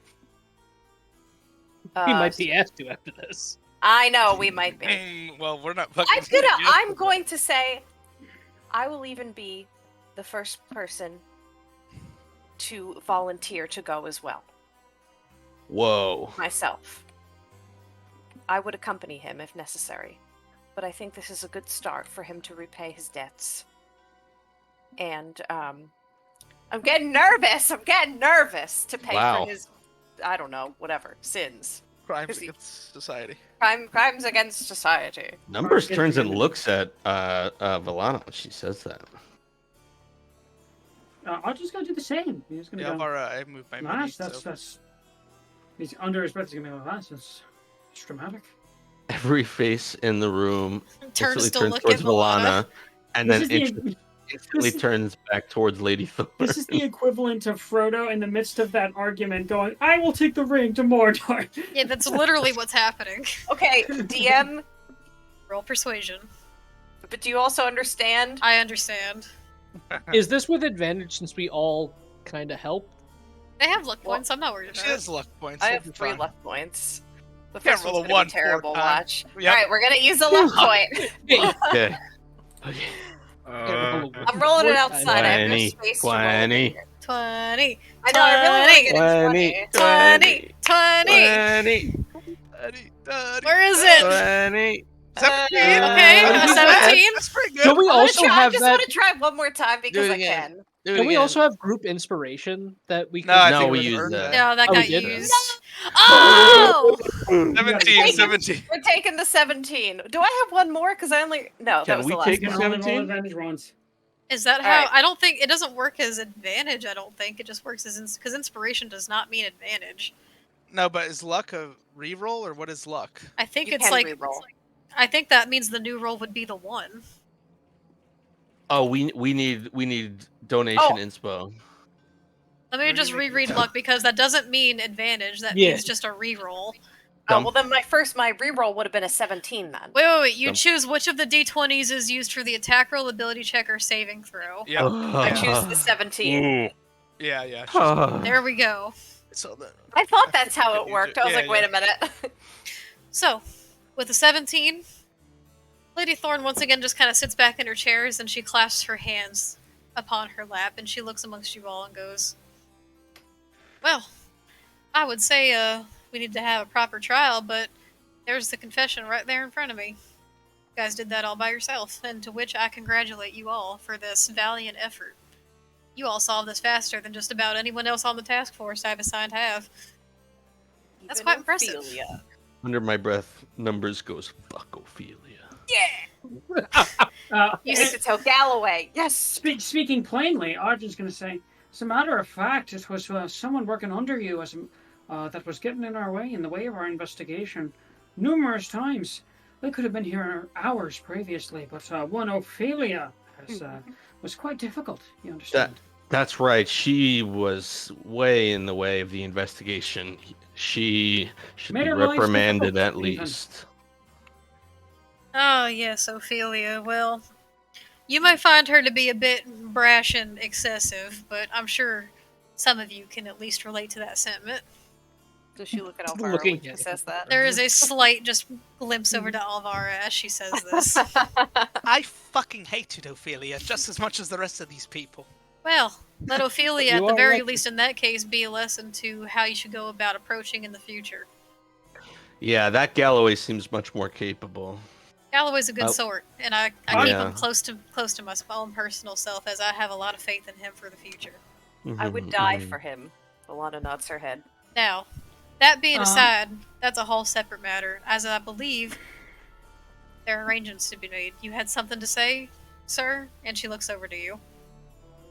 We might be asked to after this.
I know we might be.
Well, we're not fucking.
I'm going to say, I will even be the first person to volunteer to go as well.
Whoa.
Myself. I would accompany him if necessary, but I think this is a good start for him to repay his debts. And I'm getting nervous. I'm getting nervous to pay
Wow.
for his, I don't know, whatever, sins.
Crimes
Is he-
against society.
Crimes against society.
Numbers
Mark is
turns and
really-
looks at Valana. She says that.
I'll just go do the same. He's gonna
Yeah,
go.
Alvara, I moved my mini.
Nice. That's
So.
that's. He's under his breath. He's gonna be like, "That's it's dramatic."
Every face in the room
Turns
instantly
to
turns
look
towards
at Valana.
Valana, and
This
then
is the-
instantly
this-
turns back towards Lady Thor.
This is the equivalent of Frodo in the midst of that argument going, "I will take the ring to Mordor."
Yeah, that's literally what's happening.
Okay, DM,
Roll persuasion.
but do you also understand?
I understand.
Is this with advantage since we all kind of helped?
They have luck
Well,
points. I'm not worried
She
about
has
it.
luck points.
I
so
have
it'll be
3
fine.
luck points. The
Can't
first
roll
one's
a
gonna
1
be terrible.
4 times.
Watch.
Yep.
All right, we're gonna use a luck point.
Okay. Okay.
I'm rolling it outside. I have no
20,
space to roll it
20.
in here.
20.
I know. I really want to get a 20.
20.
20.
30.
Where is it?
20.
17.
Okay,
Uh,
a 17.
That's pretty good.
Don't we
I wanna
also
try-
have
I just
that?
want to try one more time because
it
I
again.
can.
Do it
Don't we
again.
also have group inspiration that we?
No, I
No,
think
we
it was
used
earned
that.
No, that
Oh, we
got
did?
used. Oh!
17. 17.
We're taking the 17. Do I have one more? Because I only no.
Can
that was
we
the last
take
You
one.
can only roll
17?
advantage once.
Is that how?
Alright.
I don't think it doesn't work as advantage. I don't think it just works as because inspiration does not mean advantage.
No, but is luck a reroll or what is luck?
I think
You
it's
can
like
reroll.
I think that means the new roll would be the 1.
Oh, we need donation
Oh.
inspo.
Let me
Or
just
you make it
reread
a
luck because that doesn't mean advantage. That
Yeah.
means just a reroll.
Oh well, then my reroll would have been a 17 then.
Wait. You
Dump.
choose which of the d20s is used for the attack roll, ability check, or saving throw.
Yeah.
I choose the 17.
Ooh.
Yeah.
There we go.
So the,
I thought that's how
Yeah,
it
you
worked.
do-
I was
yeah,
like, wait
yeah.
a minute.
So, with a 17, Lady Thorn once again just kind of sits back in her chairs and she clasps her hands upon her lap and she looks amongst you all and goes, "Well, I would say we need to have a proper trial, but there's the confession right there in front of me. You guys did that all by yourself, and to which I congratulate you all for this valiant effort. You all solved this faster than just about anyone else on the task force I've assigned have. That's
Even
quite impressive.
Ophelia.
Under my breath, numbers goes fuck Ophelia.
You
Makes it tell Galloway. Yes.
Speaking plainly, Arjun's going to say, as a matter of fact, it was someone working under you that was getting in our way, in the way of our investigation, numerous times. We could have been here hours previously, but one Ophelia was quite difficult, you understand.
That's right. She was way in the way of the investigation. She should
Made
be
her life
reprimanded
difficult,
at
even.
least.
Oh, yes, Ophelia. Well, you might find her to be a bit brash and excessive, but I'm sure some of you can at least relate to that sentiment.
Does she look at Alvaro
Looking
when she
at
says that?
There is a slight just glimpse over to Alvara as she says this.
I fucking hated Ophelia just as much as the rest of these people.
Well, let Ophelia, at
You
the
are
very
right.
least in that case, be a lesson to how you should go about approaching in the future.
Yeah, that Galloway seems much more capable.
Galloway's a good
Oh.
sort, and I keep
Yeah.
him close to my own personal self, as I have a lot of faith in him for the future.
I would
Mhm,
die
mhm.
for him. Alana nods her head.
Now, that being
Um,
aside, that's a whole separate matter, as I believe there are arrangements to be made. You had something to say, sir? And she looks over to you.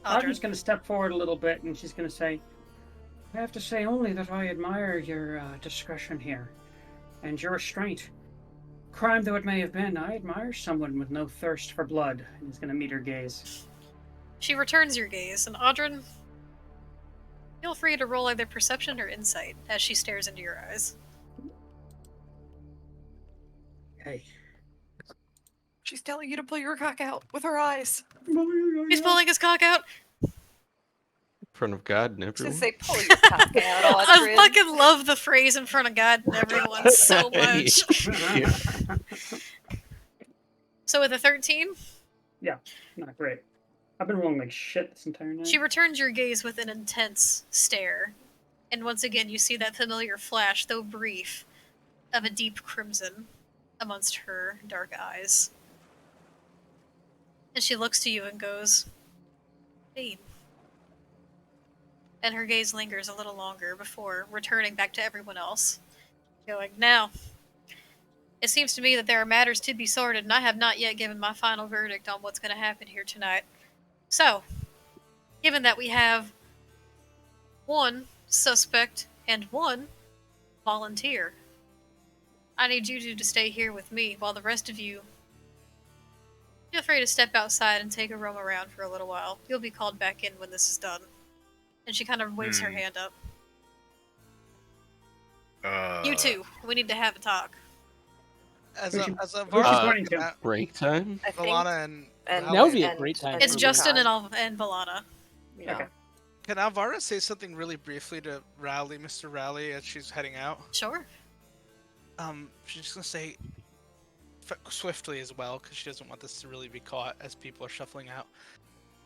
Arjun's
Aldrin.
going to step forward a little bit, and she's going to say, I have to say only that I admire your discretion here, and your restraint. Crime though it may have been, I admire someone with no thirst for blood. And he's going to meet her gaze.
She returns your gaze, and Audrin, feel free to roll either perception or insight as she stares into your eyes.
Hey.
She's telling you to pull your cock out with her eyes.
He's pulling his cock out.
In front of God and
She's
everyone.
gonna say, pull your cock out,
I
Audrin.
fucking love the phrase in front of God and everyone so much. So with a 13,
Not great. I've been rolling like shit this entire night.
she returns your gaze with an intense stare. And once again, you see that familiar flash, though brief, of a deep crimson amongst her dark eyes. And she looks to you and goes, Dean. And her gaze lingers a little longer before returning back to everyone else. Going, now, it seems to me that there are matters to be sorted, and I have not yet given my final verdict on what's going to happen here tonight. So, given that we have one suspect and one volunteer, I need you two to stay here with me while the rest of you feel free to step outside and take a roam around for a little while. You'll be called back in when this is done. And she kind of waves her hand up. You two, we need to have a talk.
As
Who's
a,
she-
as a
who's she
Varna,
pointing to?
can
Break time?
I think.
Valana and
That would be a
and-
great time.
It's
for
Justin
Valana.
and Valana.
Yeah.
Okay.
Can Alvara say something really briefly to Rowley, Mr. Rowley, as she's heading out?
Sure.
She's just gonna say swiftly as well, because she doesn't want this to really be caught as people are shuffling out.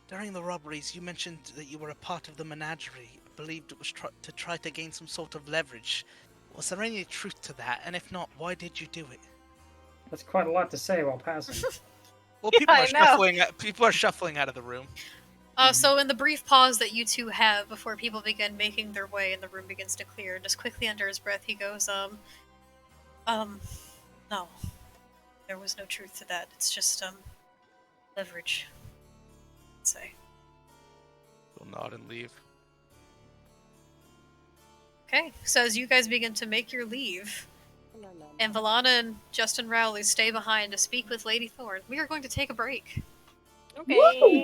During the robberies, you mentioned that you were a part of the menagerie. Believed it was to try to gain some sort of leverage. Was there any truth to that? And if not, why did you do it?
That's quite a lot to say while passing.
Well,
Yeah,
people
I
are
know.
shuffling. People are shuffling out of the room.
So in the brief pause that you two have before people begin making their way and the room begins to clear, just quickly under his breath, he goes, no. There was no truth to that. It's just, leverage. I'd say.
We'll nod and leave.
Okay, so as you guys begin to make your leave, and Valana and Justin Rowley stay behind to speak with Lady Thorne, we are going to take a break.
Okay.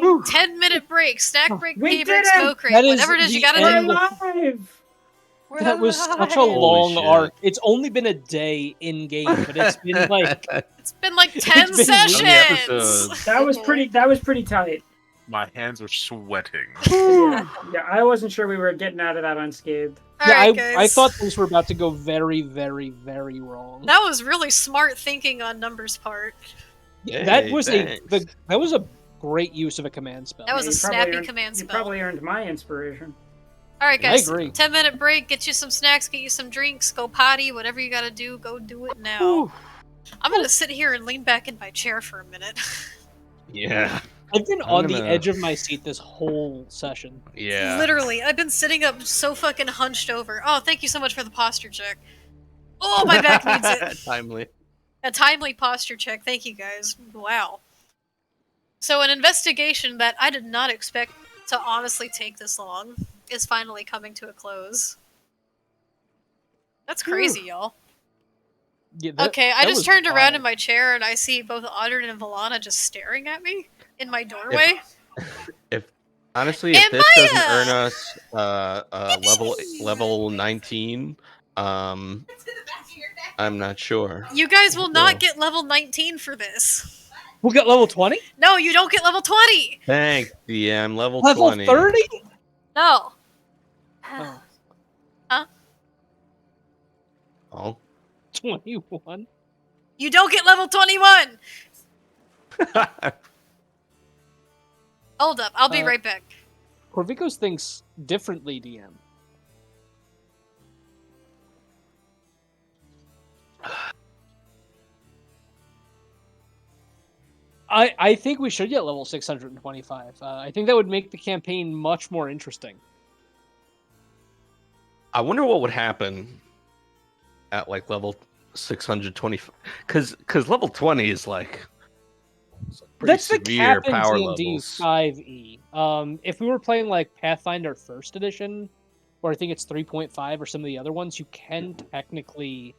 10-minute break, snack break,
We
pee break,
did it!
smoke break,
That is
whatever it is you
the
gotta
We're
end
do.
of-
alive!
We're
That was such a
alive.
long
shit.
arc. It's only been a day in game, but it's been like
It's been like 10
It's been
sessions!
really
episodes.
That was pretty tight.
My hands are sweating.
Yeah, I wasn't sure we were getting out of that unscathed.
Alright,
yeah,
guys.
I thought things were about to go very, very, very wrong.
That was really smart thinking on Number's part.
that was
thanks.
that was a great use of a command spell.
That was
Yeah,
a
you probably
snappy
earned-
command
You
spell.
probably earned my inspiration.
Alright,
I
guys.
agree.
10-minute break, get you some snacks, get you some drinks, go potty, whatever you gotta do, go do it now.
Whew.
I'm gonna sit here and lean back in my chair for a minute.
Yeah.
I've been
I'm
on the
gonna-
edge of my seat this whole session.
Yeah.
Literally, I've been sitting up so fucking hunched over. Oh, thank you so much for the posture check. Oh, my back needs it.
Timely.
A timely posture check. Thank you guys. Wow. So, an investigation that I did not expect to honestly take this long is finally coming to a close. That's crazy, y'all.
Yeah,
Okay, I
that
just
was
turned around in
wild.
my chair and I see both Audrey and Valana just staring at me in my doorway.
Honestly, if
And
this doesn't
Maya!
earn us level 19, I'm not sure.
You guys will not
Well.
get level 19 for this.
We'll get level 20?
No, you don't get level 20!
Thanks, DM. Level
Level
20.
30?
No.
Oh.
Oh.
21?
You don't get level 21! Hold up, I'll be right back.
Corvicos thinks differently, DM. I think we should get level 625. I think that would make the campaign much more interesting.
I wonder what would happen at like level 625, because level 20 is like pretty
That's the
severe
cap in
power
D&D
levels.
5e. If we were playing like Pathfinder First Edition, or I think it's 3.5 or some of the other ones, you can technically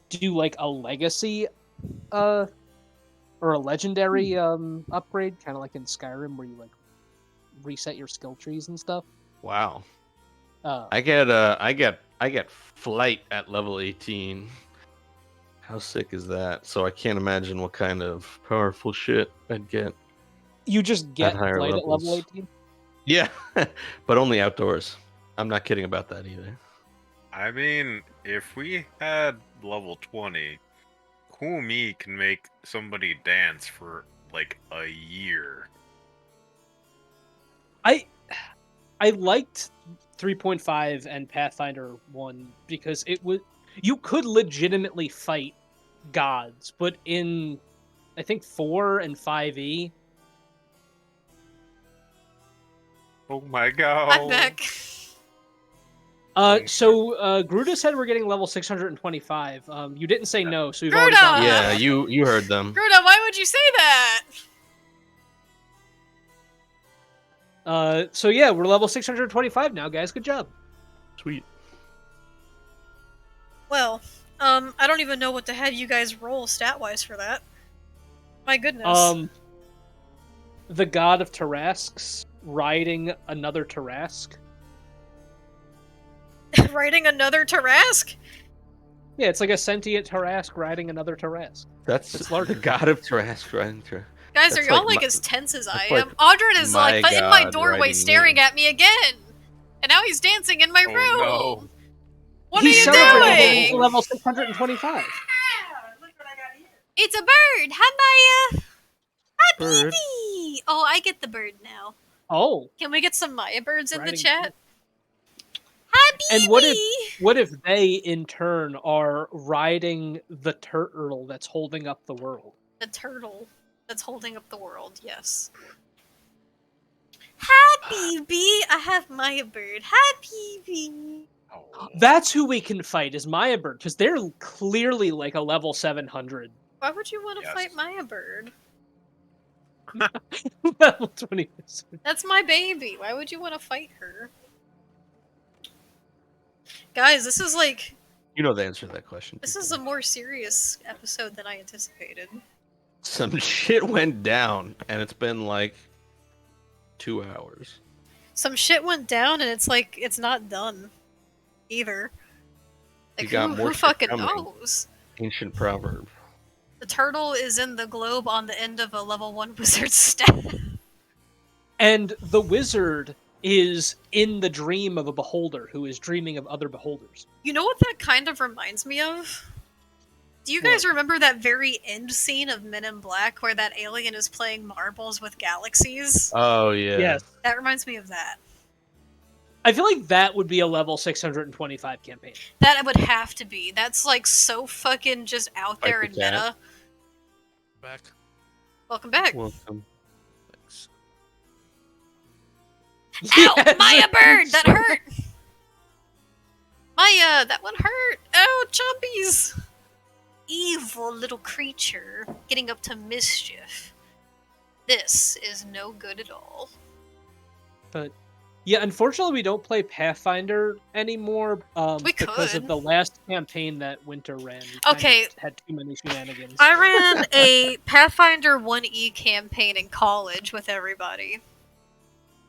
do like a legacy or a legendary upgrade, kind of like in Skyrim, where you like reset your skill trees and stuff.
Wow.
Uh,
I get flight at level 18. How sick is that? So I can't imagine what kind of powerful shit I'd get.
you just get
higher
flight at level
levels.
18.
Yeah, but only outdoors. I'm not kidding about that either.
I mean, if we had level 20, Cool Me can make somebody dance for like a year.
I liked 3.5 and Pathfinder 1 because it was you could legitimately fight gods, but in I think 4 and 5e,
Oh my god.
I'm back.
Gruda said we're getting level 625. You didn't say no, so we've already
Gruda!
gone.
Yeah, you heard them.
Gruda, why would you say that?
So yeah, we're level 625 now, guys. Good job.
Sweet.
Well, I don't even know what to have you guys roll stat-wise for that. My goodness.
The god of Tarrasques riding another Tarrasque.
Riding another Tarrasque?
Yeah, it's like a sentient Tarrasque riding another Tarrasque.
That's
It's large.
the god of Tarrasque riding through.
Guys, are
That's
y'all
like
as tense as I
that's like
am? Audrin is
my
like in my
god
doorway
riding
staring
me.
at me again! And now he's dancing in my
Oh,
room!
no.
What
He's
are
celebrating
you
he's
doing?
level 625.
It's a bird! Hi, Maya! Hi,
Bird.
baby! Oh, I get the bird now.
Oh,
Can we get some Maya birds in the
Riding-
chat? Hi, baby!
And what if they in turn are riding the turtle that's holding up the world?
The turtle that's holding up the world, yes. Hi, baby! I have Maya bird. Hi, baby!
Oh.
That's who we can fight is Maya Bird, because they're clearly like a level 700.
Why would you want to
Yes.
fight Maya bird?
Level 20.
That's my baby. Why would you want to fight her? Guys, this is like
You know the answer to that question.
this is a more serious episode than I anticipated.
Some shit went down, and it's been like 2 hours.
Some shit went down and it's like it's not done either. Like
got
who
more shit
fucking
coming.
knows?
Ancient proverb.
The turtle is in the globe on the end of a level 1 wizard staff.
And the wizard is in the dream of a beholder who is dreaming of other beholders.
You know what that kind of reminds me of? Do you guys
What?
remember that very end scene of Men in Black where that alien is playing marbles with galaxies?
Oh yeah.
Yes.
That reminds me of that.
I feel like that would be a level 625 campaign.
That would have to be. That's like so fucking just out
Fight
there
the
and
cat.
meta.
Back.
Welcome back.
Welcome.
Thanks.
Ow!
Yes.
Maya bird! That hurt! Maya, that one hurt! Oh, chompies! Evil little creature getting up to mischief. This is no good at all.
Yeah, unfortunately, we don't play Pathfinder anymore
We
because
could.
of the last campaign that Winter ran. We kind
Okay.
of had too many shenanigans.
I ran a Pathfinder 1E campaign in college with everybody.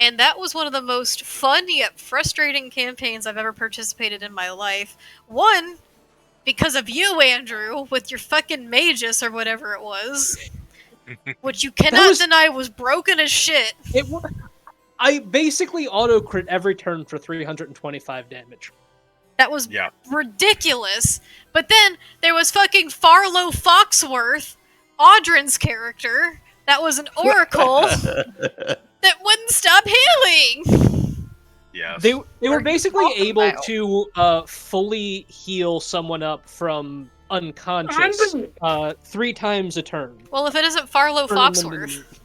And that was one of the most fun yet frustrating campaigns I've ever participated in my life. One, because of you, Andrew, with your fucking Magus or whatever it was. Which you cannot
was-
deny was broken as shit.
I basically auto-crit every turn for 325 damage.
That was
Yeah.
ridiculous. But then there was fucking Farlow Foxworth, Audrin's character, that was an oracle that wouldn't stop healing.
Yes.
They were
you
basically
talking
able
about?
to fully heal someone up from unconscious 3 times a turn.
Well, if it isn't Farlow
Turn them into
Foxworth.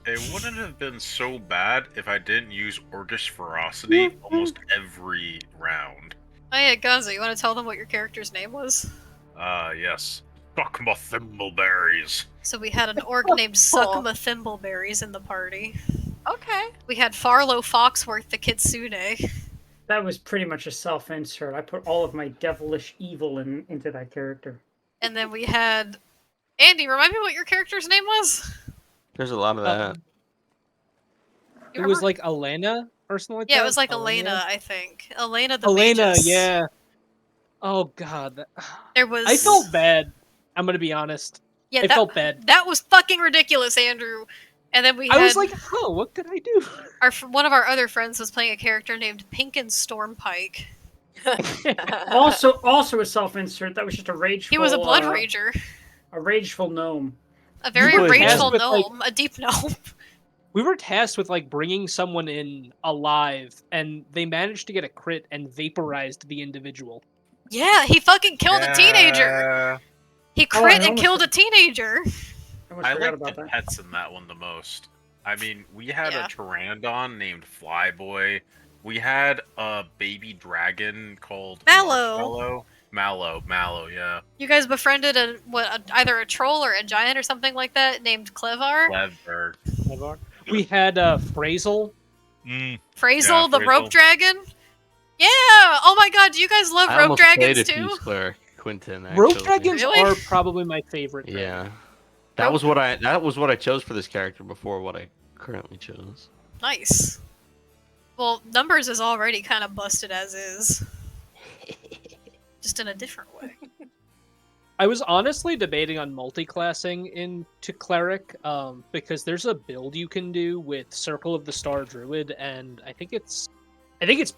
It wouldn't have been so bad if I didn't use Orcish Ferocity almost every round.
Oh yeah, Gonzo, you want to tell them what your character's name was?
Yes. Fuck my thimbleberries.
So we had an orc named Suckma Thimbleberries in the party.
Okay.
We had Farlow Foxworth the Kitsune.
That was pretty much a self-insert. I put all of my devilish evil into that character.
And then we had... Andy, remind me what your character's name was?
There's a lot of that.
You
It was
remember?
like Elena or something like that.
Yeah, it was like Elena, I think. Elena the
Elena,
Magus.
yeah. Oh god,
There was...
I felt bad. I'm gonna be honest.
Yeah,
I
that,
felt bad.
that was fucking ridiculous, Andrew. And then we had...
I was like, oh, what could I do?
one of our other friends was playing a character named Pinkin Stormpike.
Also a self-insert. That was just a rageful.
He was a blood rager.
A rageful gnome.
A very
were
rageful
tasked with, like-
gnome. A deep gnome.
We were tasked with like bringing someone in alive, and they managed to get a crit and vaporized the individual.
Yeah, he fucking killed a teenager.
Yeah.
He
I
crit and
almost-
killed a teenager.
I almost
I
forgot
like
about
the
that.
pets in that one the most. I mean, we had
Yeah.
a Pterandon named Flyboy, We had a baby dragon called
Mallow.
Mallow, yeah.
You guys befriended either a troll or a giant or something like that named Clevar.
Clever.
We had Frazel.
Frazel,
Yeah,
the rope
Frazel.
dragon. Yeah. Oh my god, do you guys love
I
rope
almost played
dragons
a
too?
Peace Cleric, Quentin.
Rope
actually.
dragons
Really?
are probably my favorite. dragon.
Yeah, that was what I chose for this character before what I currently chose.
Nice. Well, Numbers is already kind of busted as is. Just in a different way.
I was honestly debating on multi-classing into cleric, because there's a build you can do with Circle of the Star Druid, and I think it's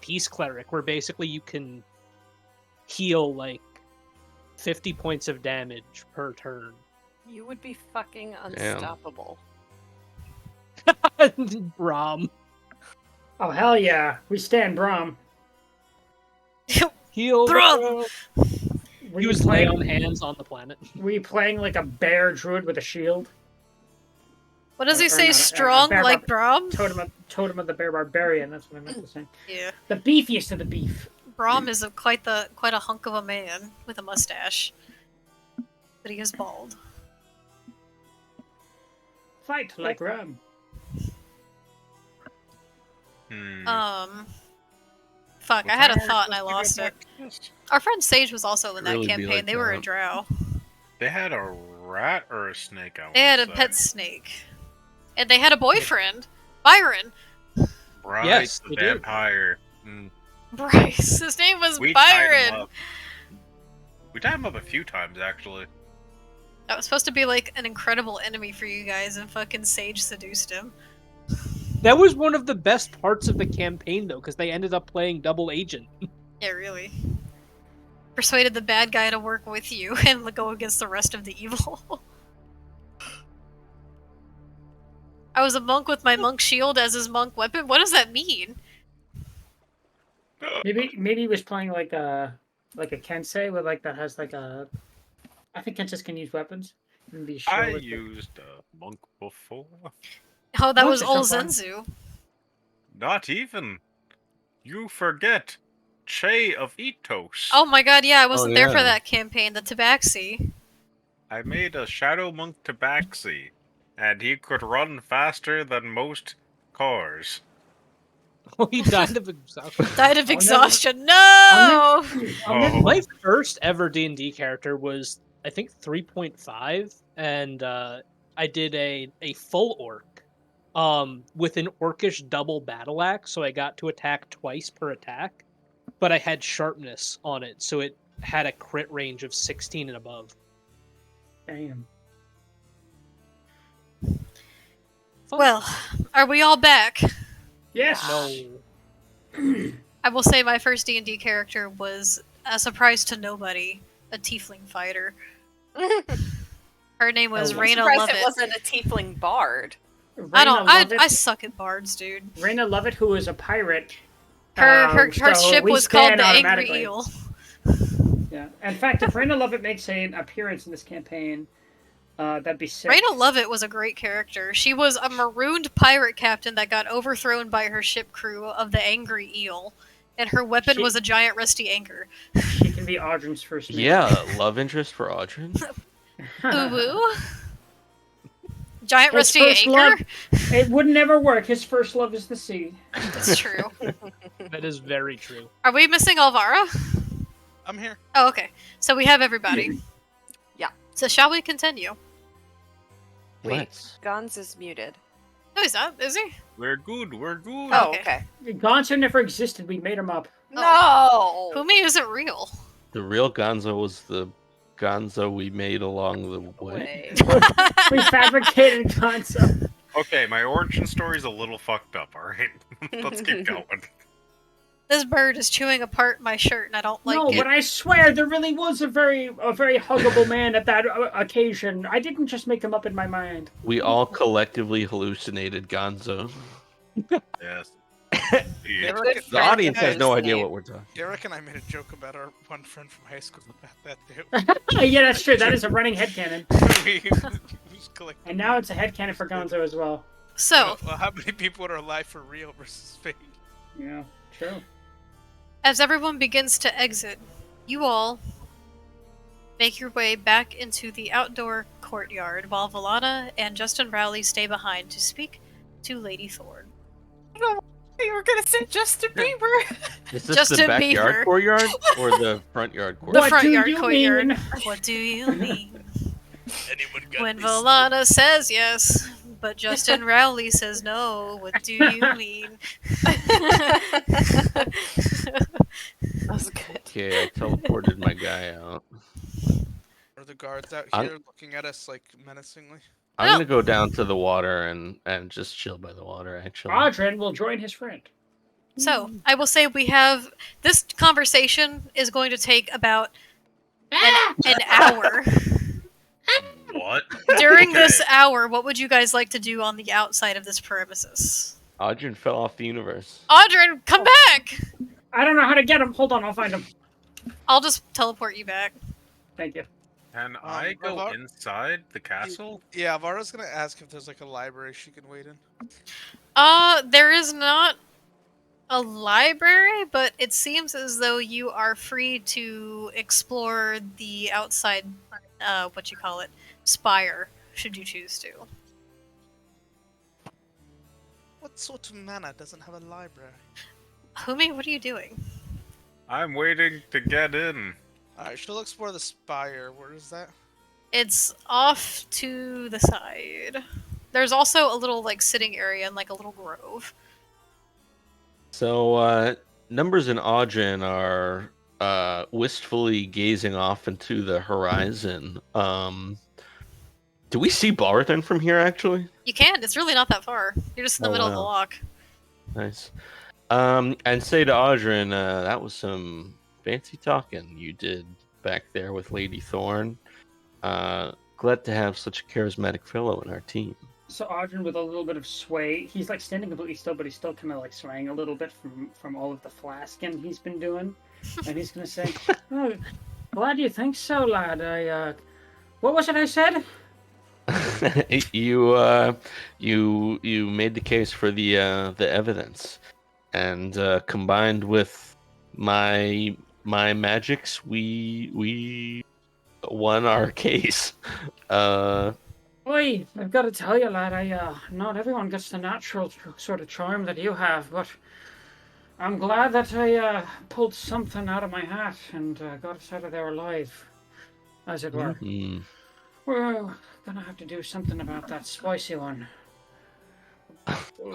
Peace Cleric, where basically you can heal like 50 points of damage per turn.
You would be fucking unstoppable.
Braum.
Oh hell yeah, we stand Brom.
Heal.
Braum!
Were
He
you
was lay on
playing?
hands on the planet.
Were you playing like a bear druid with a shield?
What does he
Or
say?
not,
Strong
bear
like Braum?
Totem of the bear barbarian. That's what I meant to say.
Yeah.
The beefiest of the beef.
Braum is quite a hunk of a man with a mustache. But he is bald.
Fight like rum.
Fuck, I had a thought and I lost it. Our friend Sage was also in that
Really be
campaign.
like
they were a
that.
drow.
They had a rat or a snake out.
They had a pet snake. And they had a boyfriend, Byron.
Right,
Yes,
the
they did.
vampire.
Bryce. His name was
We tied him
Byron.
up. We tied him up a few times, actually.
That was supposed to be like an incredible enemy for you guys, and fucking Sage seduced him.
That was one of the best parts of the campaign, though, because they ended up playing double agent.
Yeah, really. Persuaded the bad guy to work with you and go against the rest of the evil. I was a monk with my monk shield as his monk weapon. What does that mean?
Maybe he was playing like a Kensei with like that has like a. I think Kenseis can use weapons. And be sure
I
with
used a monk before.
Oh, that
Monks
was
are
old
so fun.
Zenzu.
Not even. You forget. Che of Itos.
Oh my god, yeah, I wasn't there for
yeah.
that campaign, the Tabaxi.
I made a shadow monk tabaxi, and he could run faster than most cars.
Oh, he died of exhaustion.
Died of
never-
exhaustion. No!
I'll never-
Oh.
My first ever D&D character was, I think, 3.5, and I did a full orc with an orcish double battle axe, so I got to attack twice per attack, but I had sharpness on it, so it had a crit range of 16 and above.
Damn.
Fun.
Well, are we all back?
Yes.
No.
I will say my first D&D character was a surprise to nobody, a tiefling fighter. Her name was
Oh,
I'm
Raina
surprised
Lovett.
it wasn't a tiefling bard.
I suck at bards, dude.
Raina Lovett, who is a pirate.
Her
so
ship
we
was called
stand
the Angry
automatically.
Eel.
Yeah. In fact, if Raina Lovett makes an appearance in this campaign, that'd be sick.
Raina Lovett was a great character. She was a marooned pirate captain that got overthrown by her ship crew of the Angry Eel, and her weapon was a giant rusty anchor.
She can be Audrey's first mate.
Yeah, love interest for Audrey.
Ooh woo. Giant
His
rusty
first
anchor?
It would never work. His first love is the sea.
That's true.
That is very true.
Are we missing Alvara?
I'm here.
Oh, okay. So we have everybody.
Yeah.
So shall we continue?
Wait,
Let's.
Gons is muted.
No, he's not, is he?
We're good, we're good.
Oh,
Oh,
okay.
okay.
Gonzo never existed. We made him up.
No!
Humi isn't real.
The real Gonzo was the Gonzo we made along the way.
We fabricated Gonzo.
Okay, my origin story's a little fucked up, alright? Let's keep going.
This bird is chewing apart my shirt and I don't like
No,
it.
but I swear there really was a very huggable man at that occasion. I didn't just make him up in my mind.
We all collectively hallucinated Gonzo.
Yes.
Derek,
The audience has no
Derek
idea what we're talking.
Derek and I made a joke about our one friend from high school about that too.
Yeah, that's true. That is a running headcanon.
we just collected.
And now it's a headcanon for Gonzo as well.
So,
Well, how many people are alive for real versus fake?
Yeah. True.
As everyone begins to exit, you all make your way back into the outdoor courtyard while Valana and Justin Rowley stay behind to speak to Lady Thorn.
I don't know why you were gonna say Justin Bieber.
Is this
Justin
the backyard
Bieber.
courtyard or the front yard
The
courtyard?
What
front
do
yard
you
courtyard.
mean?
What do you mean?
Anyone got
When
me
Valana says yes, but Justin Rowley says no, what do you mean?
That was good.
Okay, I teleported my guy out.
Are the guards out
I'm-
here looking at us like menacingly?
I'm
No.
gonna go down to the water and just chill by the water. Actually,
Audrin will join his friend.
So, I will say we have this conversation is going to take about an hour.
What?
During this
Okay.
hour, what would you guys like to do on the outside of this premises?
Audrin fell off the universe.
Audrin, come back!
I don't know how to get him. Hold on, I'll find him.
I'll just teleport you back.
Thank you.
Can I go
Alvar-
inside the castle?
Yeah, Vara's gonna ask if there's like a library she can wait in.
There is not a library, but it seems as though you are free to explore the outside, spire, should you choose to.
What sort of manor doesn't have a library?
Humi, what are you doing?
I'm waiting to get in.
Alright, she'll explore the spire. Where is that?
It's off to the side. There's also a little, sitting area and, a little grove.
So, Numbers and Audrin are wistfully gazing off into the horizon. Do we see Barthen from here, actually?
You can, it's really not that far. You're just in the
Oh,
middle of the
wow.
walk.
Nice. And say to Audrin, that was some fancy talking you did back there with Lady Thorn. Glad to have such a charismatic fellow in our team.
So Audrin, with a little bit of sway, he's standing completely still, but he's still kind of swaying a little bit from all of the flasking he's been doing, and he's gonna say, "Oh, glad you think so, lad. What was it I said?"
you made the case for the evidence, and combined with my magics, we won our case.
Oi, I've got to tell you, lad, not everyone gets the natural sort of charm that you have, but I'm glad that I pulled something out of my hat and got us out of there alive, as it were.
Mhm.
We're gonna have to do something about that spicy one.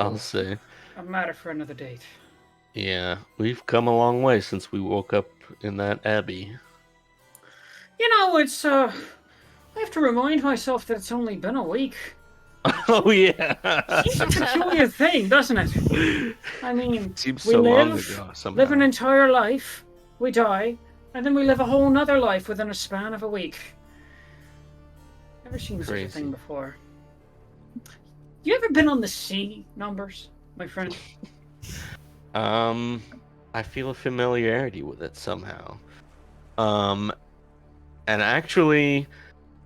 I'll say,
A matter for another date.
yeah, we've come a long way since we woke up in that abbey.
You know, it's I have to remind myself that it's only been a week.
Oh yeah,
It's a peculiar thing, doesn't it? I mean,
seems
we
so long
live,
ago. Somehow.
live an entire life, we die, and then we live a whole nother life within a span of a week. Never seen such a
Crazy.
thing before. You ever been on the sea, Numbers, my friend?
I feel a familiarity with it somehow. And actually,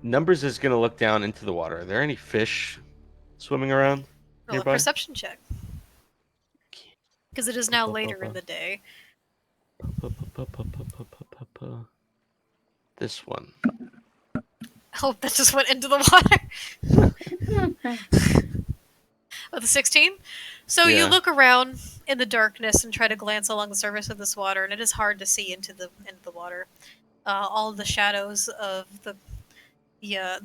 Numbers is gonna look down into the water. Are there any fish swimming around
Roll a
nearby?
perception check. Because it is now later in the day.
This one.
Oh, that just went into the water. With a 16? So you
Yeah.
look around in the darkness and try to glance along the surface of this water, and it is hard to see into the water. All of the shadows of the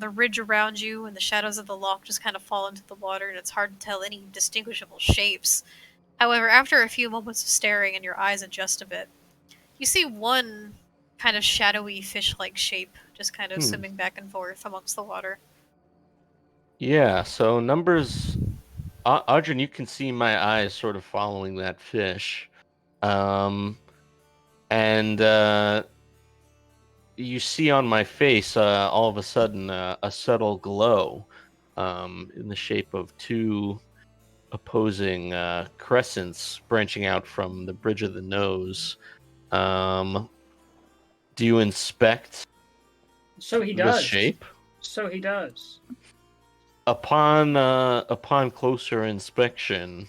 ridge around you and the shadows of the loch just kind of fall into the water, and it's hard to tell any distinguishable shapes. However, after a few moments of staring and your eyes adjust a bit, you see one kind of shadowy fish-like shape just kind of swimming back and forth amongst the water.
Yeah, so Numbers. Audrin, you can see my eyes sort of following that fish. And you see on my face all of a sudden a subtle glow in the shape of two opposing crescents branching out from the bridge of the nose. Do you inspect
So he
the
does.
shape?
So he does.
Upon closer inspection,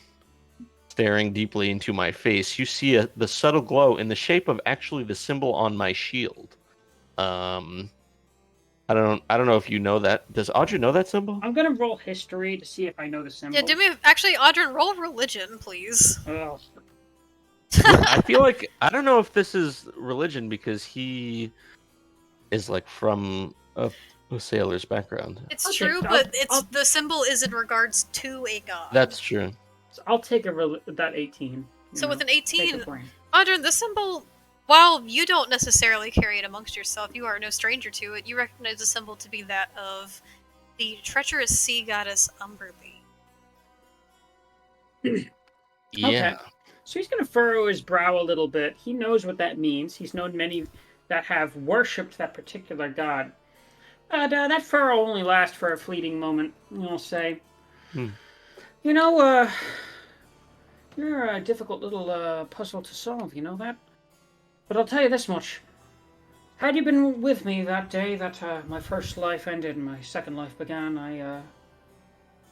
staring deeply into my face, you see the subtle glow in the shape of actually the symbol on my shield. I don't know if you know that. Does Audrey know that symbol?
I'm gonna roll history to see if I know the symbol.
Yeah, do me actually, Audrin, roll religion, please.
Oh,
I feel like I don't know if this is religion because he is like from a sailor's background.
It's
Okay,
true,
so
but it's
I'll-
the symbol is in regards to a god.
That's true.
so I'll take that 18. you
So with
know,
an
take
18,
a point.
Audrin, this symbol, while you don't necessarily carry it amongst yourself, you are no stranger to it. You recognize the symbol to be that of the treacherous sea goddess Umberlee.
Yeah.
Okay. So he's going to furrow his brow a little bit. He knows what that means. He's known many that have worshipped that particular god. But that furrow only lasts for a fleeting moment, I'll say.
Hmm.
You know, you're a difficult little puzzle to solve, you know that? But I'll tell you this much. Had you been with me that day that my first life ended and my second life began,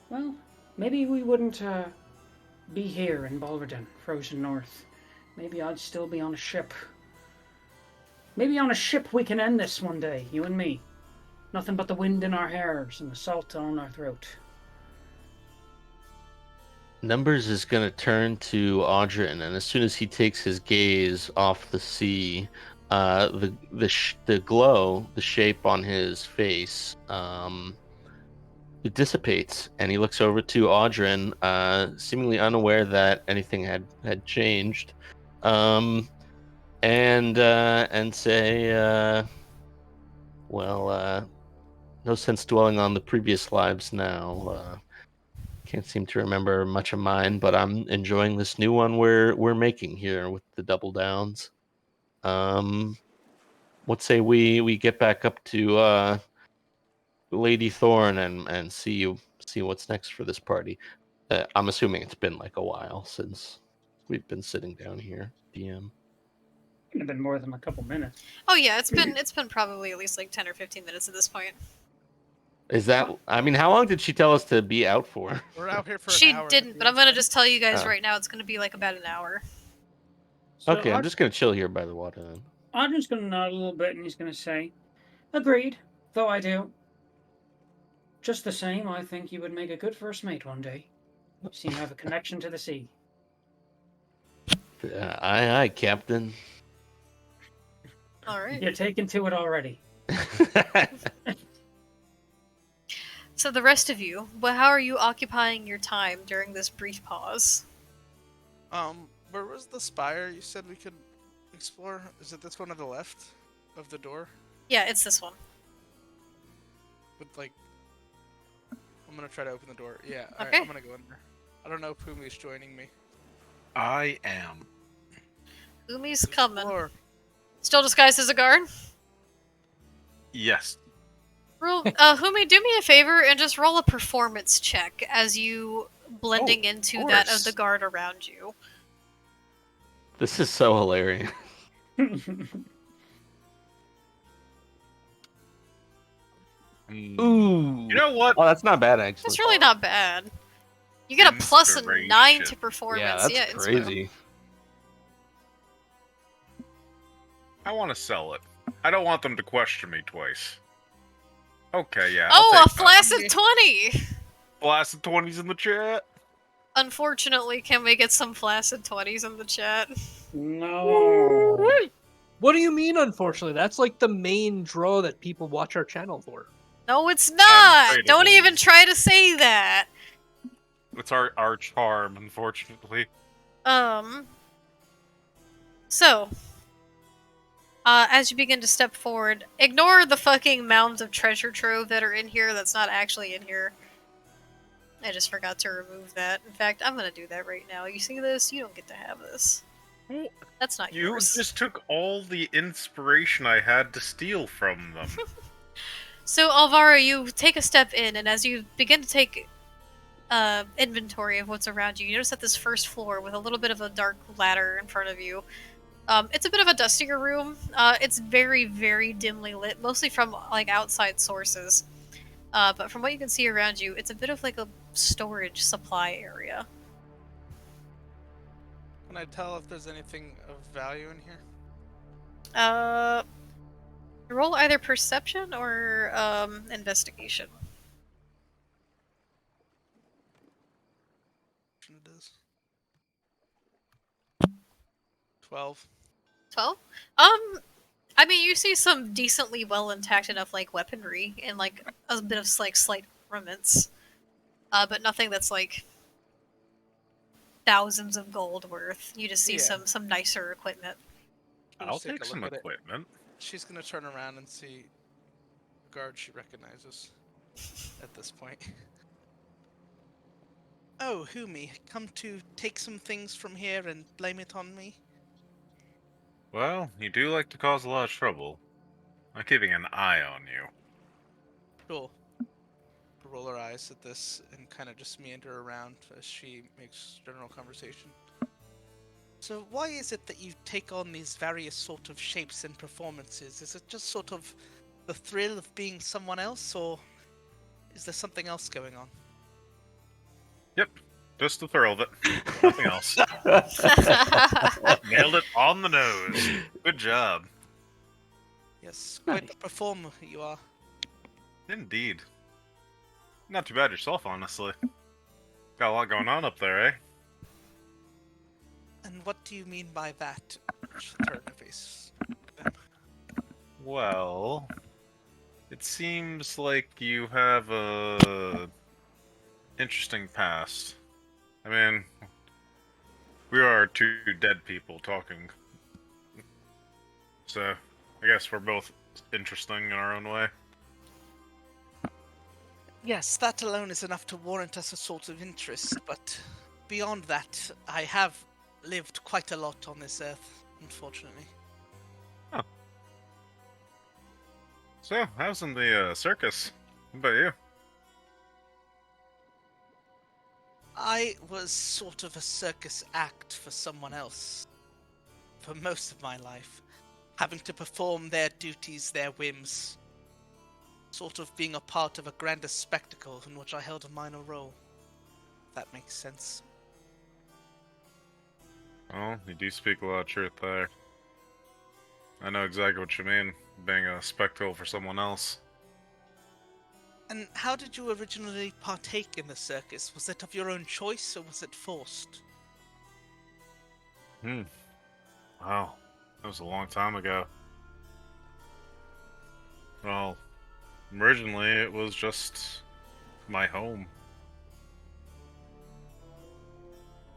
well, maybe we wouldn't be here in Balverden, frozen north. Maybe I'd still be on a ship. Maybe on a ship we can end this one day, you and me. Nothing but the wind in our hairs and the salt on our throat.
Numbers is gonna turn to Audrin, and as soon as he takes his gaze off the sea, the glow, the shape on his face, it dissipates, and he looks over to Audrin, seemingly unaware that anything had changed, and say, well, no sense dwelling on the previous lives now. Can't seem to remember much of mine, but I'm enjoying this new one we're making here with the double downs. What say we get back up to Lady Thorn and see what's next for this party. I'm assuming it's been like a while since we've been sitting down here, DM.
Couldn't have been more than a couple minutes.
Oh yeah, it's been probably at least like 10 or 15 minutes at this point.
Is that? I mean, how long did she tell us to be out for?
We're out here for
She
an hour.
didn't, but I'm gonna just tell you guys
Oh.
right now it's gonna be like about an hour.
So
Okay, I'm just gonna chill here by the water then.
Audrin's going to nod a little bit and he's going to say, agreed, though I do. Just the same, I think you would make a good first mate one day. You seem to have a connection to the sea.
Aye, Captain.
All right.
You're taken to it already.
So the rest of you, well, how are you occupying your time during this brief pause?
Where was the spire you said we could explore? Is it this one on the left of the door?
Yeah, it's this one.
With like, I'm gonna try to open the door. Yeah. All right,
Okay.
I'm gonna go in there. I don't know if Pumi's joining me.
I am.
Umi's coming.
Explore.
Still disguised as a guard?
Yes.
Roll, Humi, do me a favor and just roll a performance check as you blending into that of
course.
the guard around you.
This is so hilarious. Ooh.
You know what?
Oh, that's not bad actually.
That's really not bad. You get a plus a 9
Inspiration.
to performance.
Yeah, that's
inspo.
crazy.
I want to sell it. I don't want them to question me twice. Okay, yeah.
Oh,
I'll
a
take that.
flaccid 20!
Flaccid 20s in the chat.
Unfortunately, can we get some flaccid 20s in the chat?
No.
What do you mean, unfortunately? That's like the main draw that people watch our channel for.
No, it's not!
afraid it
Don't even
is.
try to say that!
It's our charm, unfortunately.
So, as you begin to step forward, ignore the fucking mounds of treasure trove that are in here that's not actually in here. I just forgot to remove that. In fact, I'm gonna do that right now. You see this? You don't get to have this.
Well,
That's not
You
yours.
just took all the inspiration I had to steal from them.
So, Alvaro, you take a step in, and as you begin to take inventory of what's around you, you notice that this first floor, with a little bit of a dark ladder in front of you, it's a bit of a dustier room. It's very, very dimly lit, mostly from like outside sources. But from what you can see around you, it's a bit of like a storage supply area.
Can I tell if there's anything of value in here?
Roll either perception or investigation.
It is 12.
12. I mean, you see some decently well intact enough like weaponry and like a bit of like slight ornaments, but nothing that's like thousands of gold worth. You just see
Yeah.
some nicer equipment.
We'll
I'll
just take
take
a
some
look at it.
equipment.
She's gonna turn around and see a guard she recognizes at this point. Oh, Humi, come to take some things from here and blame it on me?
Well, you do like to cause a lot of trouble. I'm keeping an eye on you.
Sure. Roll her eyes at this and kind of just meander around as she makes general conversation. So why is it that you take on these various sort of shapes and performances? Is it just sort of the thrill of being someone else, or is there something else going on?
Yep, just the thrill of it. Nothing else. Nailed it on the nose. Good job.
Yes, quite
Nice.
the performer you are.
Indeed. Not too bad yourself, honestly. Got a lot going on up there, eh?
And what do you mean by that? She'll turn her face to them.
Well, it seems like you have a interesting past. I mean, we are two dead people talking. So, I guess we're both interesting in our own way.
Yes, that alone is enough to warrant us a sort of interest, but beyond that, I have lived quite a lot on this earth, unfortunately.
So, how's in the circus? What about you?
I was sort of a circus act for someone else for most of my life, having to perform their duties, their whims, sort of being a part of a grander spectacle in which I held a minor role. If that makes sense.
Oh, you do speak a lot of truth there. I know exactly what you mean, being a spectacle for someone else.
And how did you originally partake in the circus? Was it of your own choice, or was it forced?
Wow, that was a long time ago. Well, originally it was just my home.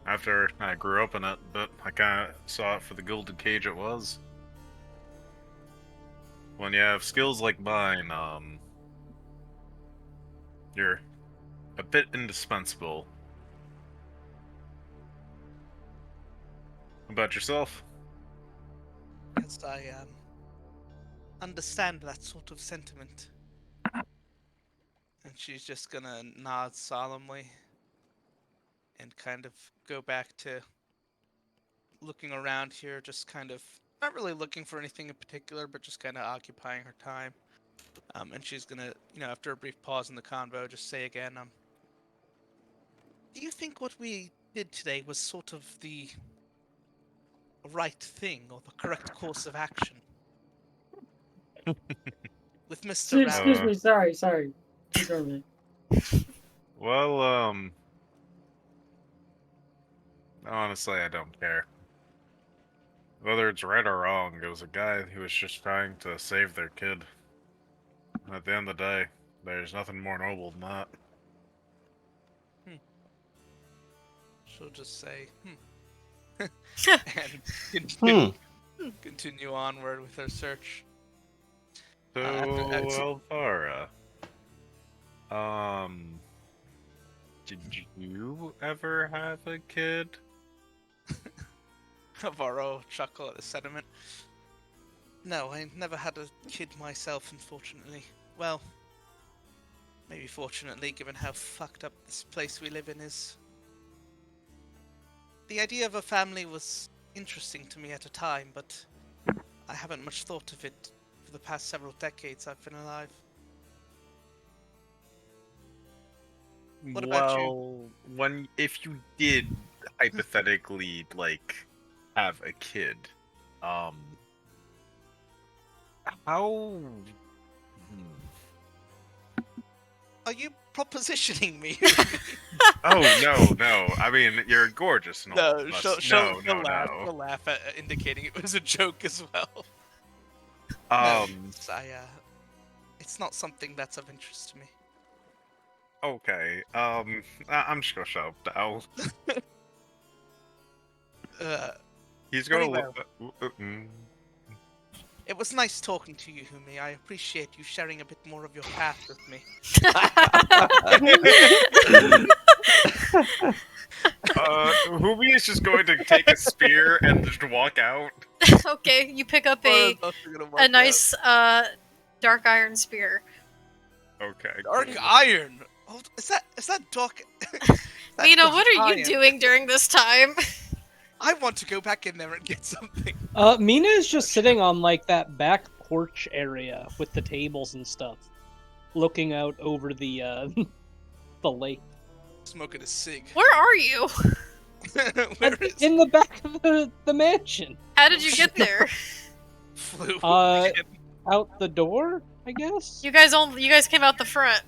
After I grew up in it, but I kind of saw it for the gilded cage it was. When you have skills like mine, you're a bit indispensable. How about yourself?
Yes, I understand that sort of sentiment. And she's just gonna nod solemnly and kind of go back to looking around here, just kind of not really looking for anything in particular, but just kind of occupying her time. And she's gonna, after a brief pause in the convo, just say again, do you think what we did today was sort of the right thing or the correct course of action? With Mr.
Excuse
Rabbit.
me. Sorry. Ignore me.
Well, honestly, I don't care. Whether it's right or wrong, it was a guy who was just trying to save their kid. At the end of the day, there's nothing more noble than that.
She'll just say, and continue, continue onward with her search.
So, Elvira, did you ever have a kid?
Varro chuckle at the sentiment. No, I never had a kid myself, unfortunately. Well, maybe fortunately, given how fucked up this place we live in is. The idea of a family was interesting to me at a time, but I haven't much thought of it for the past several decades I've been alive. What about you?
If you did hypothetically like have a kid, how?
Are you propositioning me?
Oh no! I mean, you're gorgeous and all.
No,
but
she'll
no,
laugh.
no.
She'll laugh at indicating it was a joke as well.
Um.
It's not something that's of interest to me.
Okay. I'm just gonna shut up now. He's gonna
very
look.
It was nice talking to you, Humi. I appreciate you sharing a bit more of your path with me.
Humi is just going to take a spear and just walk out.
Okay, you pick up
Or
a
else you're gonna walk
nice dark iron spear.
Okay.
out. Dark
cool.
iron. Oh, is that dark? Is that
Mina,
dark
what are you
iron?
doing during this time?
I want to go back in there and get something.
Mina is just sitting on like that back porch area with the tables and stuff, looking out over the the lake.
Smoking a cig.
Where are you?
Where is
In the back of the mansion.
How did you get there?
Flew?
Out the door, I guess.
You guys came out the front.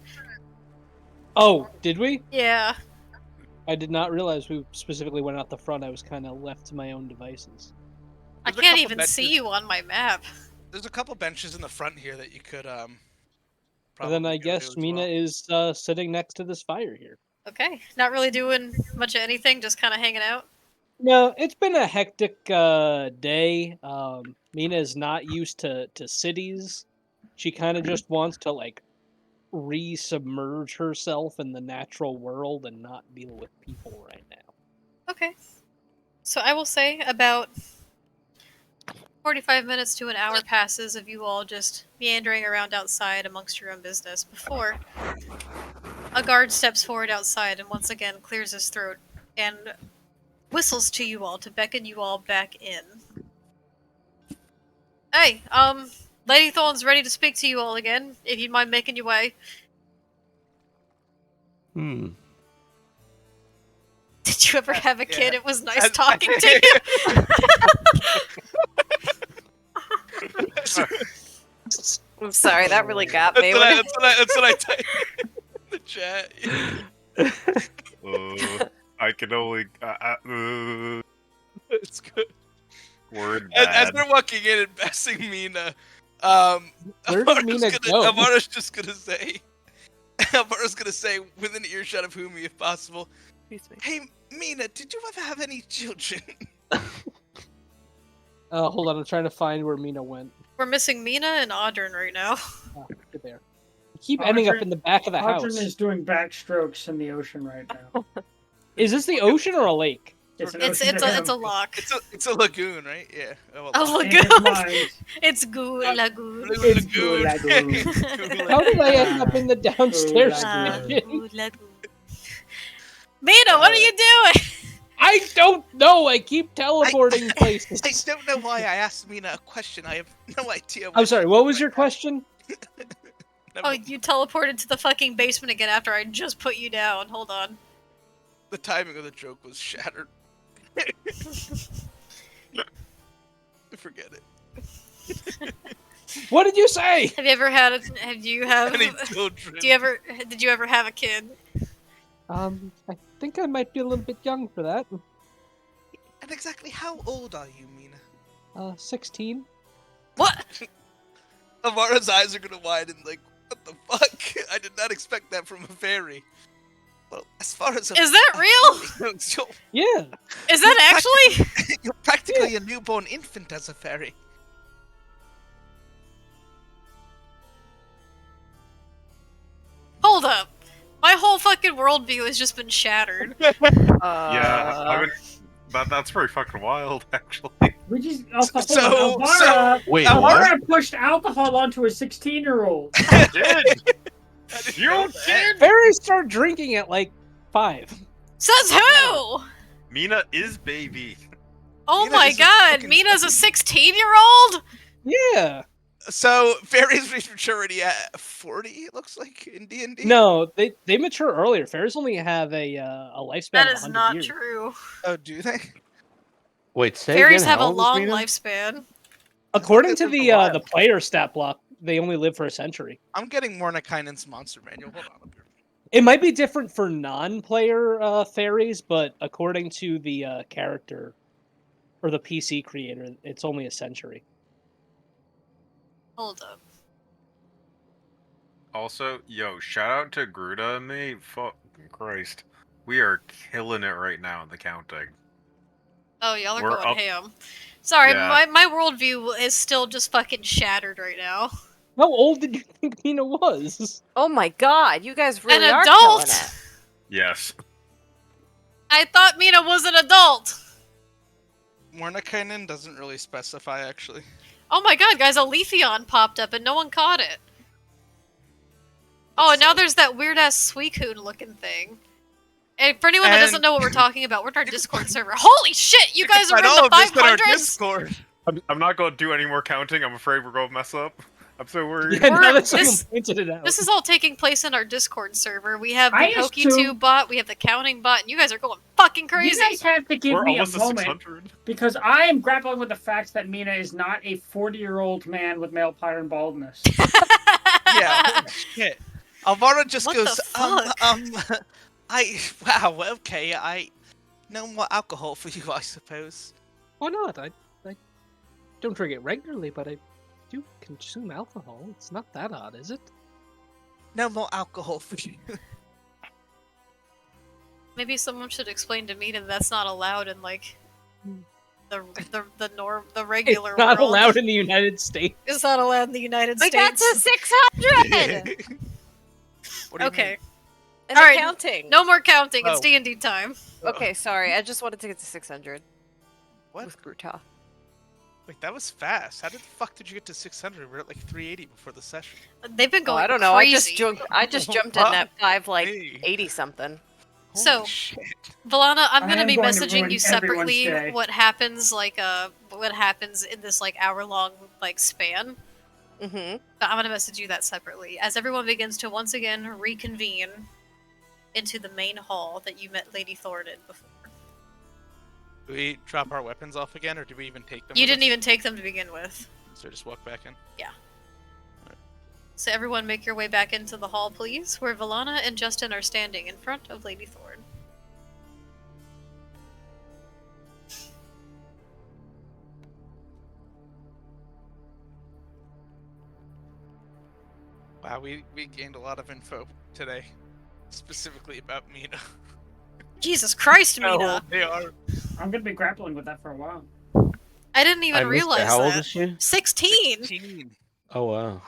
Oh, did we?
Yeah.
I did not realize we specifically went out the front. I was kind of left to my own devices.
I
There's a
can't
couple
even
benches.
see you on my map.
There's a couple benches in the front here that you could
And
probably
then I
go to
guess
as
Mina
well.
is sitting next to this fire here.
Okay. Not really doing much of anything, just kind of hanging out.
No, it's been a hectic day. Mina is not used to cities. She kind of just wants to like re-submerge herself in the natural world and not deal with people right now.
Okay. So I will say about 45 minutes to an hour passes of you all just meandering around outside amongst your own business before a guard steps forward outside and once again clears his throat and whistles to you all to beckon you all back in. Hey, Lady Thorn's ready to speak to you all again, if you'd mind making your way. Did you ever have a kid?
Yeah.
It was nice talking to you.
I'm sorry, that really got me.
That's what I typed in the chat.
I can only.
It's good.
Word
As
bad.
they're walking in and passing Mina,
Where did Mina go?
Amara's just gonna say, Amara's gonna say within earshot of Humi if possible.
Excuse me.
Hey, Mina, did you ever have any children?
Hold on, I'm trying to find where Mina went.
We're missing Mina and Audrun right now.
Oh, get there. I keep ending up
Audrun-
in the back of the house.
Audrun is doing backstrokes in the ocean right now.
Is this the ocean or a lake?
It's an
It's
ocean to him.
it's a lock.
It's a lagoon, right? Yeah. Oh,
A
In his
lagoon.
mind.
It's Goo Lagoon.
It's Goo Lagoon.
How did I end up in the downstairs
Lagoon.
division?
Goo Lagoon. Mina, what are you doing?
I don't know. I keep teleporting places.
I don't know why I asked Mina a question. I have no idea.
I'm sorry. What was your question?
Oh, you teleported to the fucking basement again after I just put you down. Hold on.
The timing of the joke was shattered. Forget it.
What did you say?
Have you ever had
Any children?
did you ever have a kid?
I think I might be a little bit young for that.
And exactly how old are you, Mina?
16.
What?
Amara's eyes are gonna widen like, what the fuck? I did not expect that from a fairy. Well, as far as
Is that real?
Yeah.
Is that actually?
You're practically a newborn infant as a fairy.
Hold up. My whole fucking worldview has just been shattered.
Yeah, I mean, that's pretty fucking wild, actually.
We just
So-
Alvara,
Wait,
Alvara pushed alcohol onto a 16-year-old.
I did. You did.
Fairies start drinking at like 5.
Says who?
Mina is baby.
Oh
Mina
my
is a
god,
fucking
Mina's a 16-year-old?
Yeah.
So fairies reach maturity at 40. It looks like in D&D.
No, they mature earlier. Fairies only have a lifespan
That
of
is
100
not
years.
true.
Oh, do they?
Wait, say
Fairies
again.
have
How
a
old is
long
Mina?
lifespan.
According to
they live a
the
while.
player stat block, they only live for a century.
I'm getting Mordenkainen's monster manual. Hold on. Up here.
It might be different for non-player fairies, but according to the character or the PC creator, it's only a century.
Hold up.
Also, yo, shout out to Gruda and me. Fucking Christ. We are killing it right now in the counting.
Oh, y'all are
We're
going
up-
ham. Sorry,
Yeah.
my worldview is still just fucking shattered right now.
How old did you think Mina was?
Oh my god, you guys really
An
are killing
adult!
it.
Yes.
I thought Mina was an adult!
Mordenkainen doesn't really specify, actually.
Oh my god, guys, a Leafeon popped up and no one caught it. Oh, and now there's that weird-ass Suicune looking thing. And for anyone that doesn't
And-
know what we're talking about, we're in our Discord server. Holy shit, you guys are in
Find all
the
of this in our
500s?
Discord.
I'm not going to do any more counting. I'm afraid we're going to mess up. I'm so worried.
Yeah,
We're-
now that someone
this-
pointed it out.
This is all taking place in our Discord server. We have the
I used to-
PokeTube bot, we have the counting bot, and you guys are going fucking crazy.
You guys have to give
We're
me a
almost at
moment
600.
because I am grappling with the fact that Mina is not a 40-year-old man with male pattern baldness.
Yeah, holy shit. Alvaro just
What
goes,
the fuck?
wow, okay, no more alcohol for you, I suppose.
Why not? I don't drink it regularly, but I do consume alcohol. It's not that odd, is it?
No more alcohol for you.
Maybe someone should explain to me that that's not allowed in like the regular
It's not
world.
allowed in the United States.
It's not allowed in the United
We got
States.
to 600!
What do you
Okay,
mean?
And
Alright,
counting.
no more counting. It's
Oh.
D&D time.
Okay, sorry. I just wanted to get to 600
What?
with Gruta.
Wait, that was fast. How did the fuck did you get to 600? We're at like 380 before the session.
They've been
Oh,
going
I don't know.
crazy.
I just jumped in at 5 like
Hey.
80 something.
Holy
So-
shit.
Valana, I'm
I
gonna
am
be
going to
messaging
ruin
you
everyone's
separately
day.
what happens what happens in this like hour-long like span.
Mm-hmm.
But I'm gonna message you that separately as everyone begins to once again reconvene into the main hall that you met Lady Thorn in before.
Do we drop our weapons off again, or do we even take them?
You
with
didn't
us?
even take them to begin with.
So just walk back in.
So everyone make your way back into the hall, please, where Valana and Justin are standing in front of Lady Thorn.
Wow, we gained a lot of info today, specifically about Mina.
Jesus Christ,
How
Mina!
old they are.
I'm going to be grappling with that for a while.
I didn't even
I missed it.
realize
How old
that.
is she?
16!
16.
Oh wow.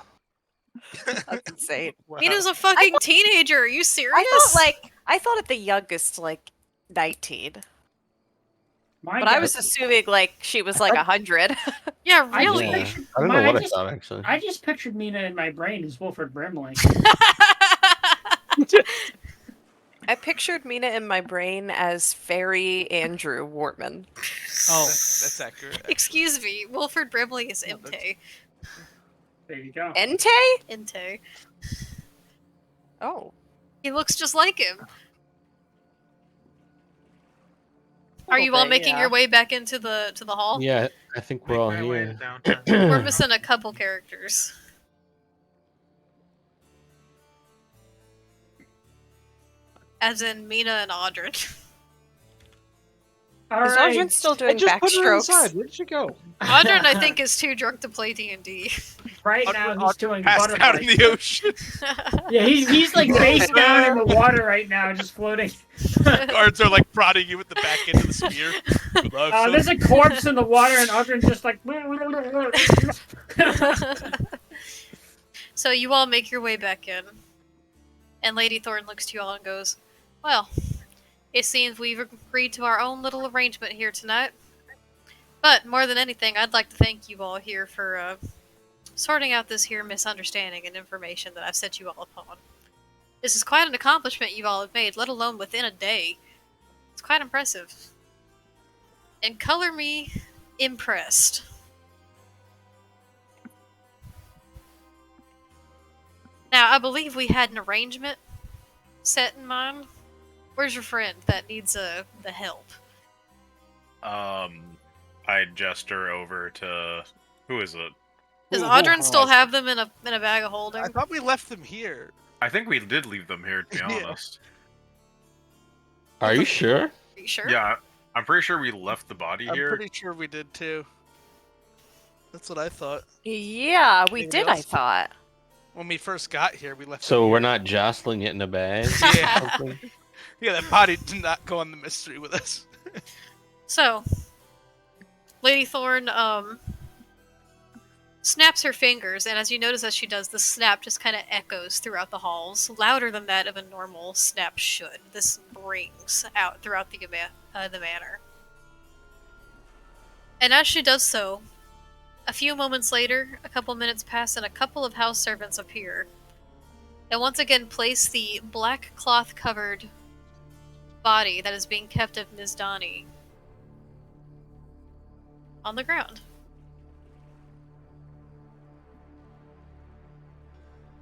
That's insane.
Wow.
Mina's a fucking teenager. Are you serious?
I thought at the youngest like 19,
My
but I
God.
was assuming like she was like 100.
Yeah,
I
really.
just
Yeah.
pictured-
I don't know
my-
what I
just-
thought actually.
I just pictured Mina in my brain as Wilfred Brimley.
I pictured Mina in my brain as Fairy Andrew Wortman.
Oh,
That's accurate.
Excuse me, Wilfred Brimley is
No,
Imte.
There you go.
Entei?
Inte.
Oh.
He looks just like him. Are
Little
you all
bit,
making
yeah.
your way back into the hall?
Yeah, I think we're all
Make my way
here.
downtown.
We're missing a couple characters. As in Mina and Audrey.
All
Is
right.
Audrey still
I
doing
just put her
backstrokes?
inside. Where did she go?
Audrey, I think, is too drunk to play D&D.
Right now he's doing
Passed
butterfly.
out in the ocean.
Yeah, he's like face down in the water right now, just floating.
Guards are like prodding you with the back end of the spear. Good luck, son.
There's a corpse in the water, and Audrey's just like.
So you all make your way back in. And Lady Thorn looks to you all and goes, "Well, it seems we've agreed to our own little arrangement here tonight. But more than anything, I'd like to thank you all here for sorting out this here misunderstanding and information that I've set you all upon. This is quite an accomplishment you all have made, let alone within a day. It's quite impressive. And color me impressed." Now, I believe we had an arrangement set in mind. Where's your friend that needs the help?
I gesture over to who is it?
Does
Who
Audrin still
has
have them in a bag of holding?
I thought we left them here.
I think we did leave them here, to be
Yeah.
honest.
Are you sure?
Are you sure?
Yeah, I'm pretty sure we left the body
I'm
here.
pretty sure we did too. That's what I thought.
Yeah, we
Anybody
did, I
else?
thought.
When we first got here, we left.
So
them
we're
here.
not jostling it in a bag?
Yeah.
Something?
Yeah, that body did not go on the mystery with us.
So, Lady Thorn snaps her fingers, and as you notice as she does, the snap just kind of echoes throughout the halls, louder than that of a normal snap should. This rings out throughout the manor. And as she does so, a few moments later, a couple minutes pass, and a couple of house servants appear, and once again place the black cloth-covered body that is being kept of Ms. Donnie on the ground.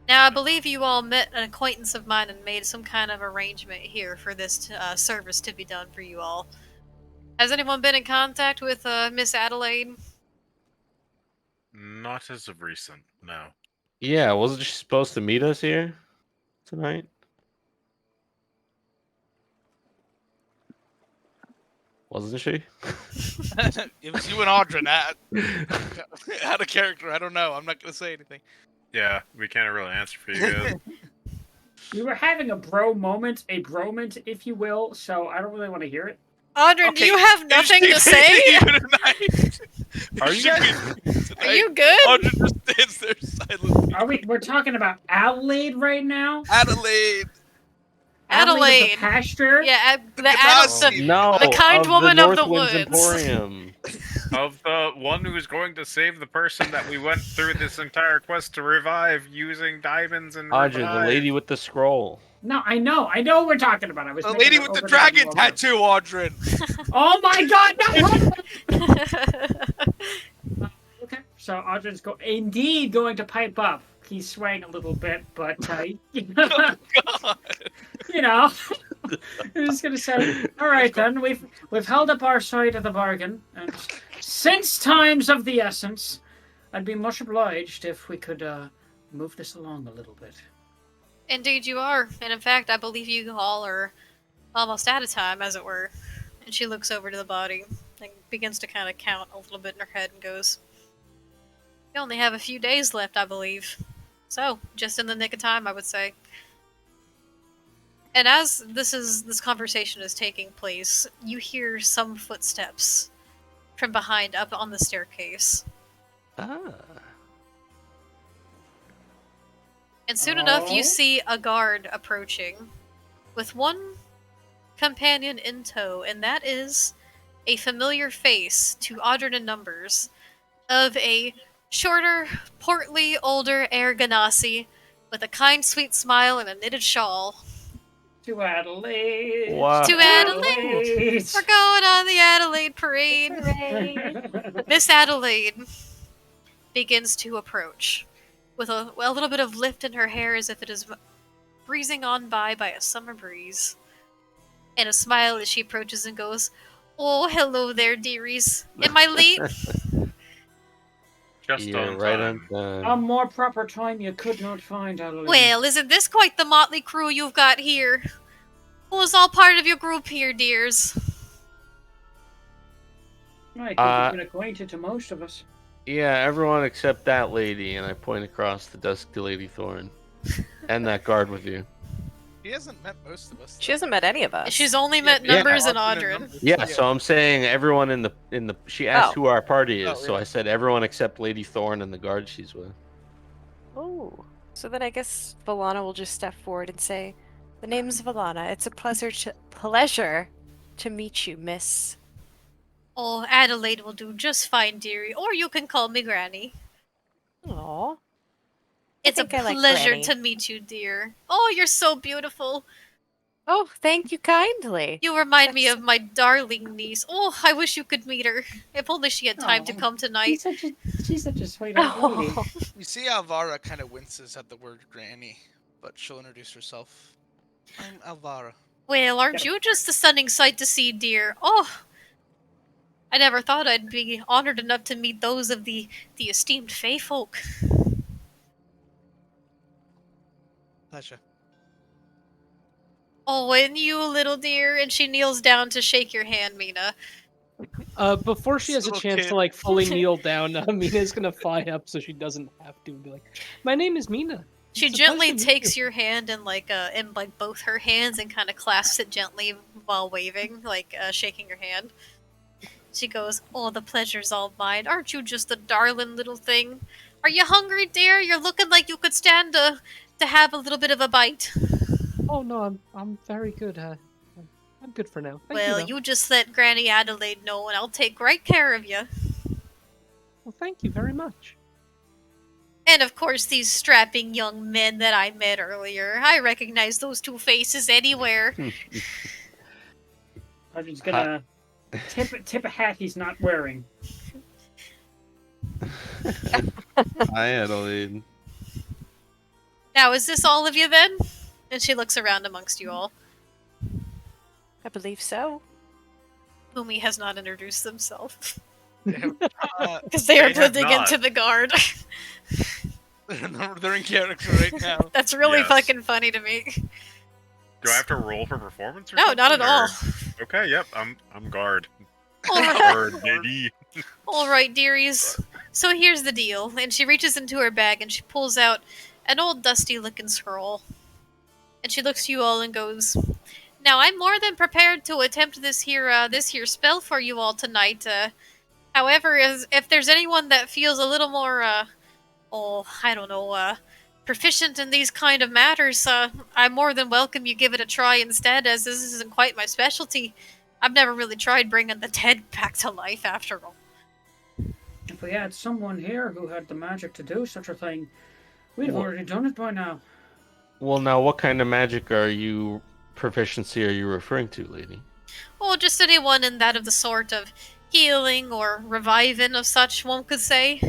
Now, I believe you all met an acquaintance of mine and made some kind of arrangement here for this service to be done for you all. Has anyone been in contact with Miss Adelaide?
Not as of recent, no.
Yeah, wasn't she supposed to meet us here tonight? Wasn't she?
It was you and Audrin. Out of character. I don't know. I'm not gonna say anything.
Yeah, we can't really answer for you guys.
We were having a bro moment, if you will, so I don't really want to hear it.
Audrin, do you have nothing to say?
Are you guys?
Are you good?
Audrin just stands there silently.
We're talking about Adelaide right now?
Adelaide.
Adelaide.
Of the pasture?
Yeah,
Ganassi.
No,
The kind woman of the
Northwinds
woods.
Emporium.
Of the one who's going to save the person that we went through this entire quest to revive using diamonds and
Audrey, the
revive.
lady with the scroll.
No, I know what we're talking about. I was
The
making
lady
an
with the
overview
dragon
of it.
tattoo, Audrin.
Oh my god, no! Okay, so Audrey's indeed going to pipe up. He's swaying a little bit, but
God.
you know, I'm just gonna say, all right then, we've held up our side of the bargain, and since time's of the essence, I'd be much obliged if we could move this along a little bit.
Indeed you are. And in fact, I believe you all are almost out of time, as it were. And she looks over to the body and begins to kind of count a little bit in her head and goes, "You only have a few days left, I believe. So, just in the nick of time, I would say." And as this conversation is taking place, you hear some footsteps from behind up on the staircase.
Ah.
And soon enough,
Oh.
you see a guard approaching with one companion in tow, and that is a familiar face to Audrin and Numbers of a shorter, portly, older Air Ganassi with a kind, sweet smile and a knitted shawl.
To Adelaide.
Wow.
To Adelaide! We're going on the Adelaide parade. Miss Adelaide begins to approach with a little bit of lift in her hair as if it is breezing on by a summer breeze. And a smile as she approaches and goes, "Oh, hello there, dearies. Am I late?"
Just
You're
on
right
time.
on
A
time.
more proper time you could not find, Adelaide.
Well, isn't this quite the motley crew you've got here? Who's all part of your group here, dears?
I think you've been acquainted to most of us.
Yeah, everyone except that lady, and I point across the dusky Lady Thorn. And that guard with you.
He hasn't met most of us.
She hasn't met any of us.
She's only
Yeah,
met
yeah,
Numbers and
Audrin
Audrin.
Numbers.
Yeah, so I'm saying everyone in the she asked
Oh.
who our party is,
Oh,
so
yeah.
I said everyone except Lady Thorn and the guard she's with.
Oh. So then I guess Valana will just step forward and say, "The name's Valana. It's a pleasure to meet you, miss."
Oh, Adelaide will do just fine, dearie. Or you can call me Granny.
Aww.
It's a
think I like
pleasure
Granny.
to meet you, dear. Oh, you're so beautiful.
Oh, thank you kindly.
You remind me of my darling niece. Oh, I wish you could meet her. If only she had time to
Aw,
come tonight.
She's such a sweetheart lady.
Oh,
You see Alvara kind of winces at the word granny, but she'll introduce herself. I'm Alvara.
Well, aren't
Yeah.
you just a stunning sight to see, dear? Oh, I never thought I'd be honored enough to meet those of the esteemed Fey folk.
Pleasure.
Oh, and you, little dear, and she kneels down to shake your hand, Mina.
Before she has a
Little
chance
kid.
to like fully kneel down, Mina's gonna fly up so she doesn't have to and be like, "My name is Mina."
She
It's a
gently
pleasure to meet
takes
you."
your hand in both her hands and kind of clasps it gently while waving, shaking your hand. She goes, "Oh, the pleasure's all mine. Aren't you just a darling little thing? Are you hungry, dear? You're looking like you could stand to have a little bit of a bite."
Oh no, I'm very good. I'm good for now. Thank
Well,
you, though.
you just let Granny Adelaide know, and I'll take great care of you.
Well, thank you very much.
And of course, these strapping young men that I met earlier. I recognize those two faces anywhere.
Arjun's gonna tip a hat he's not wearing.
Hi, Adelaide.
Now, is this all of you then? And she looks around amongst you all.
I believe so.
Umi has not introduced themselves.
Because
They are
They have
blending
not.
into the guard.
they're in character right now.
That's really
Yes.
fucking funny to me.
Do I have to roll for performance or
No,
something?
not at all.
or- Okay, yep, I'm guard.
Alright,
Guard, baby.
alright, dearies. So here's the deal. And she reaches into her bag and she pulls out an old dusty looking scroll. And she looks to you all and goes, "Now I'm more than prepared to attempt this here spell for you all tonight. However, if there's anyone that feels a little more proficient in these kind of matters, I'm more than welcome you give it a try instead, as this isn't quite my specialty. I've never really tried bringing the dead back to life after all."
If we had someone here who had the magic to do such a thing, we'd have
Well-
already done it by now.
Well, now, what kind of magic proficiency are you referring to, lady?
Or just anyone in that of the sort of healing or reviving of such, one could say.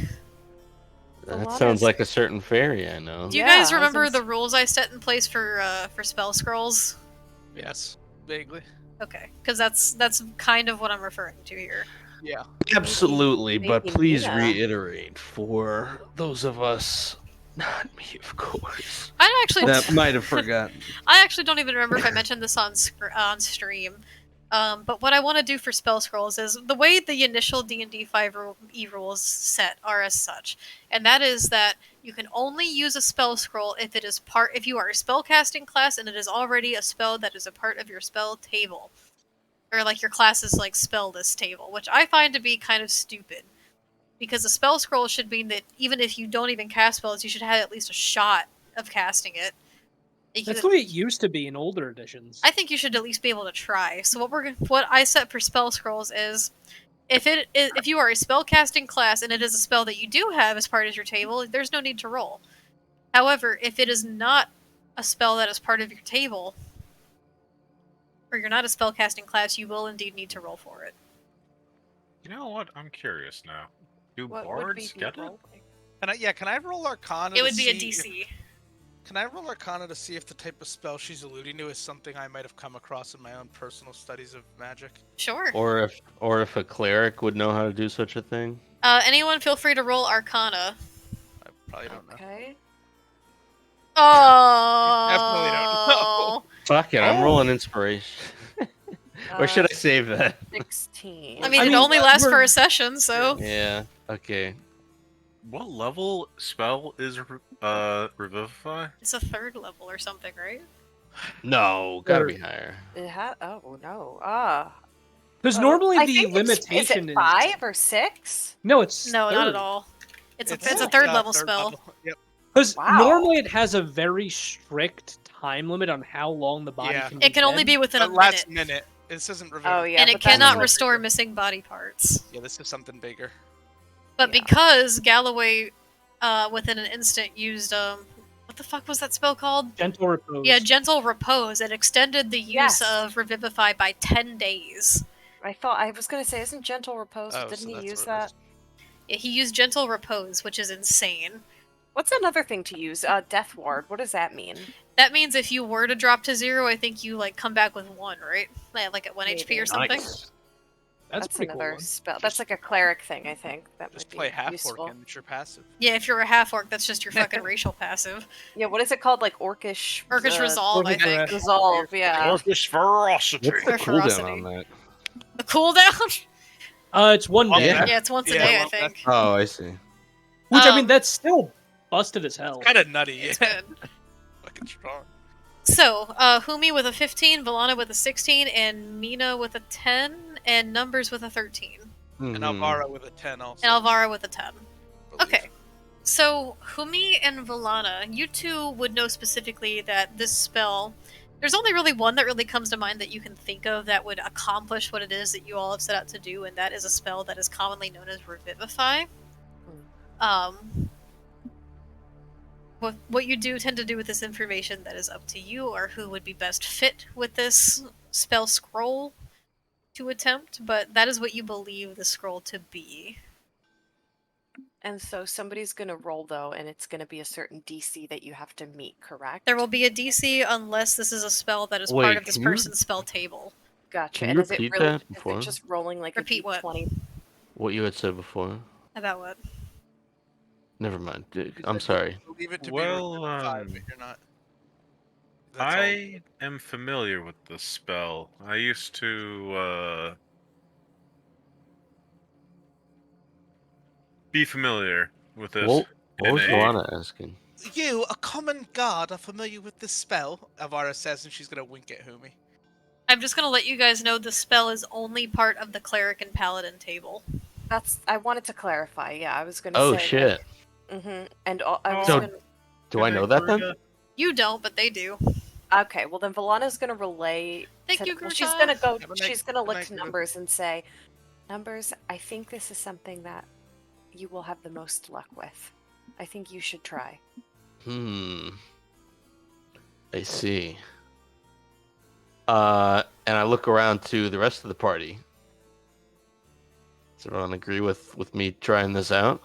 A
That
lot
sounds
of-
like a certain fairy I know.
Do you
Yeah,
guys
I was
remember
gonna
the rules I set in place for spell scrolls?
Yes, vaguely.
Okay, because that's kind of what I'm referring to here.
Yeah.
Absolutely, but
Maybe
please
Mina.
reiterate for those of us, not me, of course,
I actually
that might have forgotten.
I actually don't even remember if I mentioned this on stream. But what I want to do for spell scrolls is the way the initial D&D 5 rules set are as such, and that is that you can only use a spell scroll if you are a spellcasting class and it is already a spell that is a part of your spell table, or like your class's like spell list table, which I find to be kind of stupid. Because a spell scroll should mean that even if you don't even cast spells, you should have at least a shot of casting it.
That's the way it used to be in older editions.
I think you should at least be able to try. So what I set for spell scrolls is if you are a spellcasting class and it is a spell that you do have as part of your table, there's no need to roll. However, if it is not a spell that is part of your table, or you're not a spellcasting class, you will indeed need to roll for it.
You know what? I'm curious now. Do
What would we
bards
be
get it?
rolling?
Can I roll Arcana?
It
to
would be a
see
DC.
Can I roll Arcana to see if the type of spell she's alluding to is something I might have come across in my own personal studies of magic?
Sure.
Or if a cleric would know how to do such a thing.
Anyone feel free to roll Arcana.
I probably don't know.
Okay.
Oh.
Definitely don't know.
Fuck it, I'm
Oh.
rolling inspiration. Or should I save that?
16.
I mean,
I
it
mean,
only lasts
we're-
for a session, so.
Yeah. Okay.
What level spell is Revivify?
It's a 3rd level or something, right?
No, gotta be higher.
Oh no.
Because
Oh,
normally
I
the
think
limitation
is it 5 or 6?
No, it's
No, not at
third.
all. It's a
It's
a
a
3rd level spell.
level. Yep.
Because
Wow.
normally it has a very strict time limit on how long the body
Yeah.
can be
It can only
dead.
be within a
The last
minute.
minute. This isn't review.
Oh yeah.
And it
but that's
cannot
what-
restore missing body parts.
Yeah, this is something bigger.
But
Yeah.
because Galloway, within an instant, used what the fuck was that spell called?
Gentle repose.
Yeah, Gentle Repose. It extended the use
Yes.
of Revivify by 10 days.
I was gonna say, isn't Gentle Repose?
Oh,
Didn't
so
he
that's
use
what it
that?
is.
Yeah, he used Gentle Repose, which is insane.
What's another thing to use? Death Ward. What does that mean?
That means if you were to drop to 0, I think you like come back with 1, right? Like at 1 HP
Maybe.
or something.
Nice.
That's
That's
pretty cool.
another
One.
spell. That's like a cleric thing, I think. That
Just
might
play
be
half
useful.
orc and it's your passive.
Yeah, if you're a half orc, that's just your fucking racial passive.
Yeah, what is it called? Like Orcish.
Orcish Resolve, I
Orcish
think.
Resolve.
Resolve. Yeah.
Orcish ferocity.
What's the
Or
cooldown
ferocity.
on that?
The cooldown?
It's 1
One
day.
day.
Yeah, it's once a
Yeah,
day, I
well, that's-
think.
Oh, I see.
Which I mean,
Um,
that's still busted as hell.
Kind of nutty.
It's
Yeah.
good.
Fucking strong.
So, Humi with a 15, Valana with a 16, and Mina with a 10, and Numbers with a 13.
And
Mhm.
Alvaro with a 10 also.
And Alvaro with a 10.
I believe.
Okay. So, Humi and Valana, you two would know specifically that this spell. There's only really one that really comes to mind that you can think of that would accomplish what it is that you all have set out to do, and that is a spell that is commonly known as Revivify. What you do tend to do with this information, that is up to you, or who would be best fit with this spell scroll to attempt, but that is what you believe the scroll to be.
And so somebody's gonna roll though, and it's gonna be a certain DC that you have to meet, correct?
There will be a DC unless this is a spell that is part
Wait,
of this
can you-
person's spell table.
Gotcha.
Can
And
you
is it
repeat
really
that
is
before?
it just rolling like
Repeat
a
what?
D20?
What you had said before.
About what?
Never mind.
You
I'm
said
sorry.
you believe it to
Well,
be Revivify, but you're not. That's all.
I am familiar with this spell. I used to be familiar with it.
What was
in a-
Valana asking?
You, a common guard, are familiar with this spell, Alvaro says, and she's gonna wink at Humi.
I'm just gonna let you guys know the spell is only part of the cleric and paladin table.
I wanted to clarify. Yeah, I was gonna
Oh
say.
shit.
And I was
So-
gonna.
Do I know that then?
You don't, but they do.
Okay, well then Valana's gonna relay.
Thank
to,
you,
well, she's
Grusha.
gonna go.
Have a
She's
nice-
gonna
have a
look
nice
to
day.
Numbers and say, Numbers, I think this is something that you will have the most luck with. I think you should try.
I see. And I look around to the rest of the party. Does everyone agree with me trying this out?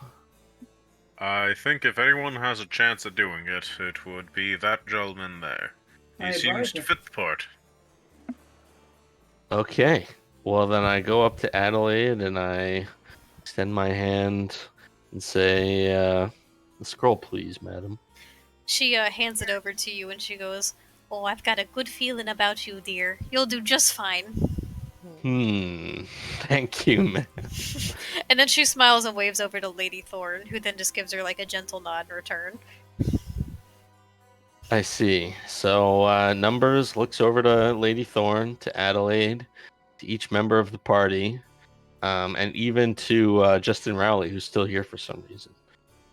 I think if anyone has a chance at doing it, it would be that gentleman there. He
I
seems
advise
to
it.
fit the part.
Okay. Well, then I go up to Adelaide and I extend my hand and say, "The scroll, please, madam."
She hands it over to you and she goes, "Oh, I've got a good feeling about you, dear. You'll do just fine."
Thank you, man.
And then she smiles and waves over to Lady Thorn, who then just gives her like a gentle nod in return.
I see. So, Numbers looks over to Lady Thorn, to Adelaide, to each member of the party, and even to Justin Rowley, who's still here for some reason.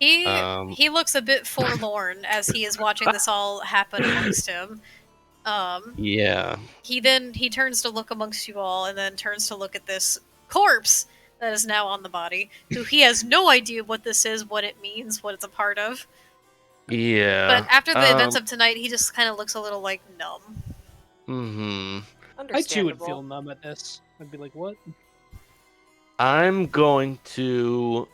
He looks a bit forlorn as he is watching this all happen amongst him.
Yeah.
He turns to look amongst you all and then turns to look at this corpse that is now on the body, who he has no idea what this is, what it means, what it's a part of.
Yeah.
But after the events of tonight, he just kind of looks a little like numb.
I too would
Understandable.
feel numb at this. I'd be like, what?
I'm going to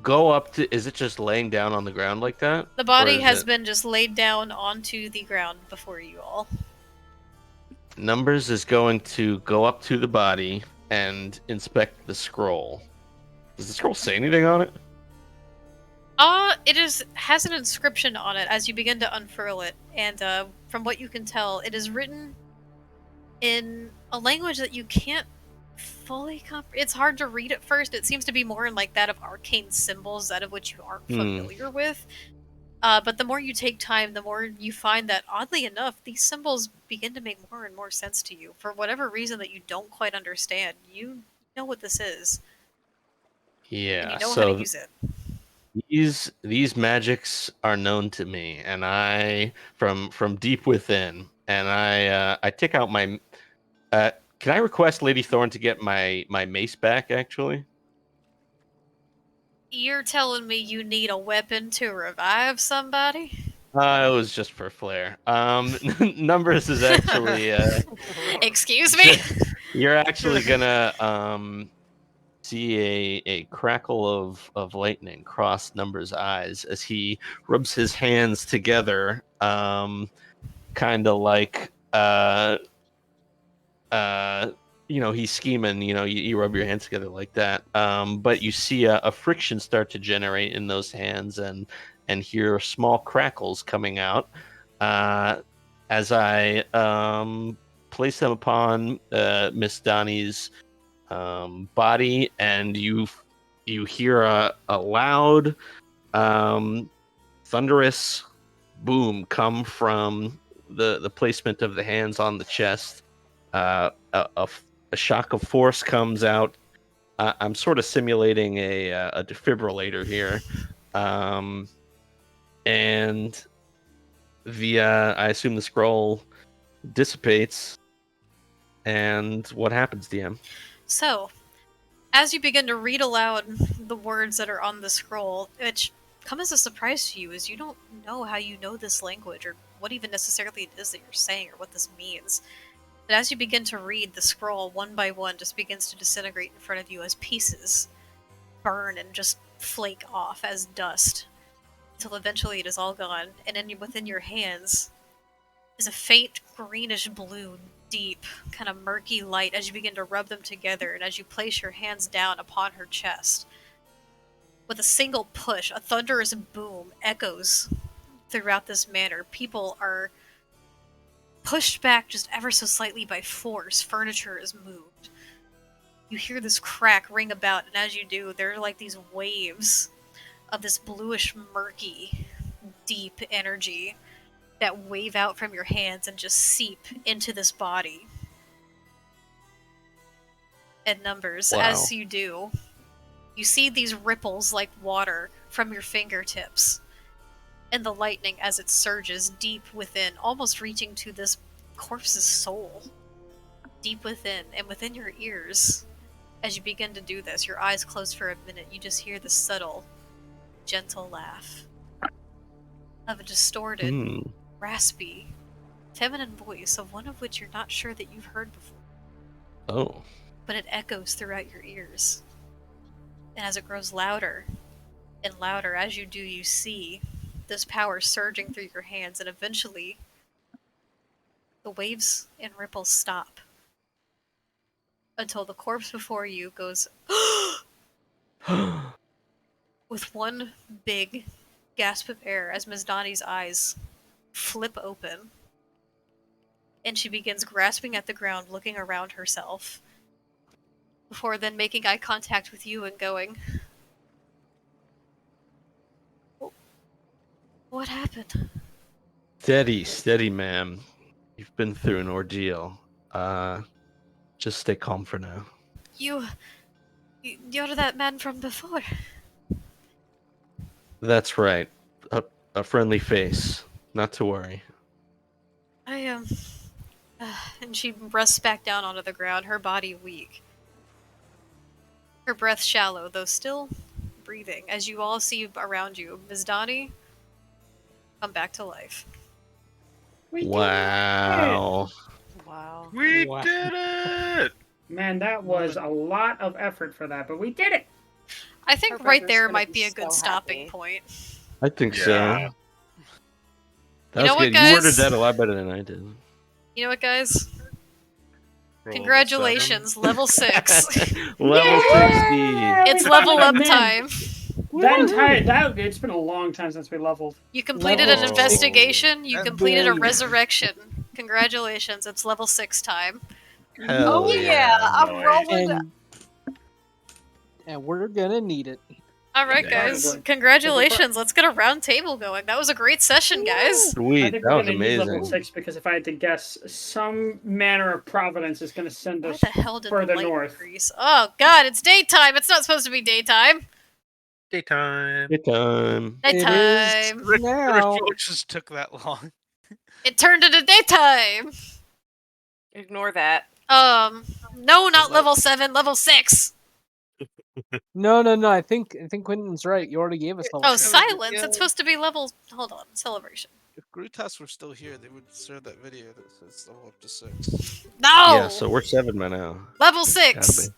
go up to. Is it just laying down on the ground like that?
The body
Or is
has
it-
been just laid down onto the ground before you all.
Numbers is going to go up to the body and inspect the scroll. Does the scroll say anything on it?
Has an inscription on it as you begin to unfurl it, and from what you can tell, it is written in a language that you can't fully comprehend. It's hard to read at first. It seems to be more in like that of arcane symbols, that of which you aren't familiar with. But the more you take time, the more you find that, oddly enough, these symbols begin to make more and more sense to you. For whatever reason that you don't quite understand, you know what this is,
Yeah.
and you know how
so
to use it.
these magics are known to me, and I from deep within, and I take out my. Can I request Lady Thorn to get my mace back? Actually.
You're telling me you need a weapon to revive somebody?
It was just for flair. Numbers is actually
Excuse me?
you're actually gonna see a crackle of lightning cross Numbers' eyes as he rubs his hands together, kind of like he's scheming. You rub your hands together like that. But you see a friction start to generate in those hands, and hear small crackles coming out as I place them upon Miss Donnie's body, and you hear a loud, thunderous boom come from the placement of the hands on the chest. A shock of force comes out. I'm sort of simulating a defibrillator here, and I assume the scroll dissipates. And what happens, DM?
So, as you begin to read aloud the words that are on the scroll, which come as a surprise to you, as you don't know how you know this language or what even necessarily it is that you're saying or what this means. But as you begin to read, the scroll one by one just begins to disintegrate in front of you as pieces burn and just flake off as dust until eventually it is all gone, and then within your hands is a faint greenish blue, deep, kind of murky light as you begin to rub them together and as you place your hands down upon her chest. With a single push, a thunderous boom echoes throughout this manor. People are pushed back just ever so slightly by force. Furniture is moved. You hear this crack ring about, and as you do, there are like these waves of this bluish, murky, deep energy that wave out from your hands and just seep into this body. And Numbers,
Wow.
as you do, you see these ripples like water from your fingertips, and the lightning as it surges deep within, almost reaching to this corpse's soul. Deep within, and within your ears, as you begin to do this, your eyes close for a minute, you just hear the subtle, gentle laugh of a distorted, raspy, feminine voice, of one of which you're not sure that you've heard before.
Oh.
But it echoes throughout your ears. And as it grows louder and louder, as you do, you see this power surging through your hands, and eventually the waves and ripples stop until the corpse before you goes with one big gasp of air as Ms. Donnie's eyes flip open, and she begins grasping at the ground, looking around herself, before then making eye contact with you and going, "What happened?"
Steady, ma'am. You've been through an ordeal. Just stay calm for now.
You're that man from before.
That's right. A friendly face. Not to worry.
I am. And she rests back down onto the ground, her body weak. Her breath shallow, though still breathing, as you all see around you. Ms. Donnie, come back to life.
Wow.
Wow.
We
Wow.
did it!
Man, that was a lot of effort for that, but we did it.
I think
Her
right
brother's
there
gonna
might
be
be a good
so
stopping
happy.
point.
I think
Yeah.
so. That
You know
was
what,
good. You worded
guys?
that a lot better than I did.
You know what, guys?
Roll
Congratulations, level 6.
Level
Yeah!
60.
It's level up
Man,
time.
It's been a long time since we leveled.
You completed
Level
an investigation, you
That's
completed a
big.
resurrection. Congratulations, it's level 6 time.
Hell
Oh yeah, I'm
nice.
rolling.
And we're gonna need it.
Alright,
Yeah.
guys.
Probably.
Congratulations. Let's get a round table going. That was a great session, guys.
I
Sweet.
think
That
we're
was
gonna need level
amazing.
6 because if I had to guess, some manner of providence is gonna send
Why
us
the hell did the
further
light
north.
increase? Oh god, it's daytime. It's not supposed to be daytime.
Daytime.
Good time.
It is
Nighttime.
The
now.
reflections took that long.
It turned into daytime.
Ignore that.
No, not level 7, level 6.
No. I think Quentin's right. You already gave us level.
Oh,
6.
silence!
Yeah.
It's supposed to be level. Hold on, celebration.
If Grutas were still here, they would serve that video that says level up to 6.
No.
Yeah, so we're 7 by now.
Level
Gotta
6.
be.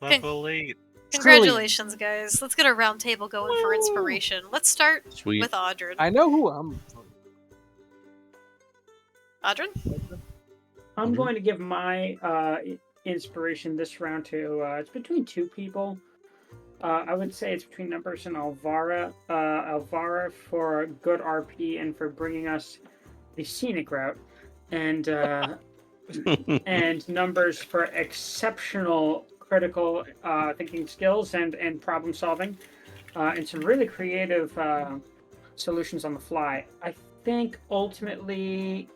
Level 8.
Congratulations, guys. Let's get a round table going for inspiration. Let's start
Sweet.
with Audrin.
I know who I'm.
Audrin?
I'm
Mhm.
going to give my inspiration this round to it's between two people. I would say it's between Numbers and Alvara. Alvara for good RP and for bringing us the scenic route, and and Numbers for exceptional critical thinking skills and problem solving, and some really creative solutions on the fly. I think ultimately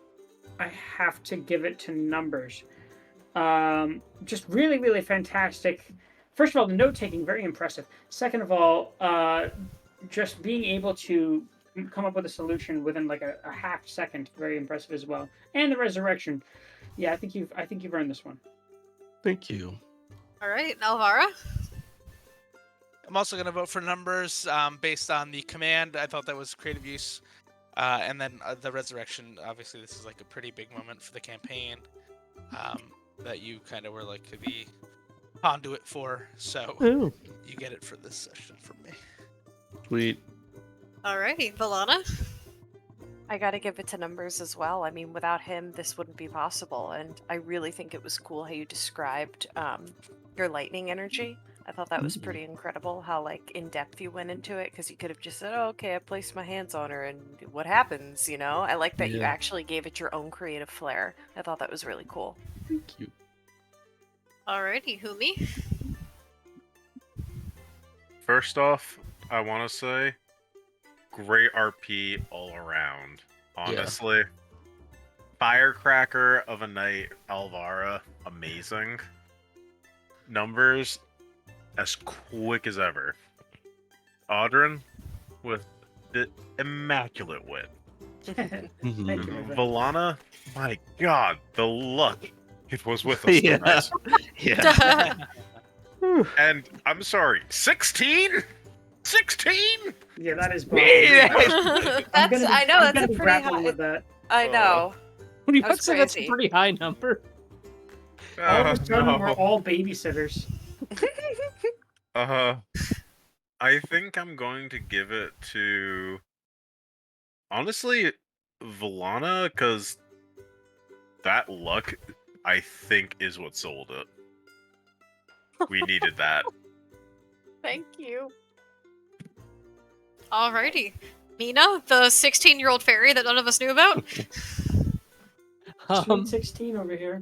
I have to give it to Numbers. Just really, really fantastic. First of all, the note taking, very impressive. Second of all, just being able to come up with a solution within like a half second, very impressive as well. And the resurrection, yeah, I think you've earned this one.
Thank you.
All right, Alvara.
I'm also going to vote for Numbers based on the command. I thought that was creative use. And then the resurrection, obviously this is like a pretty big moment for the campaign that you kind of were like the conduit for. So
Oh,
you get it for this session from me.
sweet.
Alrighty, Valana.
I gotta give it to Numbers as well. I mean, without him, this wouldn't be possible. And I really think it was cool how you described your lightning energy. I thought that was pretty incredible how like in depth you went into it, because you could have just said, "Oh, okay, I placed my hands on her, and what happens?" You know. I like that you
Yeah.
actually gave it your own creative flair. I thought that was really cool.
Thank you.
Alrighty, Humi.
First off, I want to say, great RP all around. Honestly, firecracker of a night, Alvara, amazing. Numbers, as quick as ever. Audrin, with the immaculate wit.
Thank you. my friend.
Valana, my god, the luck it was with us
Yeah.
tonight.
Yeah.
And I'm sorry, 16? 16?
Yeah, that is.
I know
I'm
that's
gonna
a
be
pretty
grappling
high.
with that.
I know.
What do you
That was
say? That's a
crazy.
pretty high number.
All of a sudden,
no.
we're all babysitters.
I think I'm going to give it to, honestly, Valana, because that luck, I think, is what sold it. We needed that.
Thank you.
Alrighty. Mina, the 16-year-old fairy that none of us knew about.
Sweet 16 over here.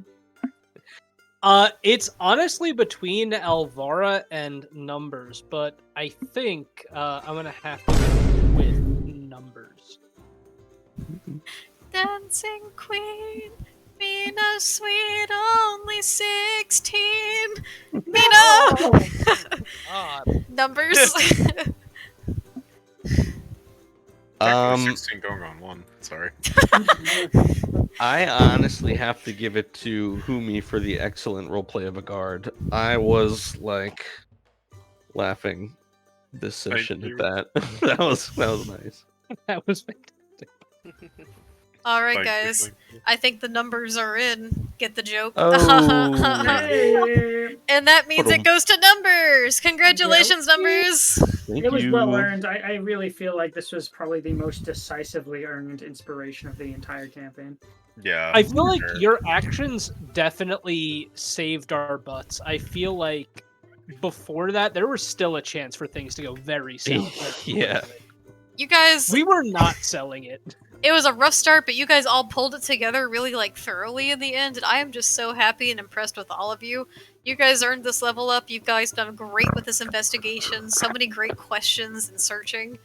It's honestly between Alvara and Numbers, but I think I'm gonna have to go with Numbers.
Dancing queen, Mina sweet, only 16. Mina! Numbers.
Technically 16 going on 1. Sorry.
I honestly have to give it to Humi for the excellent roleplay of a guard. I was like laughing this session
you.
at that. that was nice.
That was fantastic.
Alright,
Thank you,
guys.
thank you.
I think the numbers are in. Get the joke.
Oh.
Hey,
And that means it goes to Numbers! Congratulations, Numbers!
Thank
it was
you.
well earned. I really feel like this was probably the most decisively earned inspiration of the entire campaign.
Yeah.
I feel like
sure.
your actions definitely saved our butts. I feel like before that, there was still a chance for things to go very south.
Yeah.
You guys,
We were not selling it.
it was a rough start, but you guys all pulled it together really, like, thoroughly in the end, and I am just so happy and impressed with all of you. You guys earned this level up. You guys done great with this investigation. So many great questions and searching.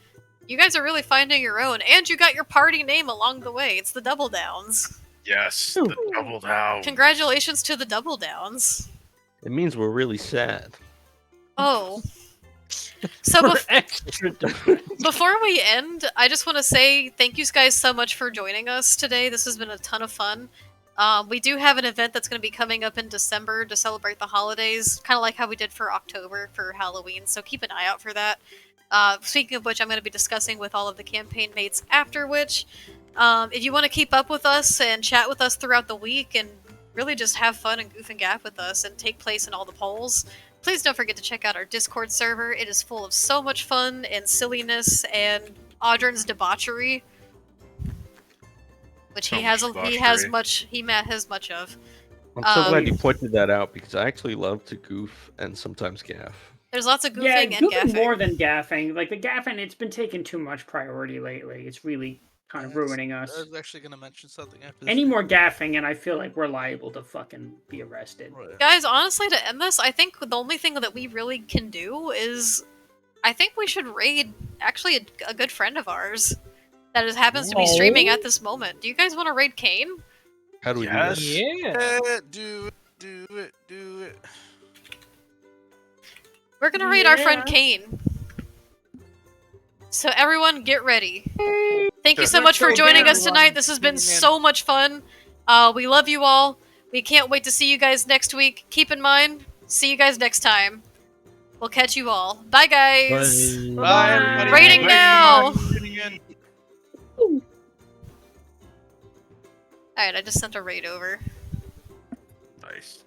You guys are really finding your own, and you got your party name along the way. It's the Double Downs.
Yes, the double down.
Congratulations to the Double Downs.
It means we're really sad.
Oh. So
We're extra different.
before we end, I just want to say thank you guys so much for joining us today. This has been a ton of fun. We do have an event that's going to be coming up in December to celebrate the holidays, kind of like how we did for October for Halloween, so keep an eye out for that. Speaking of which, I'm going to be discussing with all of the campaign mates after which. If you want to keep up with us and chat with us throughout the week and really just have fun and goof and gaff with us and take place in all the polls, please don't forget to check out our Discord server. It is full of so much fun and silliness and Audrin's debauchery, which
So
he has
much
he has
debauchery.
much of.
I'm so glad you
Um,
pointed that out because I actually love to goof and sometimes gaff.
There's lots of
Yeah,
goofing and
goofing
gaffing.
more than gaffing. Like the gaffing, it's been taking too much priority lately. It's really kind of ruining
I
us.
was actually gonna mention something after this.
Any more gaffing, and I feel like we're liable to fucking be arrested.
Right.
Guys, honestly, to end this, I think the only thing that we really can do is, I think we should raid actually a good friend of ours that happens to be streaming at this moment. Do you guys want to raid Kane?
How do we
Yes.
do this?
Yeah.
Do it.
We're gonna raid our friend
Yeah.
Kane. So everyone, get ready. Thank you so
Let's
much for
go
joining
get
us tonight. This has been so much fun. We love you all. We can't wait to see you guys next week. Keep in mind, see you guys next time. We'll catch you all. Bye, guys.
Bye, everybody.
Rating
Thank you
now.
for tuning in.
Alright, I just sent a raid over.
Nice.